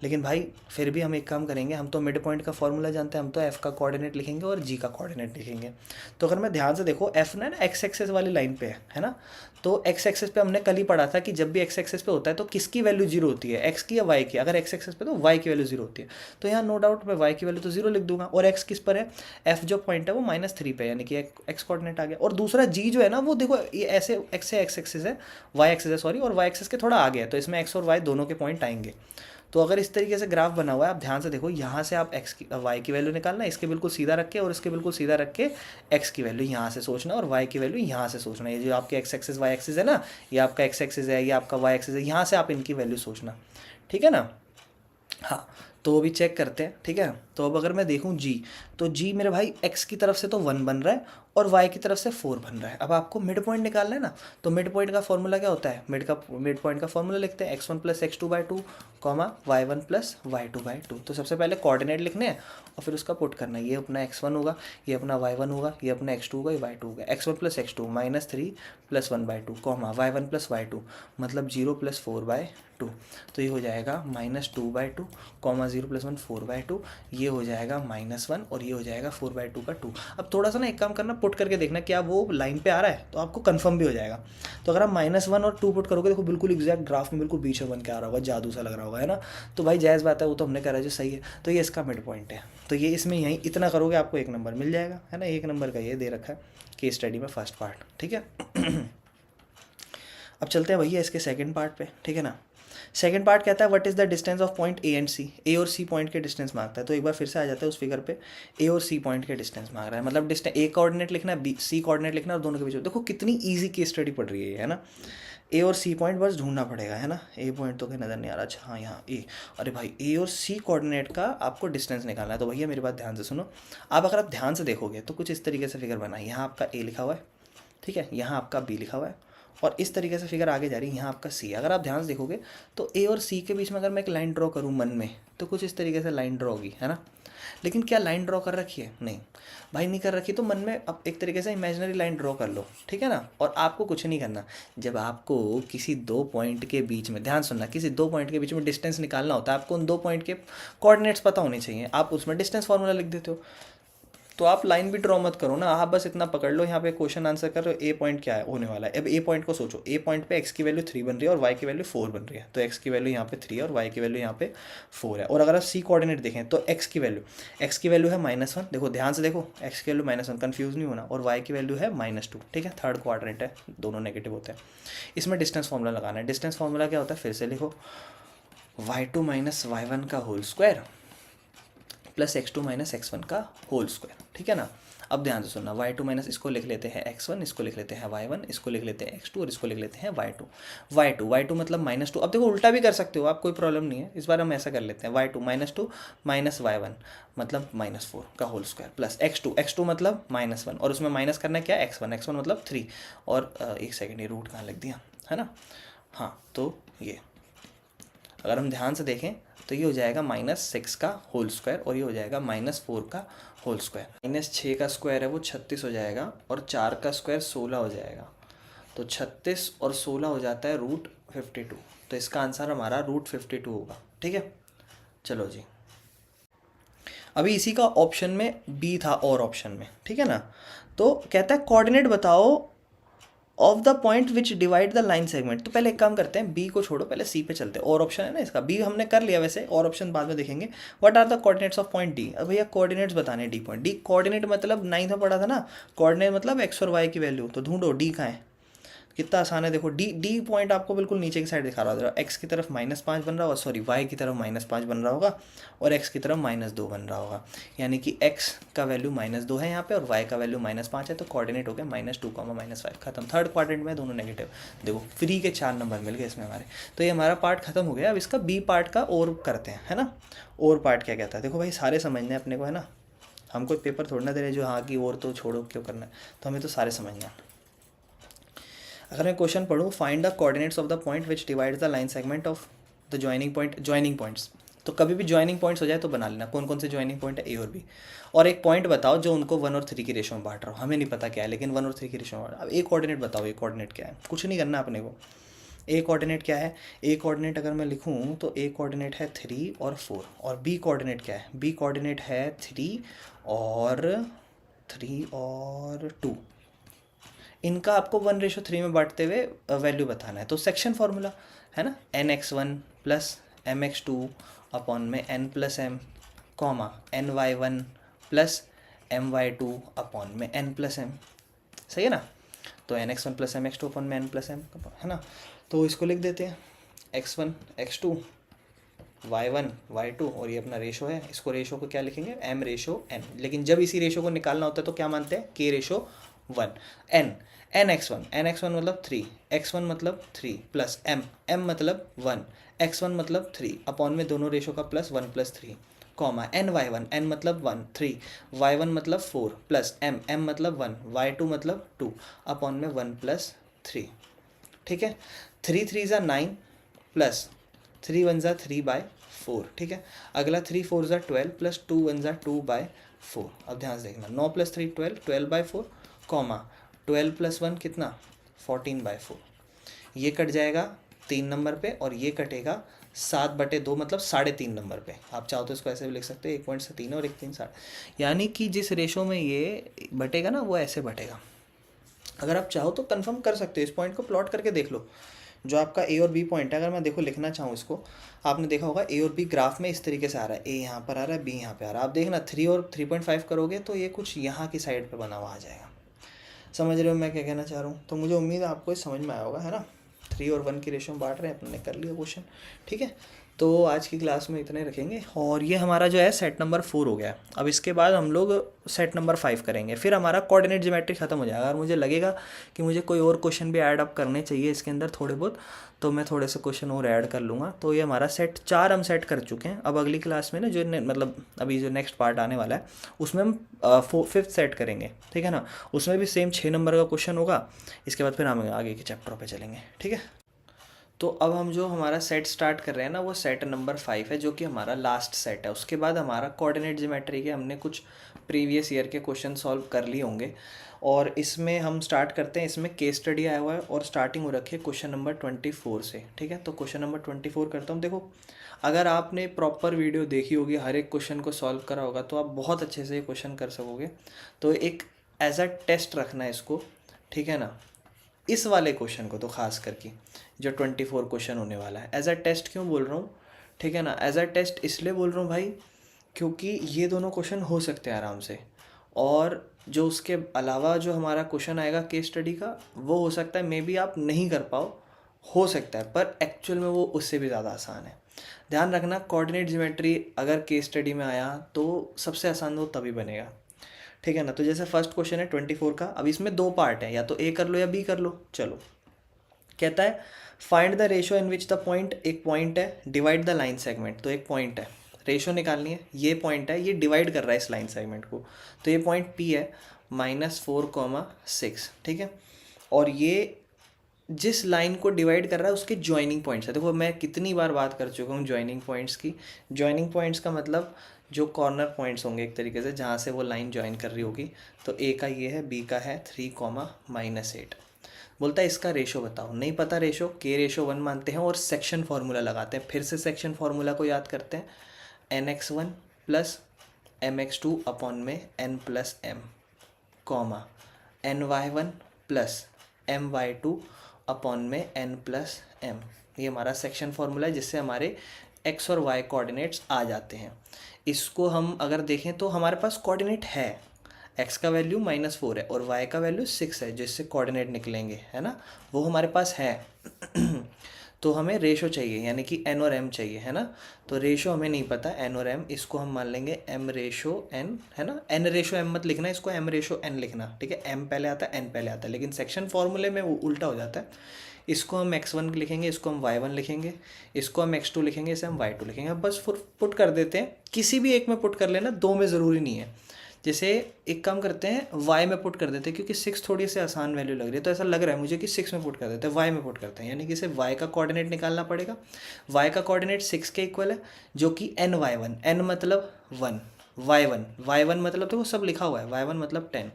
लेकिन भाई फिर भी हम एक काम करेंगे, हम तो मिड पॉइंट का फॉर्मूला जानते हैं, हम तो एफ का कोऑर्डिनेट लिखेंगे और जी का कोऑर्डिनेट लिखेंगे। तो अगर मैं ध्यान से देखो, एफ ना एक्स एक्सेस वाली लाइन पे है ना, तो एक्स एक्सेस पे हमने कल ही पढ़ा था कि जब भी एक्स एक्सेस पे होता है तो किसकी वैल्यू जीरो होती है, एक्स की या वाई की। अगर एक्स एक्सेस पे तो वाई की वैल्यू जीरो होती है, तो यहाँ नो डाउट मैं वाई की वैल्यू तो जीरो लिख दूंगा। और एक्स किस पर है, एफ जो पॉइंट है वो -3 पे, यानी कि एक्स कोऑर्डिनेट आ गया। और दूसरा जी जो है ना वो देखो ये ऐसे एक्स से एक्स एक्सेस है, वाई एक्सेस है सॉरी, और वाई एक्सेस के थोड़ा आगे है, तो इसमें एक्स और वाई दोनों के पॉइंट आएंगे। तो अगर इस तरीके से ग्राफ बना हुआ है, आप ध्यान से देखो, यहाँ से आप एक्स की वाई की वैल्यू निकालना है, इसके बिल्कुल सीधा रख के और इसके बिल्कुल सीधा रख के एक्स की वैल्यू यहाँ से सोचना और वाई की वैल्यू यहाँ से सोचना। ये जो आपके एक्स एक्सिस वाई एक्सिस है ना, ये आपका एक्स एक्सिस है, ये आपका वाई एक्सिस है, यहाँ से आप इनकी वैल्यू सोचना, ठीक है ना। हाँ, तो अभी चेक करते हैं, ठीक है। तो अब अगर मैं देखूँ जी, तो जी मेरे भाई एक्स की तरफ से तो 1 बन रहा है और वाई की तरफ से 4 बन रहा है। अब आपको मिड पॉइंट निकालना है ना, तो मिड पॉइंट का फॉर्मूला क्या होता है, मिड पॉइंट का फॉर्मूला लिखते हैं x1 + x2/2 comma y1 + y2/2। तो सबसे पहले कोऑर्डिनेट लिखने हैं और फिर उसका पुट करना है, ये अपना x1 होगा, ये अपना y1 होगा, ये अपना x2 होगा, ये y2 होगा। x1 + x2 -3 + 1/2 comma y1 + y2 मतलब 0 + 4/2। तो ये हो जाएगा -2/2 कॉमा 0 + 1 4/2, ये हो जाएगा -1 और ये हो जाएगा 4/2 का 2। अब थोड़ा सा ना एक काम करना, पुट करके देखना क्या वो लाइन पे आ रहा है, तो आपको कंफर्म भी हो जाएगा। तो अगर आप -1 और 2 पुट करोगे, देखो बिल्कुल एग्जैक्ट ग्राफ में बिल्कुल बीच में बन के आ रहा होगा, जादू सा लग रहा होगा, है ना। तो भाई जायज़ बात है, वो तो हमने करा जो सही है। तो ये इसका मिड पॉइंट है, तो ये इसमें यहीं इतना करोगे आपको 1 नंबर मिल जाएगा, है ना। 1 नंबर का ये दे रखा है केस स्टडी में फर्स्ट पार्ट, ठीक है। अब चलते हैं भैया इसके सेकंड पार्ट पे, ठीक है ना। सेकंड पार्ट कहता है what is the distance of point A and C. A और सी पॉइंट के डिस्टेंस मांगता है। तो एक बार फिर से आ जाता है उस फिगर पे, ए और सी पॉइंट के डिस्टेंस मांग रहा है, मतलब डिस्टेंस ए कोऑर्डिनेट लिखना है, बी सी कोऑर्डिनेट लिखना है, और दोनों के बीच में देखो कितनी ईजी केस स्टडी पड़ रही है ना। ए और सी पॉइंट बस ढूंढना पड़ेगा, है ना। ए पॉइंट तो कहीं नज़र नहीं आ रहा, अच्छा हाँ यहाँ ए। अरे भाई ए और सी कोऑर्डिनेट का आपको डिस्टेंस निकालना है। तो भैया मेरी बात ध्यान से सुनो, आप अगर आप ध्यान से देखोगे तो कुछ इस तरीके से फिगर बना है, यहाँ आपका ए लिखा हुआ है, ठीक है, यहाँ आपका बी लिखा हुआ है, और इस तरीके से फिगर आगे जा रही है, यहाँ आपका सी। अगर आप ध्यान से देखोगे तो ए और सी के बीच में अगर मैं एक लाइन ड्रॉ करूँ मन में, तो कुछ इस तरीके से लाइन ड्रॉ होगी, है ना। लेकिन क्या लाइन ड्रॉ कर रखी है, नहीं भाई नहीं कर रखी। तो मन में अब एक तरीके से इमेजिनरी लाइन ड्रॉ कर लो, ठीक है ना। और आपको कुछ नहीं करना, जब आपको किसी 2 पॉइंट के बीच में, ध्यान सुनना, किसी 2 पॉइंट के बीच में डिस्टेंस निकालना होता है, आपको उन 2 पॉइंट के कोऑर्डिनेट्स पता होने चाहिए। आप उसमें डिस्टेंस फार्मूला लिख देते हो, तो आप लाइन भी ड्रॉ मत करो ना, आप बस इतना पकड़ लो, यहाँ पे क्वेश्चन आंसर करो, ए पॉइंट क्या है होने वाला है। अब ए पॉइंट को सोचो, ए पॉइंट पे एक्स की वैल्यू 3 बन रही है और वाई की वैल्यू 4 बन रही है, तो एक्स की वैल्यू यहाँ पे 3 है और वाई की वैल्यू यहाँ पे 4 है। और अगर आप सी कोऑर्डिनेट देखें तो एक्स की वैल्यू है -1, देखो ध्यान से देखो, एक्स की वैल्यू -1, कन्फ्यूज नहीं होना, और वाई की वैल्यू है -2, ठीक है, थर्ड क्वाड्रेंट है, दोनों नेगेटिव होते हैं। इसमें डिस्टेंस फॉर्मूला लगाना है। डिस्टेंस फॉर्मूला क्या होता है, फिर से लिखो, y2 - y1 का whole square plus x2 - x1 का होल स्क्वायर, ठीक है ना। अब ध्यान से सुनना, y2 माइनस इसको लिख लेते हैं x1, इसको लिख लेते हैं y1, इसको लिख लेते हैं x2 और इसको लिख लेते हैं y2 मतलब -2। अब देखो उल्टा भी कर सकते हो आप, कोई प्रॉब्लम नहीं है, इस बार हम ऐसा कर लेते हैं, y2 -2 माइनस y1 मतलब -4 का होल स्क्वायर प्लस x2 मतलब -1 और उसमें माइनस करना है क्या, x1 मतलब 3 और एक सेकेंड ये रूट कहाँ लिख दिया, है ना। हाँ, तो ये अगर हम ध्यान से देखें तो ये हो जाएगा -6 का होल स्क्वायर और ये हो जाएगा -4 का होल स्क्वायर। -6 का स्क्वायर है वो 36 हो जाएगा और 4 का स्क्वायर 16 हो जाएगा, तो 36 और 16 हो जाता है √52। तो इसका आंसर हमारा √52 होगा, ठीक है। चलो जी, अभी इसी का ऑप्शन में बी था और ऑप्शन में, ठीक है ना। तो कहता है कोऑर्डिनेट बताओ of the point which divide the line segment. तो पहले एक काम करते हैं, बी को छोड़ो, पहले सी पे चलते हैं। और ऑप्शन है ना इसका, बी हमने कर लिया वैसे, और ऑप्शन बाद में देखेंगे। What are the coordinates of point D. अब भैया कोऑर्डिनेट्स बताने डी पॉइंट। डी कोऑर्डिनेट मतलब 9th में पढ़ा था ना, कोऑर्डिनेट मतलब एक्स और वाई की वैल्यू। तो ढूंढो डी कहाँ है, कितना आसान है। देखो डी पॉइंट आपको बिल्कुल नीचे की साइड दिखा रहा होगा, एक्स की तरफ -5 बन रहा होगा, सॉरी वाई की तरफ -5 बन रहा होगा और एक्स की तरफ -2 बन रहा होगा, यानी कि एक्स का वैल्यू -2 है यहाँ पे और वाई का वैल्यू -5 है। तो कोऑर्डिनेट हो गया -2, -5, खत्म। थर्ड क्वाड्रेंट में दोनों नेगेटिव, देखो फ्री के 4 नंबर मिल गए इसमें हमारे। तो ये हमारा पार्ट खत्म हो गया। अब इसका बी पार्ट का और करते हैं, है ना। और पार्ट क्या कहता है, देखो भाई सारे समझने अपने को, है ना। हम कोई पेपर थोड़ा ना दे रहे जो हाँ कि और तो छोड़ो क्यों करना है, तो हमें तो सारे समझना है। अगर मैं क्वेश्चन पढ़ूँ, find the coordinates of the point which divides the line segment of the joining points. तो कभी भी ज्वाइनिंग पॉइंट्स हो जाए तो बना लेना कौन कौन से ज्वाइनिंग पॉइंट है ए और बी। और एक पॉइंट बताओ जो उनको 1 और 3 की रेशो में बांट रहा हो, हमें नहीं पता क्या है लेकिन 1 और 3 की रेशो में अब ए कोऑर्डिनेट बताओ, ए कोऑर्डिनेट क्या है, कुछ नहीं करना अपने को। ए कोऑर्डिनेट क्या है, ए कोऑर्डिनेट अगर मैं लिखूँ तो ए कोऑर्डिनेट है 3 और 4। और बी कोऑर्डिनेट क्या है, बी कोऑर्डिनेट है 3 और 2। इनका आपको 1:3 में बांटते हुए वैल्यू बताना है। तो सेक्शन फार्मूला है ना, nx1 प्लस mx2 अपॉन में n plus m comma ny1 plus my2 upon में n प्लस m। सही है ना। तो nx1 प्लस mx2 अपॉन में n प्लस m है ना। तो इसको लिख देते हैं x1 x2 y1 y2 और ये अपना रेशो है। इसको रेशो को क्या लिखेंगे, m रेशो n। लेकिन जब इसी रेशो को निकालना होता है तो क्या मानते हैं, k रेशो 1 n nx1 मतलब 3 x1 मतलब 3 प्लस m मतलब 1 x1 मतलब 3 अपॉन में दोनों रेशो का plus 1 plus 3 comma ny1 n मतलब 1 3 y1 मतलब 4 प्लस m मतलब 1 y2 मतलब 2 अपॉन में 1 प्लस 3। ठीक है, 3 3 ज़ा 9 प्लस 3 1 ज़ा 3/4। ठीक है, अगला 3 4 ज़ा 12 प्लस 2 1 ज़ा 2/4। अब ध्यान से देखना 9 प्लस 3 12 12/4 कॉमा 12 प्लस 1 कितना 14/4। ये कट जाएगा 3 नंबर पे और ये कटेगा 7/2 मतलब 3.5 नंबर पे। आप चाहो तो इसको ऐसे भी लिख सकते हो 1 पॉइंट से 3 और 1 3 7। यानी कि जिस रेशो में ये बटेगा ना वो ऐसे बटेगा। अगर आप चाहो तो कंफर्म कर सकते हो, इस पॉइंट को प्लॉट करके देख लो। जो आपका ए और बी पॉइंट है, अगर मैं देखो लिखना चाहूँ इसको, आपने देखा होगा ए और बी ग्राफ में इस तरीके से आ रहा है, ए यहाँ पर आ रहा है, बी यहाँ पे आ रहा है। आप देखना 3 और 3.5 करोगे तो ये कुछ यहाँ की साइड पे बना हुआ आ जाएगा। समझ रहे हो मैं क्या कहना चाह रहा हूँ। तो मुझे उम्मीद है आपको समझ में आया होगा, है ना। 3 और 1 की रेशो में बांट रहे हैं, अपने कर लिया क्वेश्चन। ठीक है, तो आज की क्लास में इतने रखेंगे। और ये हमारा जो है सेट नंबर 4 हो गया। अब इसके बाद हम लोग सेट नंबर 5 करेंगे, फिर हमारा कोऑर्डिनेट ज्योमेट्री खत्म हो जाएगा। अगर मुझे लगेगा कि मुझे कोई और क्वेश्चन भी ऐड अप करने चाहिए इसके अंदर थोड़े बहुत, तो मैं थोड़े से क्वेश्चन और ऐड कर लूँगा। तो ये हमारा सेट 4 हम सेट कर चुके हैं। अब अगली क्लास में ना जो मतलब अभी जो नेक्स्ट पार्ट आने वाला है उसमें हम 5th सेट करेंगे। ठीक है ना, उसमें भी सेम 6 नंबर का क्वेश्चन होगा। इसके बाद फिर हम आगे के चैप्टरों पे चलेंगे। ठीक है, तो अब हम जो हमारा सेट स्टार्ट कर रहे हैं ना वो सेट नंबर 5 है, जो कि हमारा लास्ट सेट है। उसके बाद हमारा कोऑर्डिनेट ज्योमेट्री के हमने कुछ प्रीवियस ईयर के क्वेश्चन सॉल्व कर लिए होंगे। और इसमें हम स्टार्ट करते हैं, इसमें केस स्टडी आया हुआ है और स्टार्टिंग हो रखी है क्वेश्चन नंबर 24 से। ठीक है, तो क्वेश्चन नंबर 24 करता हूँ। देखो, अगर आपने प्रॉपर वीडियो देखी होगी, हर एक क्वेश्चन को सॉल्व करा होगा, तो आप बहुत अच्छे से ये क्वेश्चन कर सकोगे। तो एक एज अ टेस्ट रखना है इसको। ठीक है ना, इस वाले क्वेश्चन को तो खास करके जो 24 क्वेश्चन होने वाला है, एज अ टेस्ट क्यों बोल रहा हूँ, ठीक है ना, एज अ टेस्ट इसलिए बोल रहा हूँ भाई क्योंकि ये दोनों क्वेश्चन हो सकते हैं आराम से। और जो उसके अलावा जो हमारा क्वेश्चन आएगा केस स्टडी का, वो हो सकता है मे बी आप नहीं कर पाओ, हो सकता है, पर एक्चुअल में वो उससे भी ज़्यादा आसान है। ध्यान रखना, कोऑर्डिनेट ज्योमेट्री अगर केस स्टडी में आया तो सबसे आसान वो तभी बनेगा। ठीक है ना। तो जैसे फर्स्ट क्वेश्चन है 24 का, अब इसमें 2 पार्ट है, या तो ए कर लो या बी कर लो। चलो, कहता है find the ratio in which the point, एक पॉइंट है, डिवाइड द लाइन सेगमेंट। तो एक पॉइंट है, रेशो निकालनी है, ये पॉइंट है, ये डिवाइड कर रहा है इस लाइन सेगमेंट को। तो ये पॉइंट पी है -4,6। ठीक है, और ये जिस लाइन को डिवाइड कर रहा है उसके ज्वाइनिंग पॉइंट्स है। देखो, मैं कितनी बार बात कर चुका हूँ ज्वाइनिंग पॉइंट्स की। ज्वाइनिंग पॉइंट्स का मतलब जो कॉर्नर पॉइंट्स होंगे एक तरीके से, जहाँ से वो लाइन ज्वाइन कर रही होगी। तो ए का ये है, बी का है 3,-8। बोलता है इसका रेशो बताओ। नहीं पता रेशो, के रेशो 1 मानते हैं और सेक्शन फार्मूला लगाते हैं। फिर से सेक्शन फार्मूला को याद करते हैं, nx1 प्लस mx2 अपॉन में n plus m comma ny1 plus my2 upon में n प्लस m। ये हमारा सेक्शन फार्मूला है जिससे हमारे x और y कोऑर्डिनेट्स आ जाते हैं। इसको हम अगर देखें तो हमारे पास कोऑर्डिनेट है, x का वैल्यू -4 है और y का वैल्यू 6 है, जिससे कोऑर्डिनेट निकलेंगे, है ना, वो हमारे पास है। तो हमें रेशो चाहिए, यानी कि n और m चाहिए, है ना। तो रेशो हमें नहीं पता, n और m, इसको हम मान लेंगे m रेशो n, है ना। n रेशो m मत लिखना, इसको m रेशो n लिखना। ठीक है, m पहले आता है, n पहले आता है, लेकिन सेक्शन फॉर्मूले में वो उल्टा हो जाता है। इसको हम x1 लिखेंगे, इसको हम y1 लिखेंगे, इसको हम x2 लिखेंगे, इसे हम y2 लिखेंगे। अब बस पुट कर देते हैं, किसी भी एक में पुट कर लेना, 2 में ज़रूरी नहीं है। जैसे एक काम करते हैं, y में पुट कर देते हैं, क्योंकि 6 थोड़ी सी आसान वैल्यू लग रही है, तो ऐसा लग रहा है मुझे कि 6 में पुट कर देते हैं, y में पुट करते हैं, यानी कि इसे y का कोऑर्डिनेट निकालना पड़ेगा। y का कोऑर्डिनेट 6 के इक्वल है, जो कि ny1, n मतलब 1, y1 मतलब तो वो सब लिखा हुआ है, y1 मतलब 10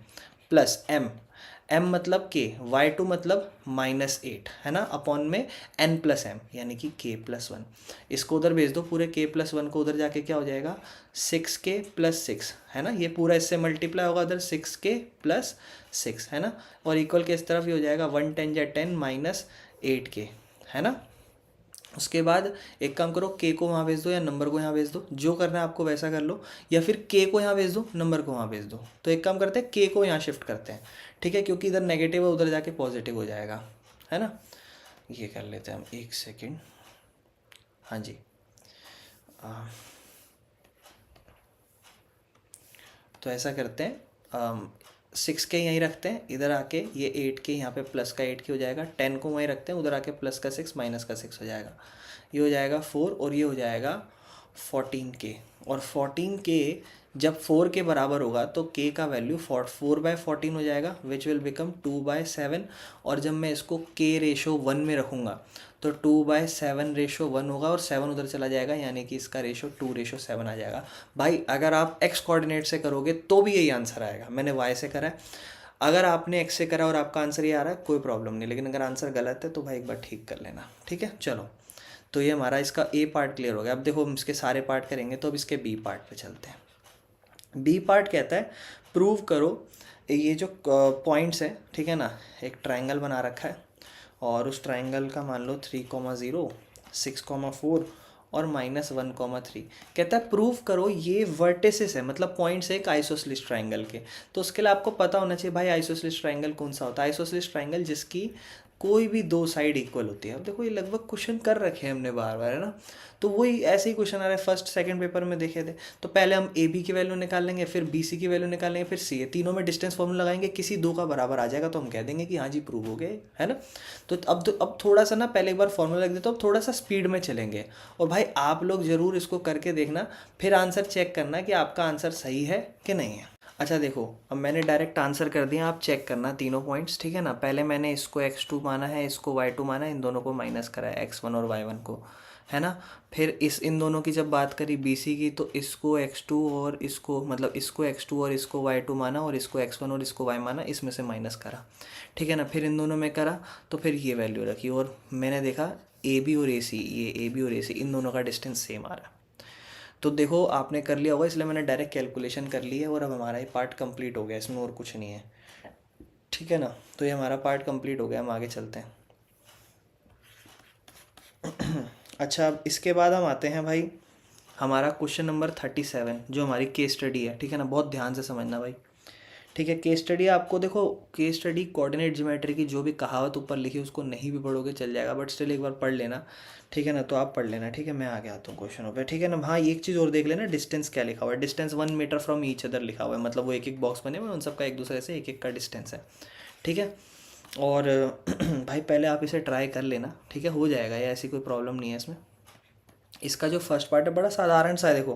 प्लस m मतलब k, y2 मतलब -8 है ना, अपॉन में n प्लस m यानी कि k प्लस 1। इसको उधर भेज दो, पूरे k प्लस 1 को उधर जाके क्या हो जाएगा 6k प्लस 6 है ना, ये पूरा इससे मल्टीप्लाई होगा उधर 6k प्लस 6 है ना, और इक्वल के इस तरफ ही हो जाएगा 1 10 या 10 माइनस 8k है ना। उसके बाद एक काम करो, के को वहाँ भेज दो या नंबर को यहाँ भेज दो, जो करना है आपको वैसा कर लो, या फिर के को यहाँ भेज दो, नंबर को वहाँ भेज दो। तो एक काम करते हैं, के को यहाँ शिफ्ट करते हैं, ठीक है, क्योंकि इधर नेगेटिव है उधर जाके पॉजिटिव हो जाएगा, है ना। ये कर लेते हैं हम, एक सेकेंड, हाँ जी। तो ऐसा करते हैं, 6 के यहीं रखते हैं, इधर आके ये 8 के यहाँ पे प्लस का 8 के हो जाएगा, 10 को वहीं रखते हैं, उधर आके प्लस का 6 माइनस का 6 हो जाएगा, ये हो जाएगा 4 और ये हो जाएगा 14 के। और 14 के जब 4 के बराबर होगा तो के का वैल्यू 4/14 हो जाएगा, विच विल बिकम 2/7। और जब मैं इसको के रेशो 1 में रखूँगा तो 2/7 रेशो 1 होगा, और 7 उधर चला जाएगा, यानी कि इसका रेशो 2/7 आ जाएगा। भाई अगर आप एक्स कोऑर्डिनेट से करोगे तो भी यही आंसर आएगा, मैंने वाई से करा है। अगर आपने एक्स से करा और आपका आंसर ये आ रहा है कोई प्रॉब्लम नहीं, लेकिन अगर आंसर गलत है तो भाई एक बार ठीक कर लेना, ठीक है। चलो, तो ये हमारा इसका ए पार्ट क्लियर हो गया। अब देखो हम इसके सारे पार्ट करेंगे, तो अब इसके बी पार्ट पे चलते हैं। बी पार्ट कहता है प्रूव करो ये जो पॉइंट्स है, ठीक है ना, एक ट्राइंगल बना रखा है, और उस ट्राइंगल का मान लो 3,0 6,4 और -1,3। कहता है प्रूव करो ये वर्टिसेस है, मतलब पॉइंट्स है एक आइसोसेलेस ट्राइंगल के। तो उसके लिए आपको पता होना चाहिए भाई आइसोसेलेस ट्राइंगल कौन सा होता है। आइसोसेलेस ट्राइंगल जिसकी कोई भी दो साइड इक्वल होती है। अब देखो ये लगभग क्वेश्चन कर रखे हैं हमने बार बार, है ना, तो वही ऐसे ही क्वेश्चन आ रहा है, फर्स्ट सेकंड पेपर में देखे थे। तो पहले हम ए बी की वैल्यू निकाल लेंगे, फिर बी सी की वैल्यू निकाल लेंगे, फिर सी ए, तीनों में डिस्टेंस फॉर्मूला लगाएंगे, किसी दो का बराबर आ जाएगा तो हम कह देंगे कि हाँ जी प्रूव हो गए, है ना। तो अब थोड़ा सा ना पहले एक बार फॉर्मूला लग देता हूँ, थोड़ा सा स्पीड में चलेंगे। और भाई आप लोग ज़रूर इसको करके देखना, फिर आंसर चेक करना कि आपका आंसर सही है कि नहीं है। अच्छा देखो, अब मैंने डायरेक्ट आंसर कर दिया, आप चेक करना तीनों पॉइंट्स, ठीक है ना। पहले मैंने इसको x2 माना है, इसको y2 माना है, इन दोनों को माइनस करा है x1 और y1 को, है ना। फिर इन दोनों की जब बात करी BC की, तो इसको x2 और इसको, मतलब इसको x2 और इसको y2 माना, और इसको x1 और इसको y माना, इसमें से माइनस करा, ठीक है ना। फिर इन दोनों में करा तो फिर ये वैल्यू रखी, और मैंने देखा AB और AC, ये AB और AC इन दोनों का डिस्टेंस सेम आ रहा है। तो देखो आपने कर लिया होगा, इसलिए मैंने डायरेक्ट कैलकुलेशन कर ली है, और अब हमारा ये पार्ट कंप्लीट हो गया, इसमें और कुछ नहीं है, ठीक है ना। तो ये हमारा पार्ट कंप्लीट हो गया, हम आगे चलते हैं। अच्छा, अब इसके बाद हम आते हैं भाई हमारा क्वेश्चन नंबर 37, जो हमारी केस स्टडी है, ठीक है ना। बहुत ध्यान से समझना भाई, ठीक है। केस स्टडी आपको देखो, केस स्टडी कोऑर्डिनेट ज्योमेट्री की जो भी कहावत ऊपर लिखी उसको नहीं भी पढ़ोगे चल जाएगा, बट स्टिल एक बार पढ़ लेना, ठीक है ना। तो आप पढ़ लेना, ठीक है। मैं आगे आता हूँ क्वेश्चनों पे, ठीक है ना। हाँ, एक चीज़ और देख लेना, डिस्टेंस क्या लिखा हुआ है। Distance 1 metre from each other लिखा हुआ है, मतलब वो एक एक बॉक्स बने हुए हैं, उन सबका एक दूसरे से एक एक का डिस्टेंस है, ठीक है। और भाई पहले आप इसे ट्राई कर लेना, ठीक है, हो जाएगा, या ऐसी कोई प्रॉब्लम नहीं है इसमें। इसका जो फर्स्ट पार्ट है बड़ा साधारण सा है। देखो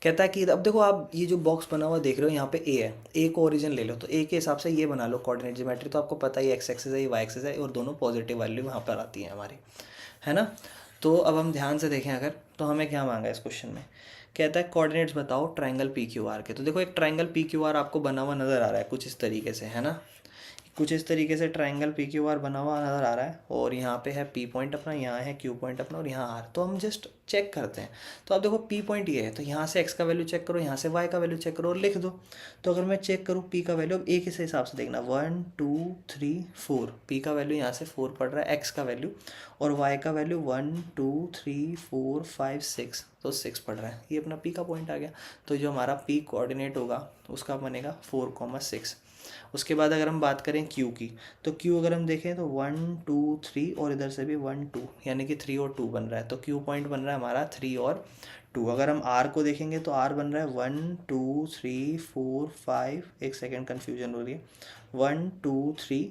कहता है कि अब देखो आप ये जो बॉक्स बना हुआ देख रहे हो, यहाँ पे ए है, ए को ओरिजिन ले लो, तो ए के हिसाब से ये बना लो कोऑर्डिनेट ज्योमेट्री। तो आपको पता ही एक्स एक्सिस है, ये वाई एक्सिस है, और दोनों पॉजिटिव वैल्यू वहाँ पर आती है हमारी, है ना। तो अब हम ध्यान से देखें अगर, तो हमें क्या मांगा इस क्वेश्चन में, कहता है कोऑर्डिनेट्स बताओ ट्राइंगल पी क्यू आर के। तो देखो एक ट्राइंगल पी क्यू आर आपको बना हुआ नज़र आ रहा है कुछ इस तरीके से, है ना। कुछ इस तरीके से ट्राइंगल पी क्यू आर बना हुआ नज़र आ रहा है, और यहाँ पे है पी पॉइंट अपना, यहाँ है क्यू पॉइंट अपना, और यहाँ आर। तो हम जस्ट चेक करते हैं। तो अब देखो पी पॉइंट ये है, तो यहाँ से एक्स का वैल्यू चेक करो, यहाँ से वाई का वैल्यू चेक करो और लिख दो। तो अगर मैं चेक करूँ पी का वैल्यू, अब एक इस हिसाब से देखना, 1 2 3 4, पी का वैल्यू यहाँ से 4 पड़ रहा है, एक्स का वैल्यू, और वाई का वैल्यू 1 2 3 4 5 6, तो 6 पड़ रहा है, ये अपना पी का पॉइंट आ गया। तो जो हमारा पी कोऑर्डिनेट होगा उसका बनेगा 4,6। उसके बाद अगर हम बात करें क्यू की, तो क्यू अगर हम देखें तो 1 2 3 और इधर से भी 1 2, यानी कि 3 और 2 बन रहा है। तो क्यू पॉइंट बन रहा है हमारा 3 और 2। अगर हम आर को देखेंगे तो आर बन रहा है 1 2 3 4 5, एक सेकेंड कन्फ्यूजन हो रही है, 1 2 3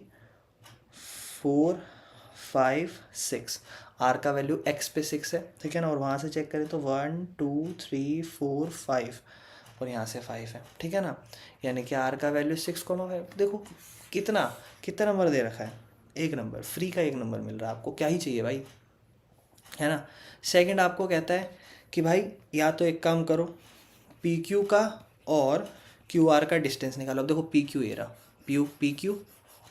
4 5 6, आर का वैल्यू एक्स पे 6 है, ठीक है ना। और वहाँ से चेक करें तो 1 2 3 4 5, और यहाँ से 5 है, ठीक है ना। यानी कि आर का वैल्यू 6,5। देखो कितना कितना नंबर दे रखा है, एक नंबर, फ्री का एक नंबर मिल रहा है आपको, क्या ही चाहिए भाई, है ना। सेकंड आपको कहता है कि भाई या तो एक काम करो, पी क्यू का और क्यू आर का डिस्टेंस निकालो। अब देखो पी क्यू ये रहा, पी क्यू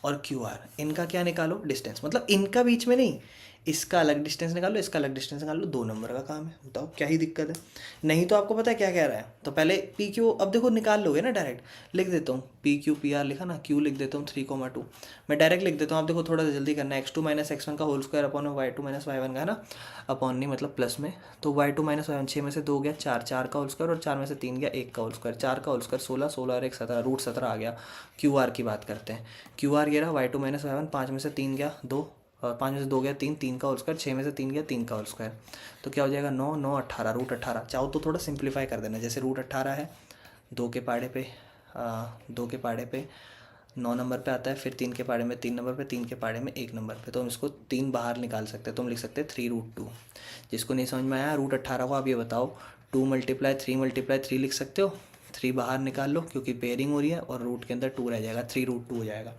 और क्यू आर, इनका क्या निकालो, डिस्टेंस, मतलब इनका बीच में नहीं, इसका अलग डिस्टेंस निकालो, इसका अलग डिस्टेंस निकालो, 2 नंबर का काम है, बताओ क्या ही दिक्कत है। नहीं तो आपको पता है क्या कह रहा है, तो पहले पी क्यू, अब देखो निकाल लोगे ना डायरेक्ट, लिख देता हूँ पी क्यू पी आर लिखा ना, क्यू लिख देता हूँ 3,2, मैं डायरेक्ट लिख देता हूँ। आप देखो थोड़ा सा जल्दी करना है, x2 माइनस x1 का होल स्क्वायर अपॉन में y2 माइनस y1 का, है ना, अपॉन नहीं मतलब प्लस में, तो y2 माइनस y1, 6 में से 2 गया 4, 4 का होल स्क्वायर, और 4 में से 3 गया 1 का होल स्क्वायर, 4 का होल स्क्वायर 16, 16 और 1 17, रूट 17 आ गया। क्यू आर की बात करते हैं, क्यू आर ये रहा y2 माइनस y1, 5 में से 3 गया 2, और 5 में से 2 गया 3, 3 का होल स्क्वायर, 6 में से 3 गया 3 का होल स्क्वायर, तो क्या हो जाएगा 9, 9 18, रूट 18। चाहो तो थोड़ा सिंप्लीफाई कर देना, जैसे रूट 18 है 2 के पहाड़े पे 2 के पहाड़े पे 9 नंबर पे आता है, फिर 3 के पहाड़े में 3 नंबर पे, 3 के पहाड़े में 1 नंबर पे, तो हम इसको 3 बाहर निकाल सकते हैं, तो हम लिख सकते हैं 3√2। जिसको नहीं समझ में आया रूट 18 को, आप ये बताओ 2 मल्टीप्लाई 3 लिख सकते हो, 3 बाहर निकाल लो क्योंकि पेयरिंग हो रही है, और रूट के अंदर 2 रह जाएगा, 3√2 हो जाएगा,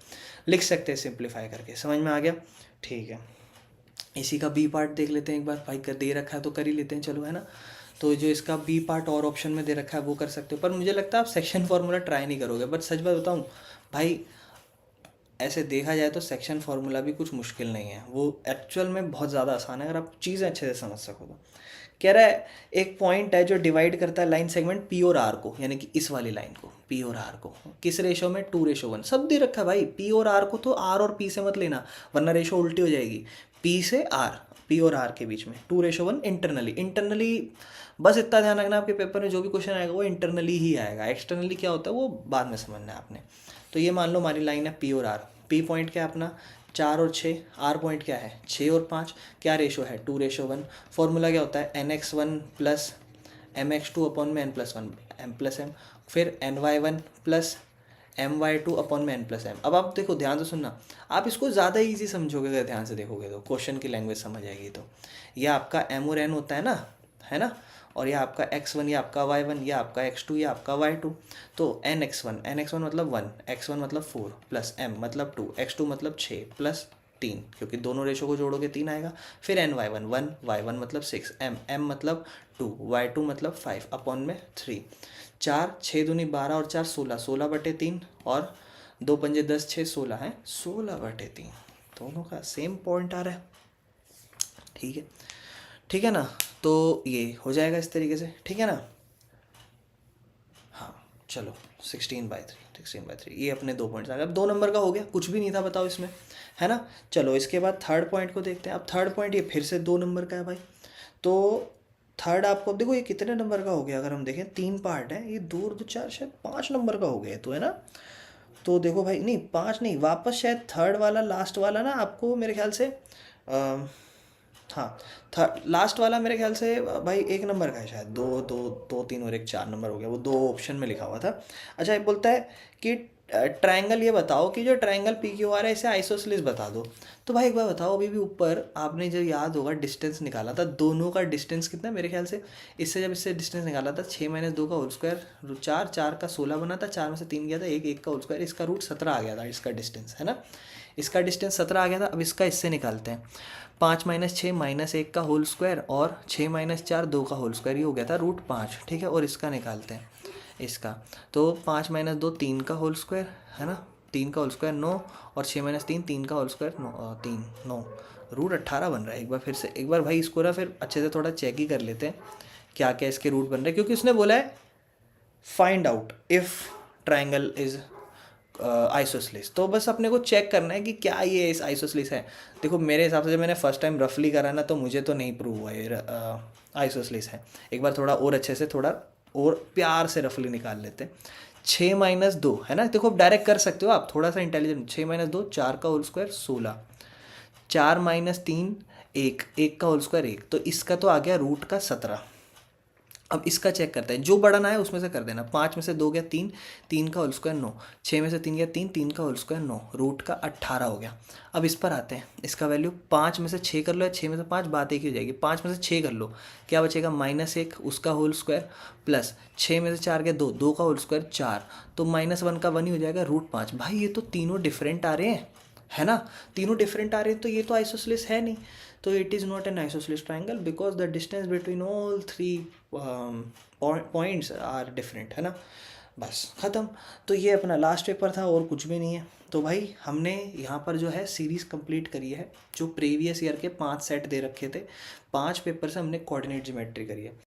लिख सकते हैं सिंप्लीफाई करके। समझ में आ गया, ठीक है। इसी का बी पार्ट देख लेते हैं एक बार, भाई कर दे रखा है तो कर ही लेते हैं, चलो, है ना। तो जो इसका बी पार्ट और ऑप्शन में दे रखा है वो कर सकते हो, पर मुझे लगता है आप सेक्शन फार्मूला ट्राई नहीं करोगे, बट सच बात बताऊँ भाई, ऐसे देखा जाए तो सेक्शन फार्मूला भी कुछ मुश्किल नहीं है, वो एक्चुअल में बहुत ज़्यादा आसान है अगर आप चीज़ें अच्छे से समझ सको तो। कह रहा है एक पॉइंट है जो डिवाइड करता है लाइन सेगमेंट पी और आर को, यानी कि इस वाली लाइन को, पी और आर को, किस रेशो में, 2:1, सब दे रखा है भाई। पी और आर को तो आर और पी से मत लेना, वरना रेशो उल्टी हो जाएगी, पी से आर, पी और आर के बीच में 2:1 इंटरनली बस इतना ध्यान रखना, आपके पेपर में जो भी क्वेश्चन आएगा वो इंटरनली ही आएगा, एक्सटर्नली क्या होता है वो बाद में समझना है आपने। तो ये मान लो हमारी लाइन है पी और आर, पी पॉइंट क्या है अपना 4 और 6, आर पॉइंट क्या है 6 और 5, क्या रेशो है 2:1। फॉर्मूला क्या होता है nx1 प्लस mx2 अपॉन में n+1 m+m, फिर ny1 प्लस my2 अपॉन में n+m। अब आप देखो ध्यान से सुनना, आप इसको ज़्यादा इजी समझोगे अगर ध्यान से देखोगे तो, क्वेश्चन की लैंग्वेज समझ आएगी तो। यह आपका m और n होता है ना, है ना, और यह आपका x1, यह आपका y1, यह आपका x2, यह आपका y2। तो nx1 मतलब 1, x1 मतलब 4 प्लस m मतलब 2, x2 मतलब 6 प्लस 3, क्योंकि दोनों रेशो को जोड़ोगे 3 आएगा, फिर ny1 1, y1 मतलब 6, m मतलब 2, y2 मतलब 5 अपॉन में 3, 4, 6 दूनी 12 और 4 16, 16/3, और 2 पंजे 10, 6 16 है 16/3, दोनों का सेम पॉइंट आ रहा है, ठीक है, ठीक है ना। तो ये हो जाएगा इस तरीके से, ठीक है ना। हाँ चलो 16/3 ये अपने 2 पॉइंट्स आ गए, अब 2 नंबर का हो गया, कुछ भी नहीं था बताओ इसमें, है ना। चलो इसके बाद थर्ड पॉइंट को देखते हैं। अब थर्ड पॉइंट ये फिर से 2 नंबर का है भाई, तो थर्ड आपको अब देखो ये कितने नंबर का हो गया, अगर हम देखें 3 पार्ट है, ये 2 और 2 4 शायद 5 नंबर का हो गया, तो है ना। तो देखो भाई, नहीं 5 नहीं, वापस शायद थर्ड वाला लास्ट वाला ना आपको मेरे ख्याल से हाँ, लास्ट वाला मेरे ख्याल से भाई 1 नंबर का है शायद, 2 3 और 1 4 नंबर हो गया, वो 2 ऑप्शन में लिखा हुआ था। अच्छा ये बोलता है कि ट्रायंगल ये बताओ कि जो ट्रायंगल पी क्यू आर है इसे आइसोसेलेस बता दो। तो भाई एक बार बताओ, अभी भी ऊपर आपने जो याद होगा डिस्टेंस निकाला था, दोनों का डिस्टेंस कितना मेरे ख्याल से, इससे जब इससे डिस्टेंस निकाला था 6 - 2 का होल स्क्वायर 4, 4 का 16 बना था, 4 में से 3 गया था, 1 का होल स्क्वायर, इसका रूट 17 आ गया था, इसका डिस्टेंस, है ना, इसका डिस्टेंस 17 आ गया था। अब इसका इससे निकालते हैं, 5 - 6 -1 का होल स्क्वायर और 6 - 4 2 का होल स्क्वायर, ये हो गया था √5, ठीक है। और इसका निकालते हैं, इसका तो 5 - 2 3 का होल स्क्वायर, है ना, 3 का होल स्क्वायर 9, और 6 - 3 3 का होल स्क्वायर 9 √18 बन रहा है। एक बार फिर से, एक बार भाई इसको ना फिर अच्छे से थोड़ा चेक ही कर लेते हैं क्या क्या इसके रूट बन रहे हैं, क्योंकि उसने बोला है find out if triangle is isosceles, तो बस अपने को चेक करना है कि क्या ये इस आइसोसेलेस है। देखो मेरे हिसाब से जब मैंने फर्स्ट टाइम रफली करा ना, तो मुझे तो नहीं प्रूव हुआ ये आइसोसेलेस है। एक बार थोड़ा और अच्छे से, थोड़ा और प्यार से रफली निकाल लेते हैं। 6 - 2 है ना, देखो डायरेक्ट कर सकते हो आप, थोड़ा सा इंटेलिजेंट। 6 - 2 4 का होल स्क्वायर 16, 4 - 3 1 का होल स्क्वायर 1, तो इसका तो आ गया रूट का 17। अब इसका चेक करते हैं, जो बड़ा ना है उसमें से कर देना। 5 में से 2 गया 3, 3 का होल स्क्वायर 9, 6 में से 3 गया 3, 3 का होल स्क्वायर 9, रूट का 18 हो गया। अब इस पर आते हैं, इसका वैल्यू 5 में से 6 कर लो या 6 में से 5, बात एक ही हो जाएगी। 5 में से 6 कर लो, क्या बचेगा -1 उसका होल स्क्वायर, प्लस 6 में से 4 गया 2, 2 का होल स्क्वायर 4, तो -1 का 1 ही हो जाएगा √5। भाई ये तो तीनों डिफरेंट आ रहे हैं, है ना, तीनों डिफरेंट आ रहे हैं, तो ये तो आइसोसेलेस है नहीं, तो it is not an isosceles triangle because the distance between all 3 points are different, है ना। बस ख़त्म। तो ये अपना लास्ट पेपर था और कुछ भी नहीं है। तो भाई हमने यहाँ पर जो है सीरीज़ कंप्लीट करी है, जो प्रीवियस ईयर के 5 सेट दे रखे थे, 5 पेपर से हमने कोऑर्डिनेट ज्योमेट्री करी है।